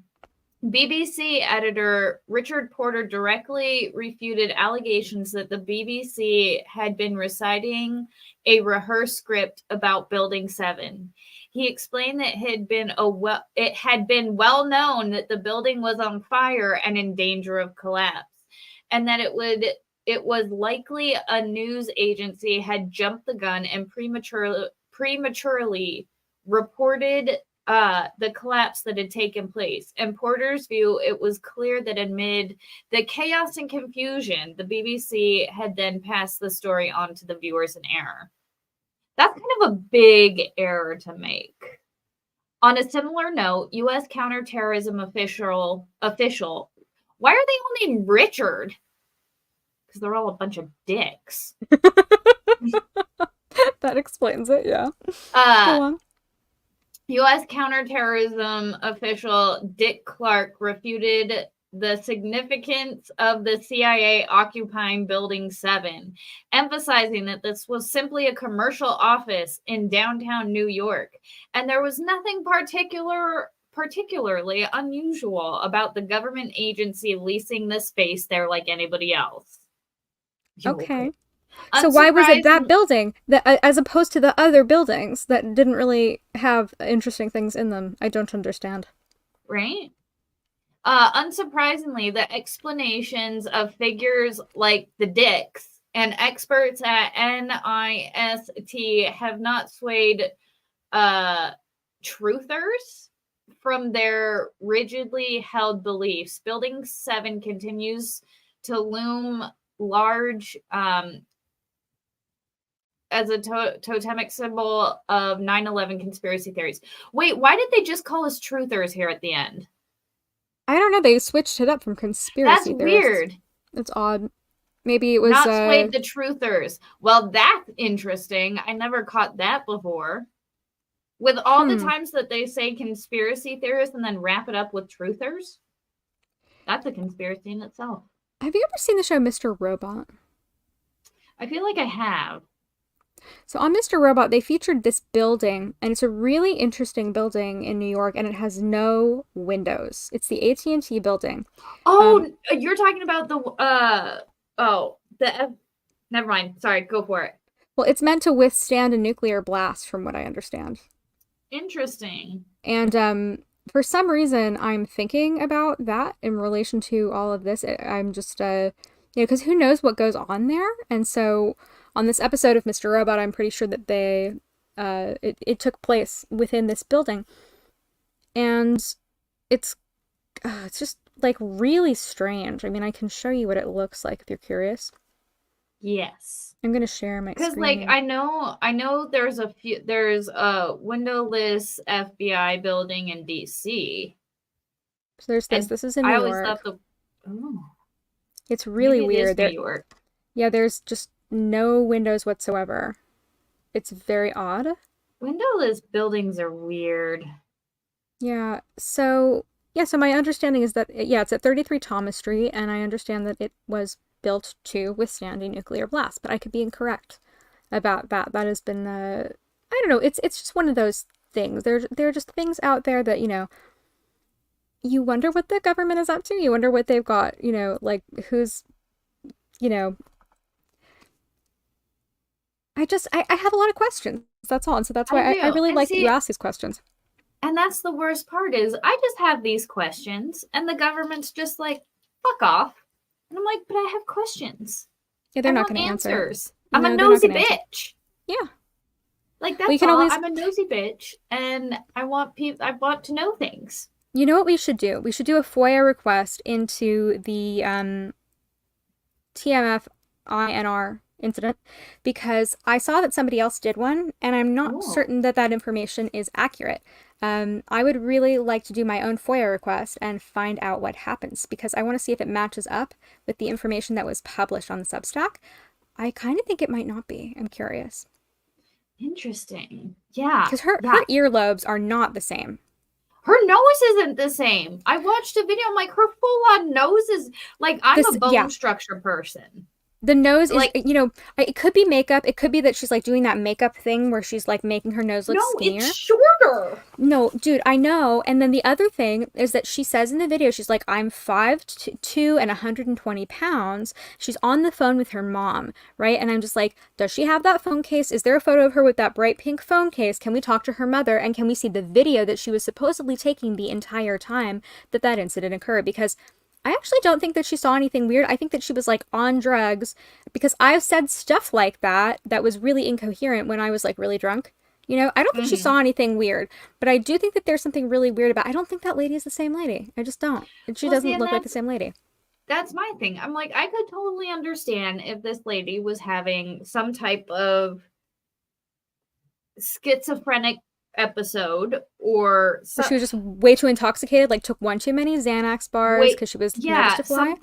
S1: BBC editor Richard Porter directly refuted allegations that the BBC had been reciting a rehearsed script about Building 7. He explained that it had been well known that the building was on fire and in danger of collapse, and that it was likely a news agency had jumped the gun and prematurely reported the collapse that had taken place. In Porter's view, it was clear that amid the chaos and confusion, the BBC had then passed the story on to the viewers in error. That's kind of a big error to make. On a similar note, U.S. counterterrorism official, why are they all named Richard? Because they're all a bunch of dicks.
S2: That explains it, yeah.
S1: Uh,
S2: Go on.
S1: U.S. counterterrorism official Dick Clark refuted the significance of the CIA occupying Building 7, emphasizing that this was simply a commercial office in downtown New York, and there was nothing particularly unusual about the government agency leasing the space there like anybody else.
S2: Okay. So why was it that building that, as opposed to the other buildings that didn't really have interesting things in them? I don't understand.
S1: Right? Unsurprisingly, the explanations of figures like the dicks and experts at NIST have not swayed truthers from their rigidly held beliefs. Building 7 continues to loom large as a totemic symbol of 9/11 conspiracy theories. Wait, why did they just call us truthers here at the end?
S2: I don't know. They switched it up from conspiracy
S1: That's
S2: theorists.
S1: weird.
S2: It's odd. Maybe it was
S1: not swayed the truthers. Well, that's interesting. I never caught that before. With all the times that they say conspiracy theorists and then wrap it up with truthers, that's a conspiracy in itself.
S2: Have you ever seen the show Mr. Robot?
S1: I feel like I have.
S2: So on Mr. Robot, they featured this building, and it's a really interesting building in New York, and it has no windows. It's the AT&T building.
S1: Oh, you're talking about never mind. Sorry, go for it.
S2: Well, it's meant to withstand a nuclear blast, from what I understand.
S1: Interesting.
S2: And for some reason, I'm thinking about that in relation to all of this. I'm just, because who knows what goes on there, and so on this episode of Mr. Robot, I'm pretty sure that it took place within this building. And it's just like really strange. I mean, I can show you what it looks like if you're curious.
S1: Yes.
S2: I'm going to share my screen.
S1: Because I know there's a windowless FBI building in DC.
S2: So there's this. This is in New York.
S1: Oh,
S2: It's really
S1: maybe it is
S2: weird.
S1: New York.
S2: Yeah, there's just no windows whatsoever. It's very odd.
S1: Windowless buildings are weird.
S2: So my understanding is that it's at 33 Thomas Street, and I understand that it was built to withstand a nuclear blast, but I could be incorrect about that. That has been I don't know, it's just one of those things. There are just things out there that, you wonder what the government is up to. You wonder what they've got, like who's, you know, I have a lot of questions. That's all. And so that's
S1: I
S2: why I
S1: do.
S2: really
S1: And
S2: like that you
S1: see,
S2: ask these questions.
S1: and that's the worst part is I just have these questions and the government's just like, fuck off. And I'm like, but I have questions.
S2: Yeah, they're
S1: I
S2: not
S1: want
S2: going to answer.
S1: answers. I'm a
S2: No, they're not
S1: nosy
S2: going to answer.
S1: bitch.
S2: Yeah.
S1: Like
S2: Well, you
S1: that's
S2: can
S1: all.
S2: always,
S1: I'm a nosy bitch and I want to know things.
S2: you know what we should do? We should do a FOIA request into the TMF INR incident because I saw that somebody else did one, and I'm not
S1: Oh,
S2: certain that that information is accurate. I would really like to do my own FOIA request and find out what happens because I want to see if it matches up with the information that was published on the Substack. I kind of think it might not be. I'm curious.
S1: interesting. Yeah.
S2: Because her
S1: Yeah.
S2: earlobes are not the same.
S1: Her nose isn't the same. I watched a video. I'm like, her full on nose is like, I'm a
S2: Yeah,
S1: bone structure person.
S2: the nose is,
S1: Like,
S2: it could be makeup. It could be that she's like doing that makeup thing where she's like making her nose look
S1: no, it's
S2: skinnier.
S1: shorter.
S2: No, dude, I know. And then the other thing is that she says in the video, she's like, I'm 5'2" and 120 pounds. She's on the phone with her mom, right? And I'm just like, does she have that phone case? Is there a photo of her with that bright pink phone case? Can we talk to her mother? And can we see the video that she was supposedly taking the entire time that that incident occurred? Because I actually don't think that she saw anything weird. I think that she was like on drugs because I've said stuff like that was really incoherent when I was like really drunk. I don't think she saw anything weird, but I do think that there's something really weird about. I don't think that lady is the same lady. I just don't. She
S1: Well, see,
S2: doesn't
S1: and
S2: look like the same lady.
S1: that's my thing. I'm like, I could totally understand if this lady was having some type of schizophrenic episode or
S2: Or she was just way too intoxicated, like took one too many Xanax bars
S1: wait,
S2: because she was nervous
S1: yeah,
S2: to fly.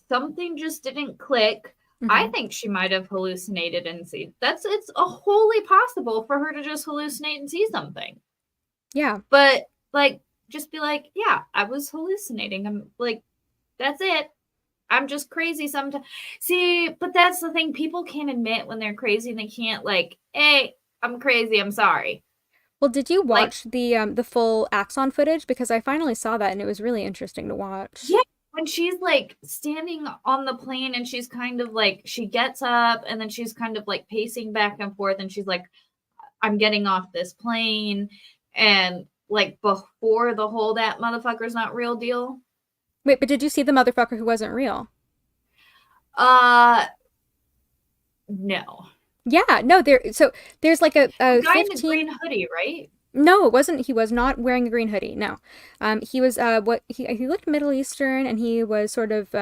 S1: something just didn't click. I
S2: Mm-hmm.
S1: think she might have hallucinated and see. It's a wholly possible for her to just hallucinate and see something.
S2: Yeah.
S1: But like just be like, yeah, I was hallucinating. I'm like, that's it. I'm just crazy sometimes. See, but that's the thing. People can't admit when they're crazy and they can't like, hey, I'm crazy. I'm sorry.
S2: Well, did you
S1: Like,
S2: watch the full Axon footage? Because I finally saw that and it was really interesting to watch.
S1: yeah, when she's like standing on the plane and she's kind of like she gets up and then she's kind of like pacing back and forth and she's like, I'm getting off this plane and like before the whole that motherfucker's not real deal.
S2: Wait, but did you see the motherfucker who wasn't real?
S1: Uh no.
S2: Yeah, no, there's like a
S1: Guy in the
S2: 15.
S1: green hoodie, right?
S2: No, it wasn't. He was not wearing a green hoodie. No, he was what he looked Middle Eastern, and he was sort of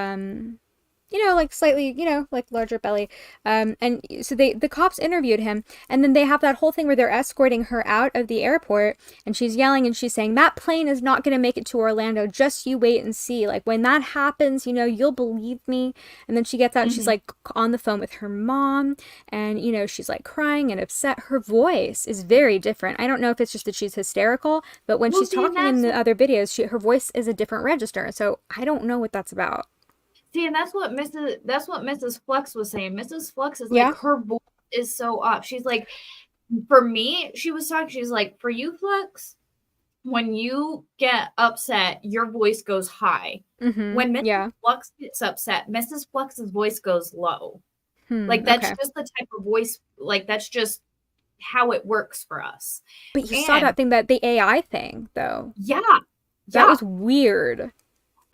S2: like slightly, like larger belly. And so the cops interviewed him, and then they have that whole thing where they're escorting her out of the airport, and she's yelling and she's saying that plane is not going to make it to Orlando. Just you wait and see. Like when that happens, you'll believe me. And then she gets out, and she's like on the phone with her mom, and she's like crying and upset. Her voice is very different. I don't know if it's just that she's hysterical, but when she's talking in the other videos, her voice is a different register. So I don't know what that's about.
S1: See, and that's what Mrs. Flux was saying. Mrs. Flux is like her voice is so off. She's like, for me, she was talking. She's like, for you, Flux, when you get upset, your voice goes high.
S2: Mm-hmm.
S1: When Mrs. Flux gets upset, Mrs. Flux's voice goes low. Like that's just the type of voice. Like that's just how it works for us.
S2: But you saw that thing, the AI thing, though.
S1: Yeah,
S2: that was weird.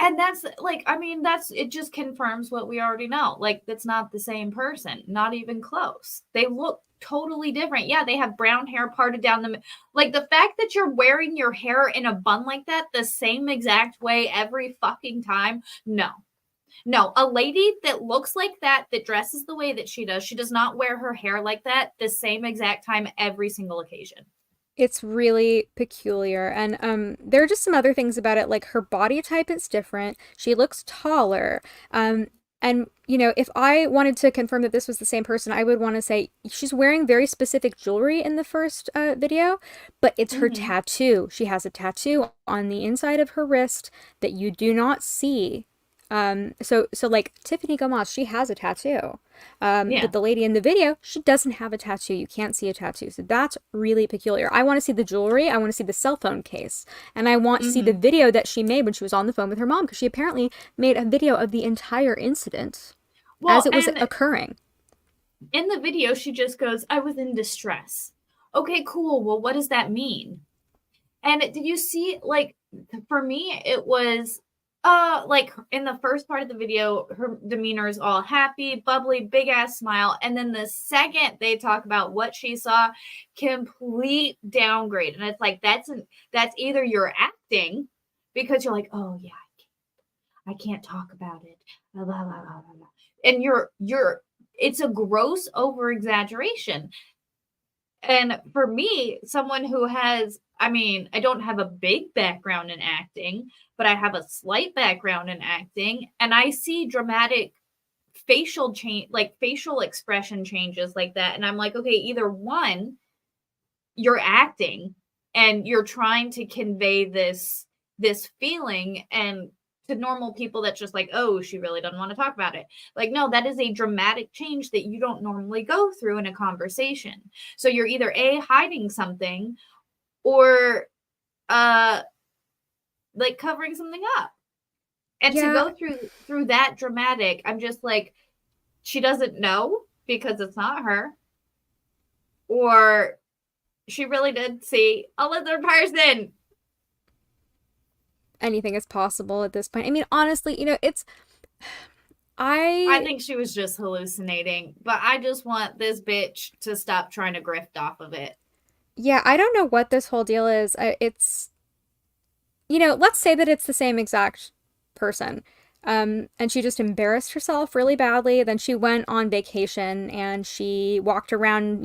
S1: And that's like, I mean, it just confirms what we already know. Like, that's not the same person, not even close. They look totally different. Yeah, they have brown hair parted down the like the fact that you're wearing your hair in a bun like that the same exact way every fucking time. No. A lady that looks like that dresses the way that she does not wear her hair like that the same exact time every single occasion.
S2: It's really peculiar. And there are just some other things about it, like her body type is different. She looks taller. And if I wanted to confirm that this was the same person, I would want to say she's wearing very specific jewelry in the first video, but it's her tattoo. She has a tattoo on the inside of her wrist that you do not see. So like Tiffany Gomas, she has a tattoo. But the lady in the video, she doesn't have a tattoo. You can't see a tattoo. So that's really peculiar. I want to see the jewelry. I want to see the cell phone case. And I want to see the video that she made when she was on the phone with her mom, because she apparently made a video of the entire incident as it was occurring.
S1: In the video, she just goes, I was in distress. Okay, cool. Well, what does that mean? And did you see, like, for me, it was like in the first part of the video, her demeanor is all happy, bubbly, big ass smile. And then the second they talk about what she saw, complete downgrade. And it's like, that's either you're acting because you're like, oh yeah, I can't talk about it. Blah, blah, blah, blah, blah. And it's a gross over exaggeration. And for me, someone who has, I don't have a big background in acting, but I have a slight background in acting, and I see dramatic facial expression changes like that. And I'm like, okay, either one, you're acting and you're trying to convey this feeling, and to normal people that's just like, oh, she really doesn't want to talk about it. Like, no, that is a dramatic change that you don't normally go through in a conversation. So you're either hiding something or like covering something up. And to go through that dramatic, I'm just like, she doesn't know because it's not her, or she really did see a lizard person.
S2: Anything is possible at this point. Honestly, it's
S1: I think she was just hallucinating, but I just want this bitch to stop trying to grift off of it.
S2: Yeah, I don't know what this whole deal is. It's let's say that it's the same exact person. And she just embarrassed herself really badly. Then she went on vacation and she walked around,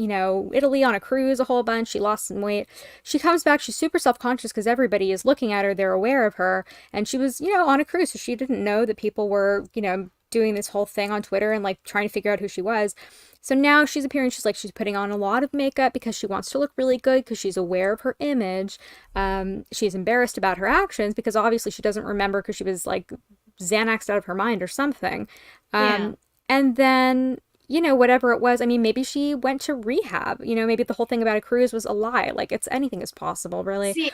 S2: Italy on a cruise a whole bunch. She lost some weight. She comes back. She's super self-conscious because everybody is looking at her. They're aware of her. And she was, on a cruise. So she didn't know that people were, doing this whole thing on Twitter and like trying to figure out who she was. So now she's appearing, she's putting on a lot of makeup because she wants to look really good, because she's aware of her image. She's embarrassed about her actions because obviously she doesn't remember, because she was like Xanaxed out of her mind or something. And then, whatever it was, maybe she went to rehab. Maybe the whole thing about a cruise was a lie. Like, anything is possible, really.
S1: See,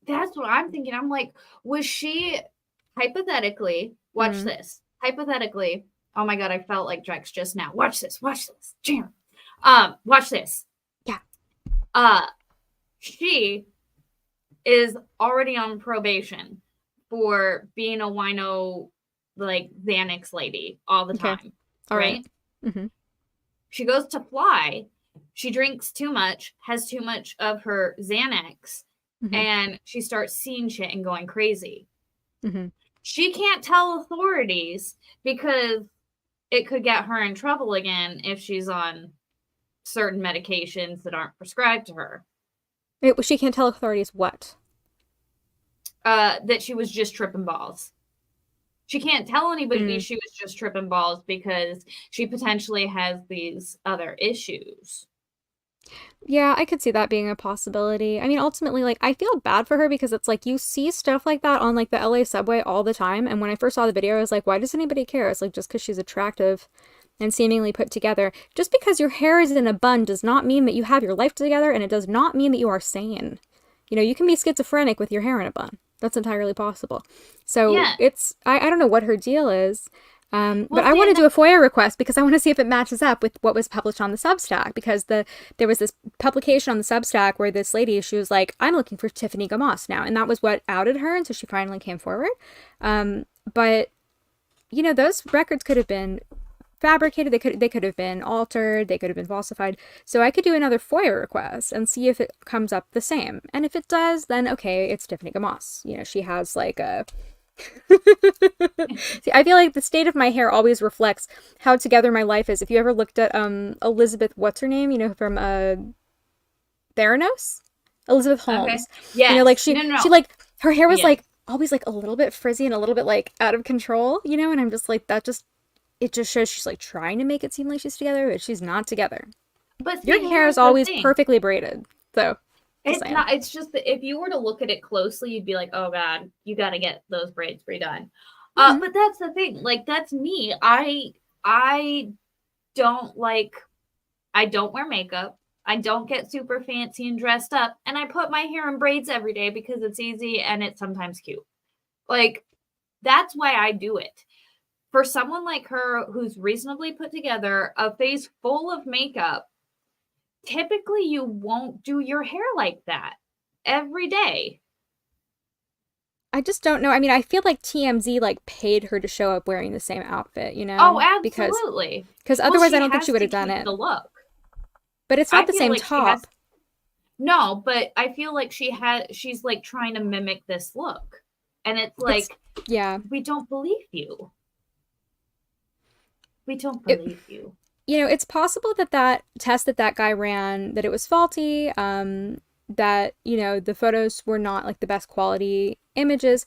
S1: that's what I'm thinking. I'm like, was she hypothetically, watch this. Hypothetically, oh my God, I felt like Drex just now. Watch this. Jam. Watch this.
S2: Yeah.
S1: She is already on probation for being a wino, like Xanax lady all the time.
S2: All
S1: right?
S2: Mm-hmm.
S1: She goes to fly. She drinks too much, has too much of her Xanax, and she starts seeing shit and going crazy. She can't tell authorities because it could get her in trouble again if she's on certain medications that aren't prescribed to her.
S2: She can't tell authorities what?
S1: That she was just tripping balls. She can't tell anybody she was just tripping balls because she potentially has these other issues.
S2: Yeah, I could see that being a possibility. Ultimately, like, I feel bad for her because it's like you see stuff like that on like the LA subway all the time. And when I first saw the video, I was like, why does anybody care? It's like, just because she's attractive and seemingly put together. Just because your hair is in a bun does not mean that you have your life together, and it does not mean that you are sane. You can be schizophrenic with your hair in a bun. That's entirely possible. So I don't know what her deal is. But I want to do a FOIA request because I want to see if it matches up with what was published on the Substack, because there was this publication on the Substack where this lady, she was like, I'm looking for Tiffany Gomas now. And that was what outed her. And so she finally came forward. But, those records could have been fabricated. They could have been altered. They could have been falsified. So I could do another FOIA request and see if it comes up the same. And if it does, then okay, it's Tiffany Gomas. She has like a... See, I feel like the state of my hair always reflects how together my life is. If you ever looked at Elizabeth, what's her name? From the Theranos? Elizabeth
S1: Okay.
S2: Holmes. You know,
S1: Yes.
S2: like
S1: No, no,
S2: she
S1: no.
S2: like her hair was
S1: Yeah.
S2: like always like a little bit frizzy and a little bit like out of control, you know, and I'm just like it just shows she's like trying to make it seem like she's together, but she's not together.
S1: But see,
S2: Your hair is
S1: here's the
S2: always
S1: thing.
S2: perfectly braided. So, just
S1: It's
S2: saying.
S1: not, it's just that if you were to look at it closely, you'd be like, oh God, you got to get those braids redone.
S2: Mm-hmm.
S1: But that's the thing. Like, that's me. I don't like, I don't wear makeup. I don't get super fancy and dressed up. And I put my hair in braids every day because it's easy and it's sometimes cute. Like, that's why I do it. For someone like her who's reasonably put together, a face full of makeup, typically you won't do your hair like that every day.
S2: I just don't know. I mean, I feel like TMZ like paid her to show up wearing the same outfit, you
S1: Oh,
S2: know?
S1: absolutely.
S2: Because
S1: Well,
S2: otherwise
S1: she
S2: I don't think she
S1: has
S2: would
S1: to
S2: have done
S1: keep
S2: it.
S1: the look.
S2: But it's
S1: I
S2: not the
S1: feel
S2: same
S1: like she has
S2: top.
S1: no, but I feel like she's like trying to mimic this look. And it's like,
S2: yeah.
S1: we don't believe you. We don't believe you.
S2: You know, it's possible that that test that guy ran, that it was faulty, that, you know, the photos were not like the best quality images.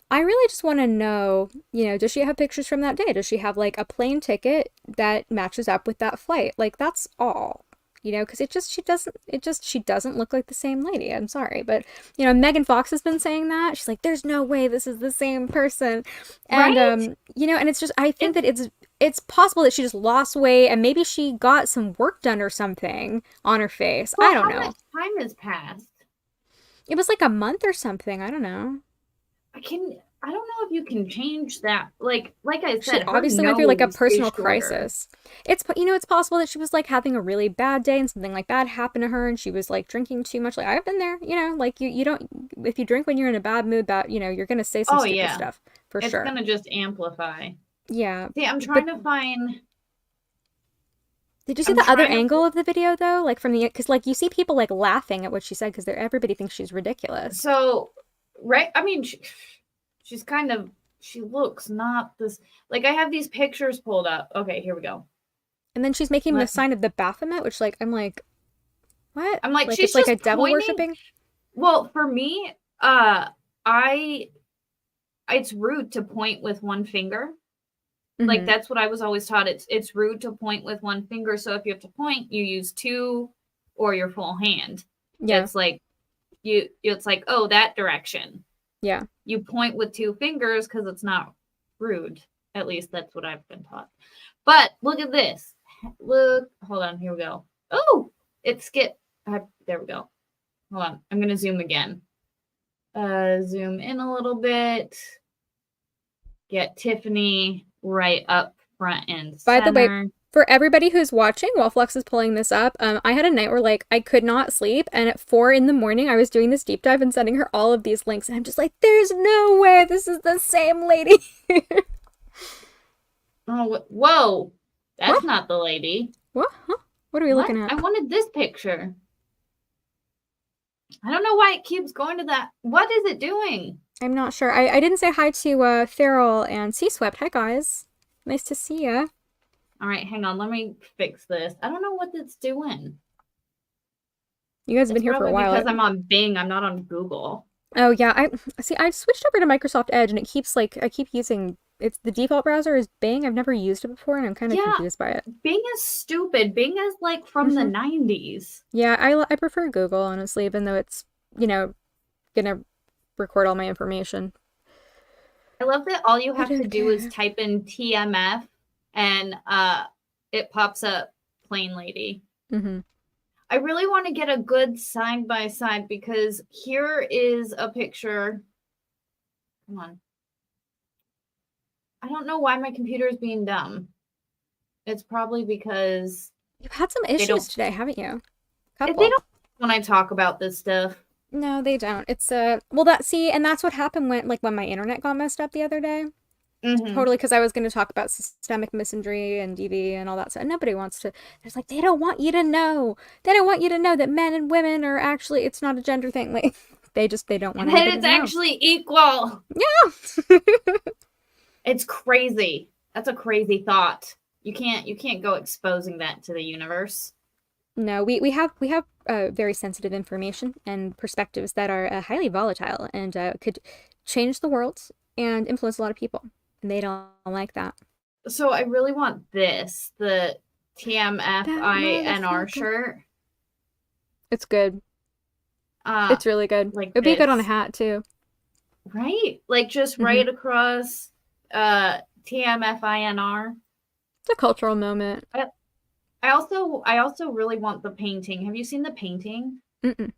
S2: I really just want to know, you know, does she have pictures from that day? Does she have like a plane ticket that matches up with that flight? Like that's all. You know, because she doesn't look like the same lady. I'm sorry, but you know, Megan Fox has been saying that. She's like, there's no way this is the same person, and
S1: Right?
S2: you know, and it's just, I think that it's possible that she just lost weight and maybe she got some work done or something on her face.
S1: Well,
S2: I don't
S1: how
S2: know.
S1: much time has passed?
S2: It was like a month or something. I don't know.
S1: I don't know if you can change that. Like I
S2: She
S1: said, her
S2: obviously went through like a
S1: nose is
S2: personal
S1: shorter.
S2: crisis. It's, you know, it's possible that she was like having a really bad day and something like that happened to her and she was like drinking too much. Like I've been there, you know, like you don't, if you drink when you're in a bad mood, that, you know, you're gonna say some
S1: Oh
S2: stupid
S1: yeah.
S2: stuff for
S1: It's
S2: sure.
S1: gonna just amplify.
S2: Yeah.
S1: See, I'm
S2: But
S1: trying to find
S2: did you see
S1: I'm
S2: the other
S1: trying to
S2: angle of the video though? Like from the, because like you see people like laughing at what she said because everybody thinks she's ridiculous.
S1: so right I mean she's kind of she looks not this like I have these pictures pulled up. Okay, here we go.
S2: And then she's making the sign of the Baphomet, which like I'm like, what?
S1: I'm like
S2: Like
S1: she's
S2: it's like a
S1: just
S2: devil
S1: pointing.
S2: worshipping?
S1: Well, for me, I it's rude to point with one finger. Like
S2: Mm-hmm.
S1: that's what I was always taught. It's rude to point with one finger. So if you have to point, you use two or your full hand.
S2: Yeah.
S1: It's like it's like, oh, that direction.
S2: Yeah.
S1: You point with two fingers because it's not rude. At least that's what I've been taught. But look at this. Look, hold on, here we go. Oh, it skipped. There we go. Hold on. I'm gonna zoom again. Zoom in a little bit. Get Tiffany right up front and
S2: By the way,
S1: center.
S2: for everybody who's watching while Flux is pulling this up, I had a night where like I could not sleep, and at 4 in the morning I was doing this deep dive and sending her all of these links, and I'm just like, there's no way this is the same lady.
S1: Oh, whoa. That's
S2: What?
S1: not the lady.
S2: What? Huh? What are we
S1: What?
S2: looking at?
S1: I wanted this picture. I don't know why it keeps going to that. What is it doing?
S2: I'm not sure. I didn't say hi to Farrell and Sea Swept. Hi guys. Nice to see ya.
S1: All right, hang on. Let me fix this. I don't know what it's doing.
S2: You guys have been here for a while.
S1: Because I'm on Bing. I'm not on Google.
S2: Oh yeah, I switched over to Microsoft Edge and it keeps like I keep using it's the default browser is Bing. I've never used it before and I'm kind of confused by it.
S1: Bing is stupid. Bing is like from the 90s.
S2: Yeah, I prefer Google honestly, even though it's, you know, gonna record all my information.
S1: I love that all you have to do is type in TMF and it pops up Plain Lady.
S2: Mm-hmm.
S1: I really want to get a good side by side because here is a picture. Come on. I don't know why my computer is being dumb. It's probably because
S2: you've had some issues today, haven't you?
S1: Couple. They don't when I talk about this stuff.
S2: No, they don't. It's well and that's what happened when my internet got messed up the other day. Mm-hmm. Totally, because I was going to talk about systemic misinjury and DV and all that stuff. And nobody wants to. There's like, they don't want you to know. They don't want you to know that men and women are actually, it's not a gender thing. Like, they don't want to know.
S1: And it's actually equal.
S2: Yeah.
S1: It's crazy. That's a crazy thought. You can't go exposing that to the universe.
S2: No, we have very sensitive information and perspectives that are highly volatile and could change the world and influence a lot of people. And they don't like that.
S1: So I really want this, the TMFINR shirt.
S2: It's good. It's really good.
S1: Like
S2: it'd be good on a hat too.
S1: Right? Like just right across TMFINR.
S2: It's a cultural moment.
S1: I also really want the painting. Have you seen the painting?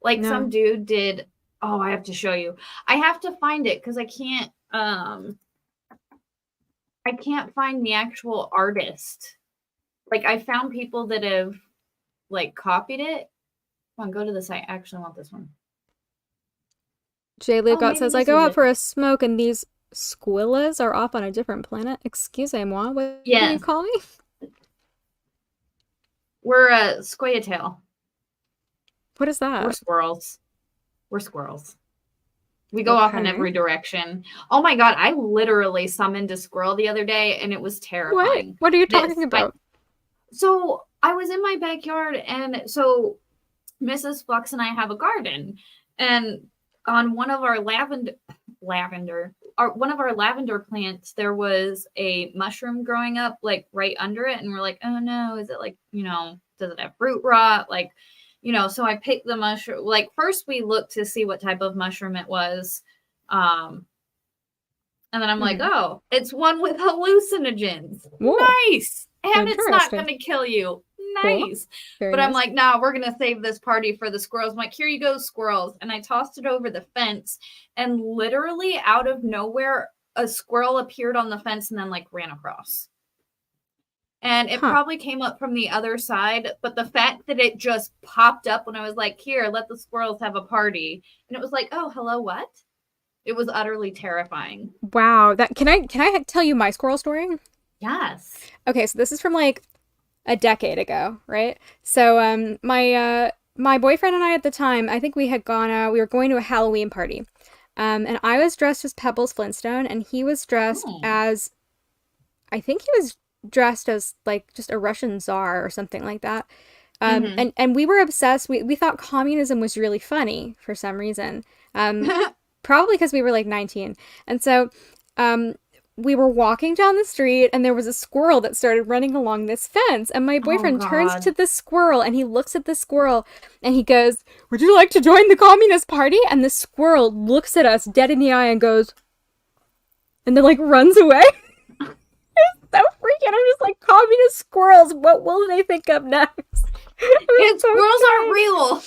S1: Like
S2: no.
S1: Some dude did. Oh, I have to show you. I have to find it because I can't find the actual artist. Like I found people that have like copied it. Come on, go to the site. I actually want this one.
S2: Jay Lugot says, I go out for a smoke and these squillas are off on a different planet. Excusez-moi. What do you call me?
S1: We're a squayatail.
S2: What is that?
S1: We're squirrels. We go off in every direction. Oh my god, I literally summoned a squirrel the other day and it was terrifying.
S2: What are you talking about?
S1: So I was in my backyard, and so Mrs. Flux and I have a garden, and on one of our lavender plants, there was a mushroom growing up like right under it, and we're like, oh no, is it like, does it have root rot? Like, so I picked the mushroom. Like first we looked to see what type of mushroom it was. And then I'm like, oh, it's one with hallucinogens. Whoa. Nice. And it's not going to kill you. Nice. Cool. But nice. I'm like, nah, we're going to save this party for the squirrels. I'm like, here you go, squirrels. And I tossed it over the fence, and literally out of nowhere, a squirrel appeared on the fence and then like ran across. And it probably came up from the other side, but the fact that it just popped up when I was like, here, let the squirrels have a party. And it was like, oh, hello, what? It was utterly terrifying.
S2: Wow. Can I tell you my squirrel story?
S1: Yes.
S2: Okay, so this is from like a decade ago, right? So my boyfriend and I at the time, I think we had gone out, we were going to a Halloween party. And I was dressed as Pebbles Flintstone, and he was dressed as, I think he was dressed as like just a Russian czar or something like that. And we were obsessed. We thought communism was really funny for some reason. Probably because we were like 19. And so we were walking down the street, and there was a squirrel that started running along this fence. And my boyfriend turns to the squirrel, and he looks at the squirrel, and he goes, would you like to join the Communist Party? And the squirrel looks at us dead in the eye and goes, and then like runs away. So freaking, I'm just like, communist squirrels, what will they think of next?
S1: Squirrels aren't real.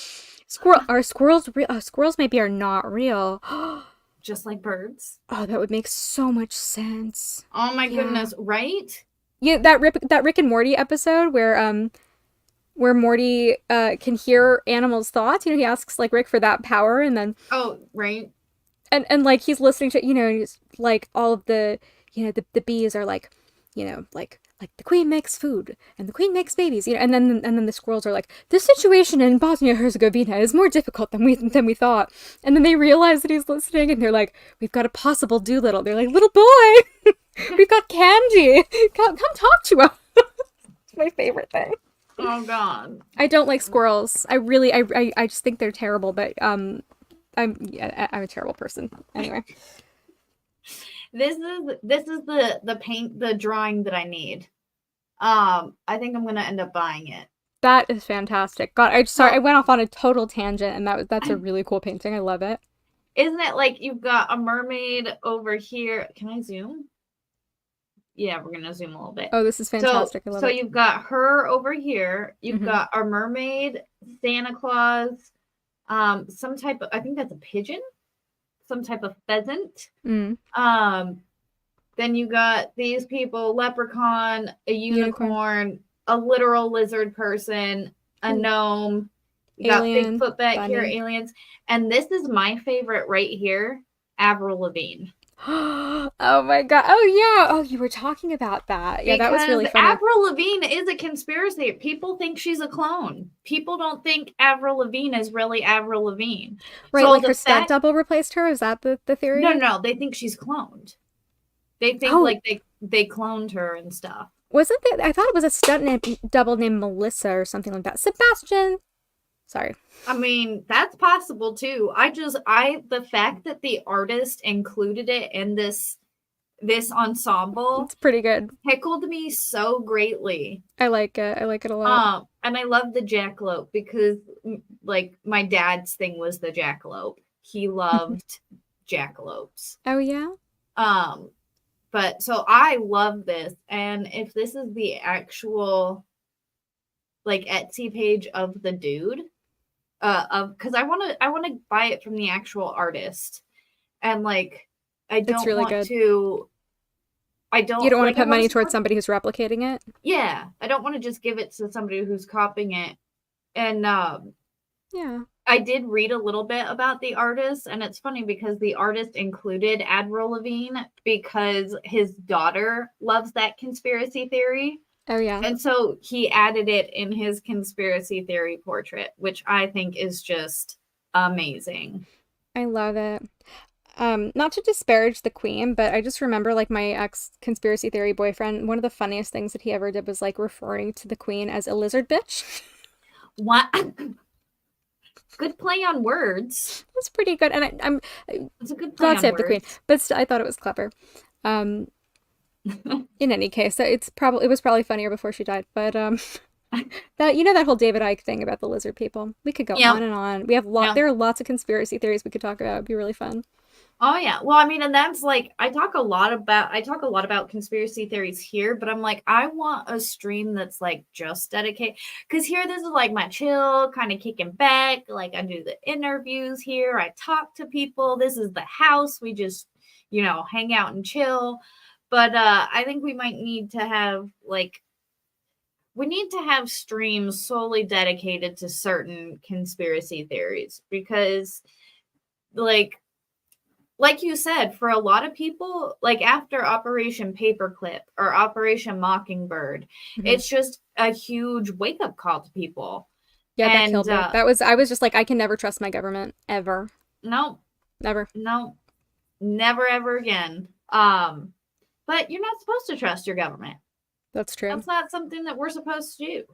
S2: Squirrels real? Squirrels maybe are not real.
S1: Just like birds.
S2: Oh, that would make so much sense.
S1: Oh my goodness, right?
S2: Yeah, that Rick and Morty episode where Morty can hear animals' thoughts. He asks like Rick for that power, and then
S1: right.
S2: And like he's listening to he's like all of the the bees are like like the queen makes food and the queen makes babies, and then the squirrels are like, the situation in Bosnia-Herzegovina is more difficult than we thought. And then they realize that he's listening, and they're like, we've got a possible Doolittle. They're like, little boy, we've got candy. Come talk to us. It's my favorite thing.
S1: Oh God.
S2: I don't like squirrels. I just think they're terrible, but I'm a terrible person. Anyway.
S1: This is the drawing that I need. I think I'm gonna end up buying it.
S2: That is fantastic. God, I went off on a total tangent, and that's a really cool painting. I love it.
S1: Isn't it like you've got a mermaid over here? Can I zoom? Yeah, we're gonna zoom a little bit.
S2: Oh, this is fantastic. I love it.
S1: So you've got her over here. You've got a mermaid, Santa Claus, some type of, I think that's a pigeon. Some type of pheasant. Then you got these people, leprechaun, a unicorn, a literal lizard person, a gnome. You got Bigfoot back here, aliens. And this is my favorite right here, Avril Lavigne.
S2: Oh my God. Oh yeah. Oh, you were talking about that. Yeah, that was really funny.
S1: Avril Lavigne is a conspiracy. People think she's a clone. People don't think Avril Lavigne is really Avril Lavigne.
S2: Right, so like her stunt double replaced her? Is that the theory?
S1: No. They think she's cloned. They think like they cloned her and stuff.
S2: Wasn't there? I thought it was a stunt double named Melissa or something like that. Sebastian. Sorry.
S1: I mean, that's possible too. The fact that the artist included it in this ensemble,
S2: it's pretty good.
S1: Tickled me so greatly.
S2: I like it. I like it a lot.
S1: And I love the jackalope because, like, my dad's thing was the jackalope. He loved jackalopes.
S2: Oh yeah.
S1: But so I love this, and if this is the actual, like, Etsy page of the dude, because I want to buy it from the actual artist, and like I don't
S2: it's really
S1: want
S2: good.
S1: to.
S2: You don't want like, to put money towards somebody who's replicating it.
S1: Yeah, I don't want to just give it to somebody who's copying it. And
S2: yeah,
S1: I did read a little bit about the artist, and it's funny because the artist included Avril Lavigne because his daughter loves that conspiracy theory.
S2: Oh yeah.
S1: And so he added it in his conspiracy theory portrait, which I think is just amazing.
S2: I love it. Not to disparage the queen, but I just remember like my ex conspiracy theory boyfriend, one of the funniest things that he ever did was like referring to the queen as a lizard bitch.
S1: What? Good play on words.
S2: It's pretty good, and
S1: it's a good play on
S2: save
S1: words.
S2: the queen, but I thought it was clever. In any case, it was probably funnier before she died, but that whole David Icke thing about the lizard people, we could go on and on. We have there are lots of conspiracy theories we could talk about. It'd be really fun.
S1: Oh yeah. Well, I mean, and that's like I talk a lot about conspiracy theories here, but I'm like, I want a stream that's like just dedicated, because here this is like my chill, kind of kicking back, like I do the interviews here, I talk to people, this is the house, we just, hang out and chill. But I think we might need to have streams solely dedicated to certain conspiracy theories, because like you said, for a lot of people, like after Operation Paperclip or Operation Mockingbird, it's just a huge wake-up call to people.
S2: Yeah, that killed me. I was just like, I can never trust my government, ever.
S1: No.
S2: Never.
S1: No. Never, ever again. But you're not supposed to trust your government.
S2: That's true.
S1: That's not something that we're supposed to do.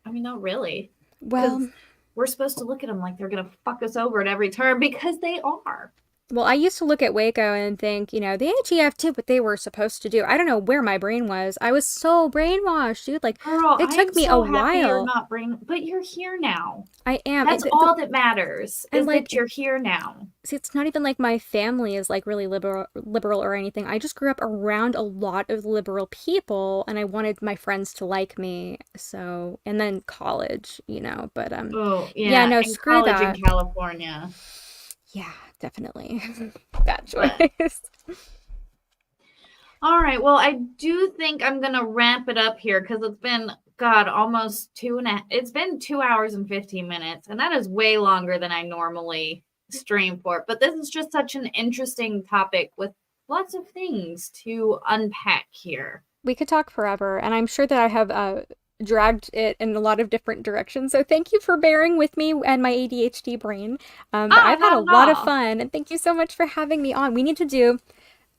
S1: I mean, not really.
S2: Well,
S1: we're supposed to look at them like they're going to fuck us over at every turn, because they are.
S2: Well, I used to look at Waco and think, the AGF did what they were supposed to do. I don't know where my brain was. I was so brainwashed, dude. Like,
S1: girl,
S2: it took me a while.
S1: You're not but you're here now.
S2: I am.
S1: That's all that matters. Is like, that you're here now.
S2: See, it's not even like my family is like really liberal or anything. I just grew up around a lot of liberal people, and I wanted my friends to like me. So, and then college, But no, screw
S1: college
S2: that.
S1: In California.
S2: Yeah. Definitely. Bad choice.
S1: All right. Well, I do think I'm going to ramp it up here, because it's been, almost it's been 2 hours and 15 minutes. And that is way longer than I normally stream for. But this is just such an interesting topic with lots of things to unpack here.
S2: We could talk forever. And I'm sure that I have dragged it in a lot of different directions, so thank you for bearing with me and my ADHD brain. But I've had a lot of fun, and thank you so much for having me on.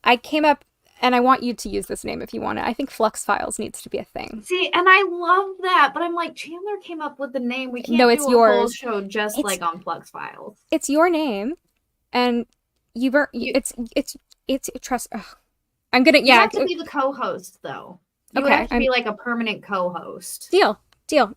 S2: I came up, and I want you to use this name if you want it. I think Flux Files needs to be a thing.
S1: See, and I love that, but I'm like, Chandler came up with the name. We can't
S2: it's
S1: do
S2: yours.
S1: A whole show just like on Flux Files.
S2: It's your name, and it's trust. Ugh. I'm gonna
S1: you have to be the co-host though. You would have to be like a permanent co-host.
S2: Deal.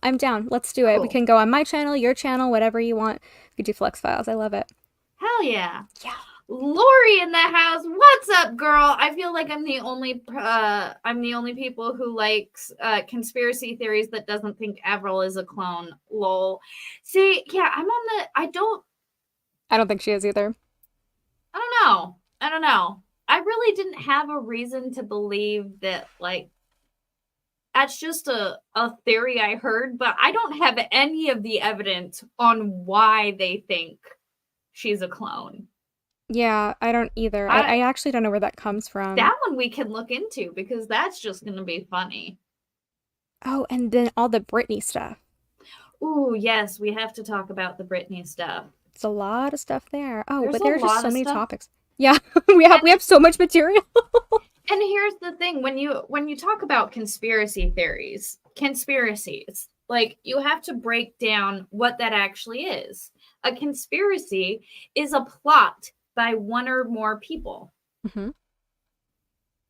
S2: I'm down. Let's do it. Cool. We can go on my channel, your channel, whatever you want. We could do Flux Files. I love it.
S1: Hell yeah.
S2: Yeah.
S1: Lori in the house. What's up, girl? I feel like I'm the only people who likes conspiracy theories that doesn't think Avril is a clone. Lol. See, yeah, I don't
S2: think she is either.
S1: I don't know. I really didn't have a reason to believe that, like, that's just a theory I heard, but I don't have any of the evidence on why they think she's a clone.
S2: Yeah, I don't either. I actually don't know where that comes from.
S1: That one we can look into, because that's just going to be funny.
S2: Oh, and then all the Britney stuff.
S1: Ooh, yes, we have to talk about the Britney stuff.
S2: It's a lot of stuff there. Oh, but there's just so many topics. Yeah, we have so much material.
S1: And here's the thing, when you talk about conspiracies, like, you have to break down what that actually is. A conspiracy is a plot by one or more people.
S2: Mm-hmm.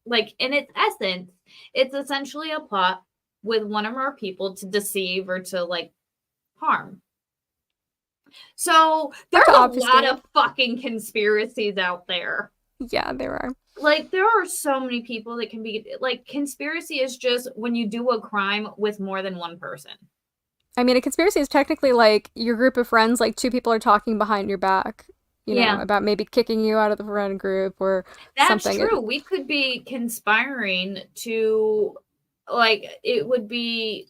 S1: Like, in its essence, it's essentially a plot with one or more people to deceive or to, like, harm. So there's a lot of fucking conspiracies out there.
S2: Yeah, there are.
S1: Like, there are so many people that can be, like, conspiracy is just when you do a crime with more than one person.
S2: I mean, a conspiracy is technically like your group of friends, like two people are talking behind your back, you know, about maybe kicking you out of the friend group or something.
S1: That's true. We could be conspiring to, like, it would be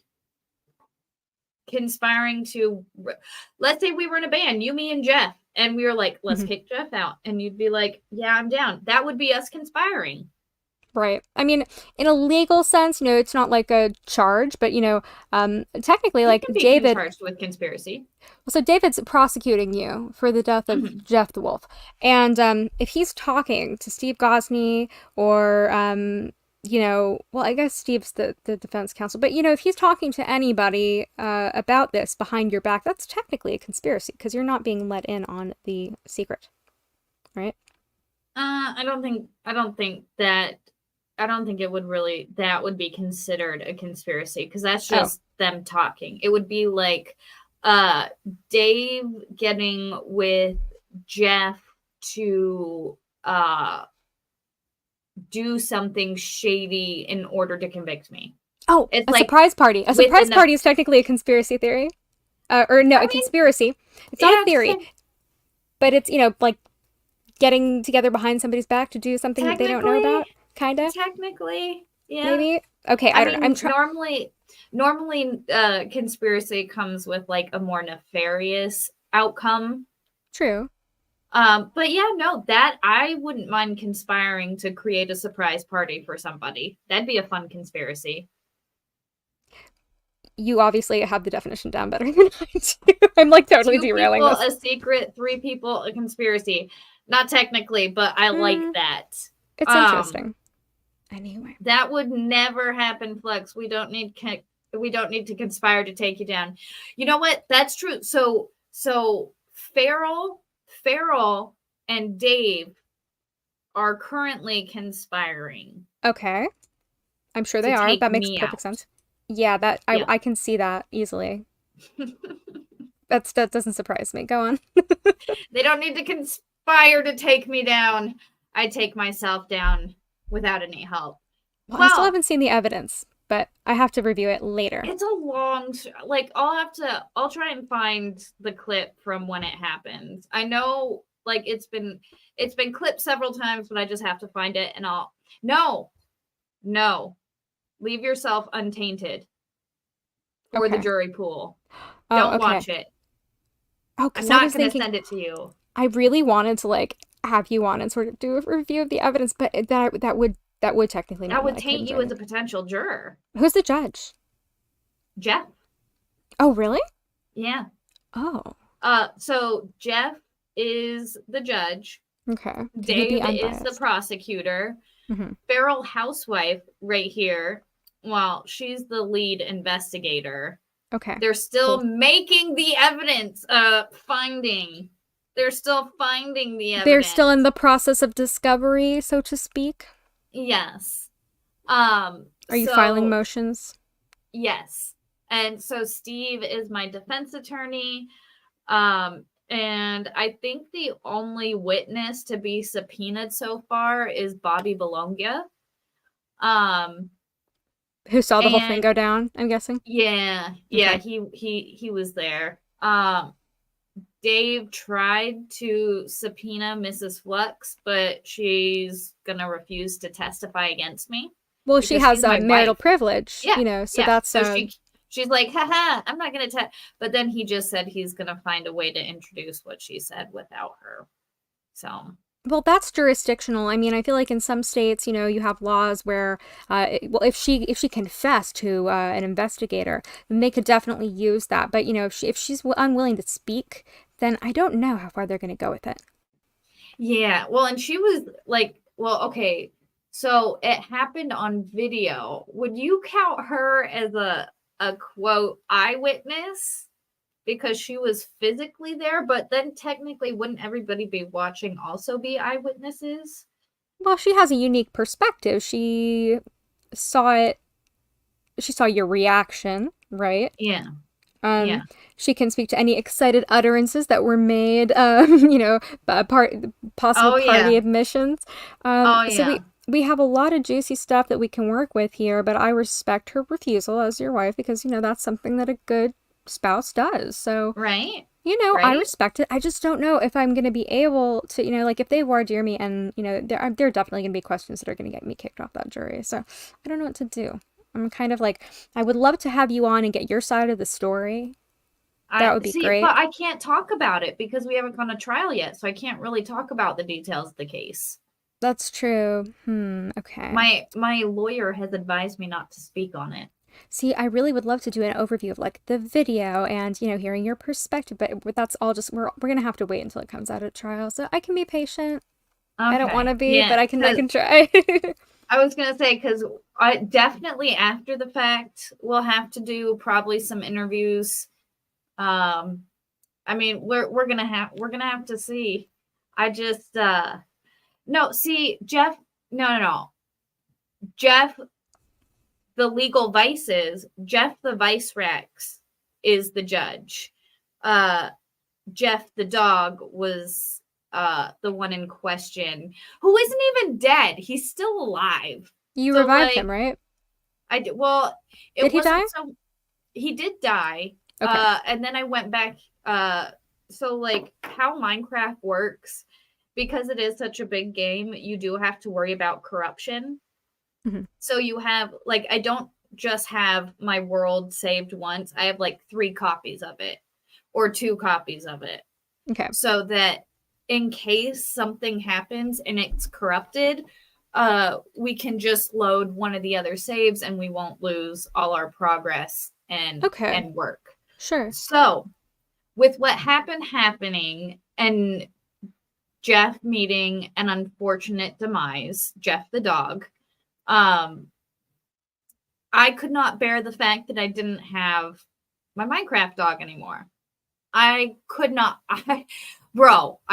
S1: conspiring to, let's say we were in a band, you, me, and Jeff, and we were like, let's kick Jeff out. And you'd be like, yeah, I'm down. That would be us conspiring.
S2: Right. I mean, in a legal sense, you know, it's not like a charge, but, you know, technically, like, David...
S1: charged with conspiracy.
S2: Well, so David's prosecuting you for the death of Jeff the Wolf. And if he's talking to Steve Gosney or, you know, well, I guess Steve's the defense counsel, but, you know, if he's talking to anybody about this behind your back, that's technically a conspiracy because you're not being let in on the secret, right?
S1: I don't think it would really, that would be considered a conspiracy because that's just them talking. It would be like Dave getting with Jeff to do something shady in order to convict me.
S2: Oh, it's a surprise party. A surprise party is technically a conspiracy theory. Conspiracy. It's not a theory. But it's, you know, like getting together behind somebody's back to do something that they don't know about. Kind of?
S1: Technically, yeah.
S2: Maybe? Okay, I don't
S1: know. Normally, conspiracy comes with, like, a more nefarious outcome.
S2: True.
S1: But yeah, no, that, I wouldn't mind conspiring to create a surprise party for somebody. That'd be a fun conspiracy.
S2: You obviously have the definition down better than I do. I'm, like, totally derailing this.
S1: 2 people, a secret, 3 people, a conspiracy. Not technically, but I like that.
S2: It's interesting. Anyway,
S1: that would never happen, Flux. We don't need to conspire to take you down. You know what? That's true. So Farrell and Dave are currently conspiring.
S2: Okay. I'm sure they are. That makes perfect sense. Yeah, I can see that easily. That doesn't surprise me. Go on.
S1: They don't need to conspire to take me down. I take myself down without any help.
S2: Well, I still haven't seen the evidence, but I have to review it later.
S1: It's a long, like, I'll try and find the clip from when it happened. I know, like, it's been clipped several times, but I just have to find it and no, leave yourself untainted for the jury pool. Don't watch it. Oh, I'm not going to send it to you.
S2: I really wanted to, like, have you on and sort of do a review of the evidence, but that would technically mean
S1: that would taint you as a potential juror.
S2: Who's the judge?
S1: Jeff.
S2: Oh, really?
S1: Yeah.
S2: Oh.
S1: So Jeff is the judge.
S2: Okay.
S1: Dave is the prosecutor. Farrell housewife right here. Well, she's the lead investigator.
S2: Okay.
S1: They're still making the evidence. Finding. They're still finding the evidence.
S2: They're still in the process of discovery, so to speak.
S1: Yes.
S2: Are you filing motions?
S1: Yes. And so Steve is my defense attorney. And I think the only witness to be subpoenaed so far is Bobby Bologna.
S2: Who saw the whole thing go down, I'm guessing?
S1: Yeah. Yeah, okay. He was there. Dave tried to subpoena Mrs. Flux, but she's gonna refuse to testify against me.
S2: Well, she has marital privilege, you know, so that's...
S1: So she's like, haha, I'm not gonna but then he just said he's gonna find a way to introduce what she said without her. So...
S2: Well, that's jurisdictional. I mean, I feel like in some states, you know, you have laws where, if she confessed to an investigator, then they could definitely use that. But, you know, if she's unwilling to speak, then I don't know how far they're going to go with it.
S1: Yeah, well, and she was like, well, okay, so it happened on video. Would you count her as a a quote eyewitness because she was physically there, but then technically wouldn't everybody be watching also be eyewitnesses?
S2: Well, she has a unique perspective. Saw it, she saw your reaction, right?
S1: Yeah.
S2: Um,
S1: Yeah.
S2: she can speak to any excited utterances that were made, possible
S1: Oh
S2: party
S1: yeah.
S2: admissions.
S1: Oh
S2: So
S1: yeah.
S2: we have a lot of juicy stuff that we can work with here, but I respect her refusal as your wife because, that's something that a good spouse does. So,
S1: Right?
S2: I
S1: Right?
S2: respect it. I just don't know if I'm going to be able to, like if they voir dire me and, there are definitely going to be questions that are going to get me kicked off that jury. So I don't know what to do. I'm kind of like, I would love to have you on and get your side of the story. That
S1: I
S2: would be
S1: see,
S2: great.
S1: but I can't talk about it because we haven't gone to trial yet, so I can't really talk about the details of the case.
S2: That's true. Okay.
S1: My lawyer has advised me not to speak on it.
S2: See, I really would love to do an overview of like the video and, hearing your perspective, but that's all just we're gonna have to wait until it comes out at trial. So I can be patient. I don't want
S1: Okay.
S2: to be,
S1: Yeah,
S2: but I can try.
S1: I was gonna say because I definitely after the fact we'll have to do probably some interviews. I mean we're gonna have to see. I just no see Jeff no Jeff the legal vices Jeff the vice rex is the judge. Jeff the dog was the one in question who isn't even dead. He's still alive.
S2: You
S1: So
S2: revived
S1: like
S2: him, right?
S1: I did well
S2: Did
S1: it
S2: he die?
S1: wasn't so he did die.
S2: Okay.
S1: And then I went back so like how Minecraft works because it is such a big game, you do have to worry about corruption.
S2: Mm-hmm.
S1: So you have like I don't just have my world saved once. I have like 3 copies of it or 2 copies of it.
S2: Okay.
S1: So that in case something happens and it's corrupted, we can just load one of the other saves and we won't lose all our progress and work.
S2: Sure.
S1: So with what happening and Jeff meeting an unfortunate demise, Jeff the dog, I could not bear the fact that I didn't have my Minecraft dog anymore. I could not. I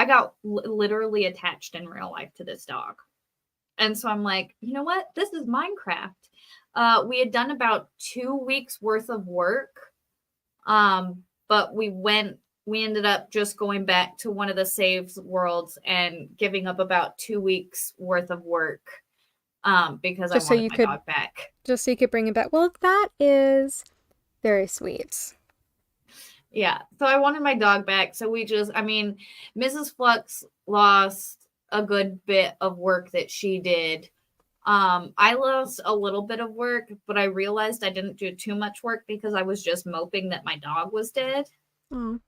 S1: got literally attached in real life to this dog. And so I'm like, you know what? This is Minecraft. We had done about 2 weeks worth of work. But we ended up just going back to one of the saves worlds and giving up about 2 weeks worth of work. Because I wanted my dog back.
S2: Just so you could bring it back. Well, that is very sweet.
S1: Yeah. So I wanted my dog back. So Mrs. Flux lost a good bit of work that she did. I lost a little bit of work, but I realized I didn't do too much work because I was just moping that my dog was dead.
S2: Oh.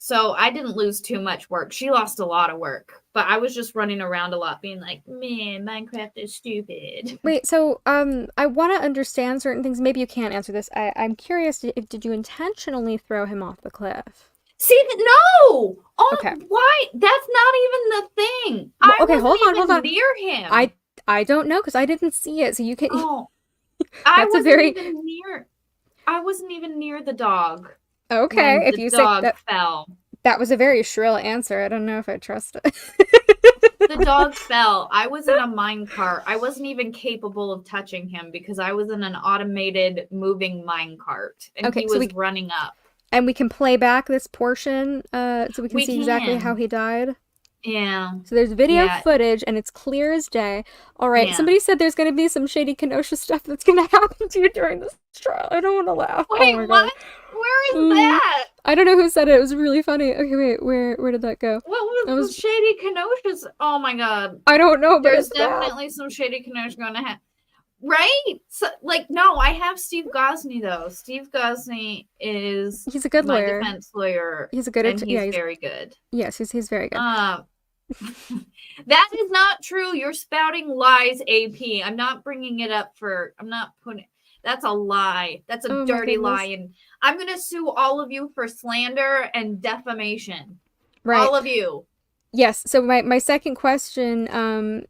S1: So I didn't lose too much work. She lost a lot of work, but I was just running around a lot being like, man, Minecraft is stupid.
S2: Wait, so I want to understand certain things. Maybe you can't answer this. I'm curious, did you intentionally throw him off the cliff?
S1: See, no! Oh,
S2: okay.
S1: Why? That's not even the thing.
S2: Well, okay, hold on.
S1: Near him.
S2: I don't know because I didn't see it. So you can.
S1: Oh, I wasn't even near the dog.
S2: Okay, if you
S1: dog fell.
S2: That was a very shrill answer. I don't know if I trust it.
S1: The dog fell. I was in a minecart. I wasn't even capable of touching him because I was in an automated moving minecart, and he was running up.
S2: And we can play back this portion, so we can see exactly how he died.
S1: Yeah.
S2: So there's video footage, and it's clear as day. All right. Yeah. Somebody said there's going to be some shady Kenosha stuff that's going to happen to you during this trial. I don't want to laugh.
S1: Wait, what? God. Where is that?
S2: I don't know who said it. It was really funny. Okay, wait. Where did that go?
S1: What was shady Kenosha's? Oh my God.
S2: I don't know, but
S1: there's definitely some shady Kenosha going to happen. Right? So, no, I have Steve Gosney though. Steve Gosney he's
S2: a good lawyer.
S1: Defense lawyer.
S2: He's a good
S1: he's very good.
S2: Yes, he's very good.
S1: That is not true. You're spouting lies, AP. I'm not bringing it up I'm not putting that's a lie. That's a dirty lie, and I'm gonna sue all of you for slander and defamation. Right. All of you.
S2: Yes. So my second question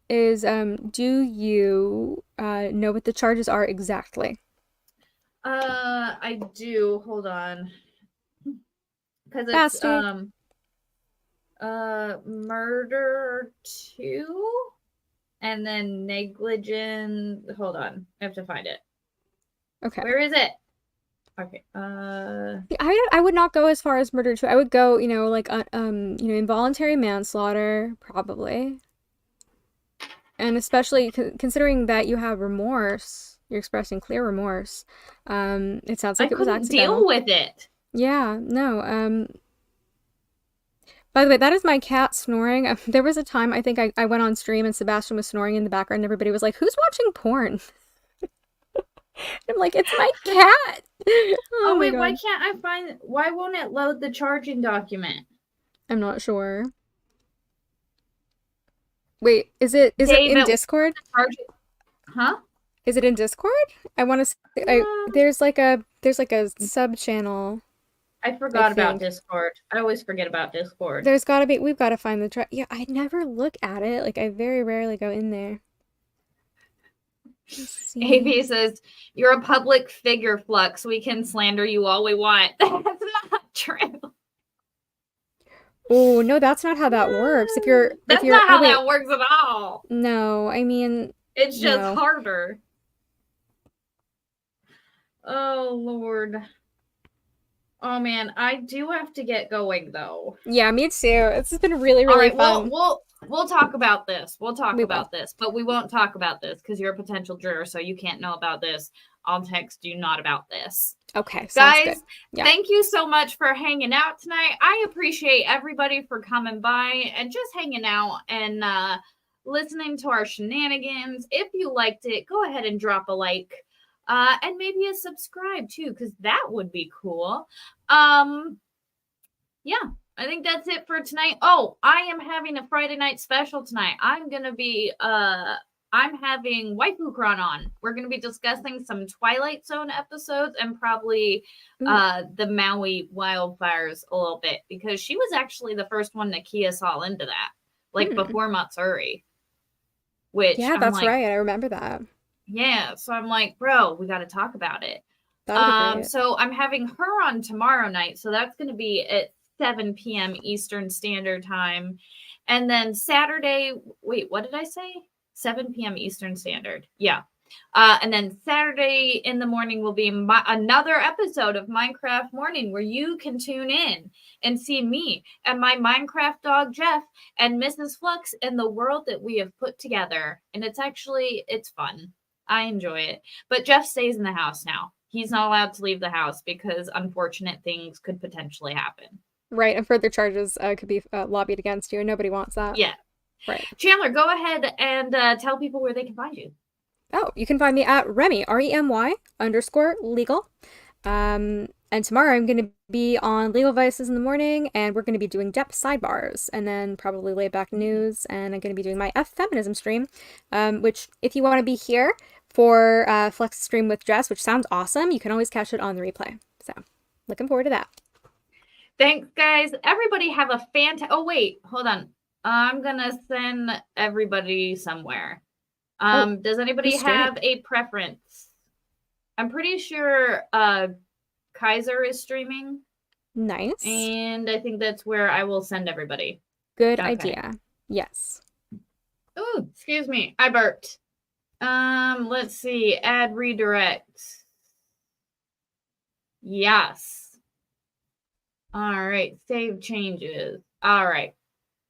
S2: is do you know what the charges are exactly?
S1: I do. Hold on. Because it's
S2: Bastard.
S1: murder 2 and then negligence. Hold on. I have to find it.
S2: Okay.
S1: Where is it? Okay.
S2: I would not go as far as murder 2. I would go, like involuntary manslaughter probably. And especially considering that you have remorse, you're expressing clear remorse. It sounds like it was accidental.
S1: Deal with it.
S2: Yeah, no. By the way, that is my cat snoring. There was a time I think I went on stream and Sebastian was snoring in the background and everybody was like, "Who's watching porn?" I'm like, "It's my cat."
S1: Oh wait, why can't I find? Why won't it load the charging document?
S2: I'm not sure. Wait, is it in Discord?
S1: Huh?
S2: Is it in Discord? I want to. There's like a sub channel.
S1: I forgot about Discord. I always forget about Discord.
S2: There's gotta be. We've got to find the Yeah, I never look at it. Like I very rarely go in there.
S1: AV says you're a public figure, Flux. We can slander you all we want. That's not true.
S2: Oh no, that's not how that works.
S1: That's not how that works at all.
S2: No, I mean
S1: it's just harder. Oh Lord. Oh man, I do have to get going though.
S2: Yeah, me too. This has been really fun.
S1: We'll talk about this. We'll talk about this, but we won't talk about this because you're a potential juror, so you can't know about this. I'll text you not about this.
S2: Okay,
S1: guys. Yeah. Thank you so much for hanging out tonight. I appreciate everybody for coming by and just hanging out and listening to our shenanigans. If you liked it, go ahead and drop a like. And maybe a subscribe too, because that would be cool. Yeah, I think that's it for tonight. Oh, I am having a Friday night special tonight. I'm having Waifu Kron on. We're gonna be discussing some Twilight Zone episodes and probably the Maui wildfires a little bit, because she was actually the first one to key us all into that, like before Matsuri. Which
S2: that's right. I remember that.
S1: Yeah, so I'm like, bro, we got to talk about it. So I'm having her on tomorrow night. So that's going to be at 7 p.m. Eastern Standard Time. And then Saturday, wait, what did I say? 7 p.m. Eastern Standard. Yeah. And then Saturday in the morning will be another episode of Minecraft Morning, where you can tune in and see me and my Minecraft dog, Jeff, and Mrs. Flux and the world that we have put together. And it's fun. I enjoy it. But Jeff stays in the house now. He's not allowed to leave the house because unfortunate things could potentially happen.
S2: Right, and further charges could be lobbied against you, and nobody wants that.
S1: Yeah.
S2: Right.
S1: Chandler, go ahead and tell people where they can find you.
S2: Oh, you can find me at Remy, REMY_legal. And tomorrow I'm going to be on Legal Vices in the morning, and we're going to be doing depth sidebars, and then probably laid back news, and I'm going to be doing my F-Feminism stream, which if you want to be here for Flex stream with Jess, which sounds awesome, you can always catch it on the replay. So, looking forward to that.
S1: Thanks, guys. Everybody have a fantastic... Oh, wait. Hold on. I'm going to send everybody somewhere. Does anybody have a preference? I'm pretty sure Kaiser is streaming.
S2: Nice.
S1: And I think that's where I will send everybody.
S2: Good idea. Yes.
S1: Oh, excuse me. I burped. Let's see. Add redirect. Yes. All right. Save changes. All right.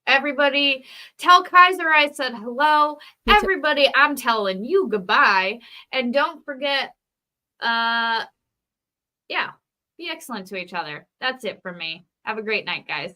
S1: Everybody, tell Kaiser I said hello. Everybody, I'm telling you goodbye. And don't forget, yeah, be excellent to each other. That's it for me. Have a great night, guys.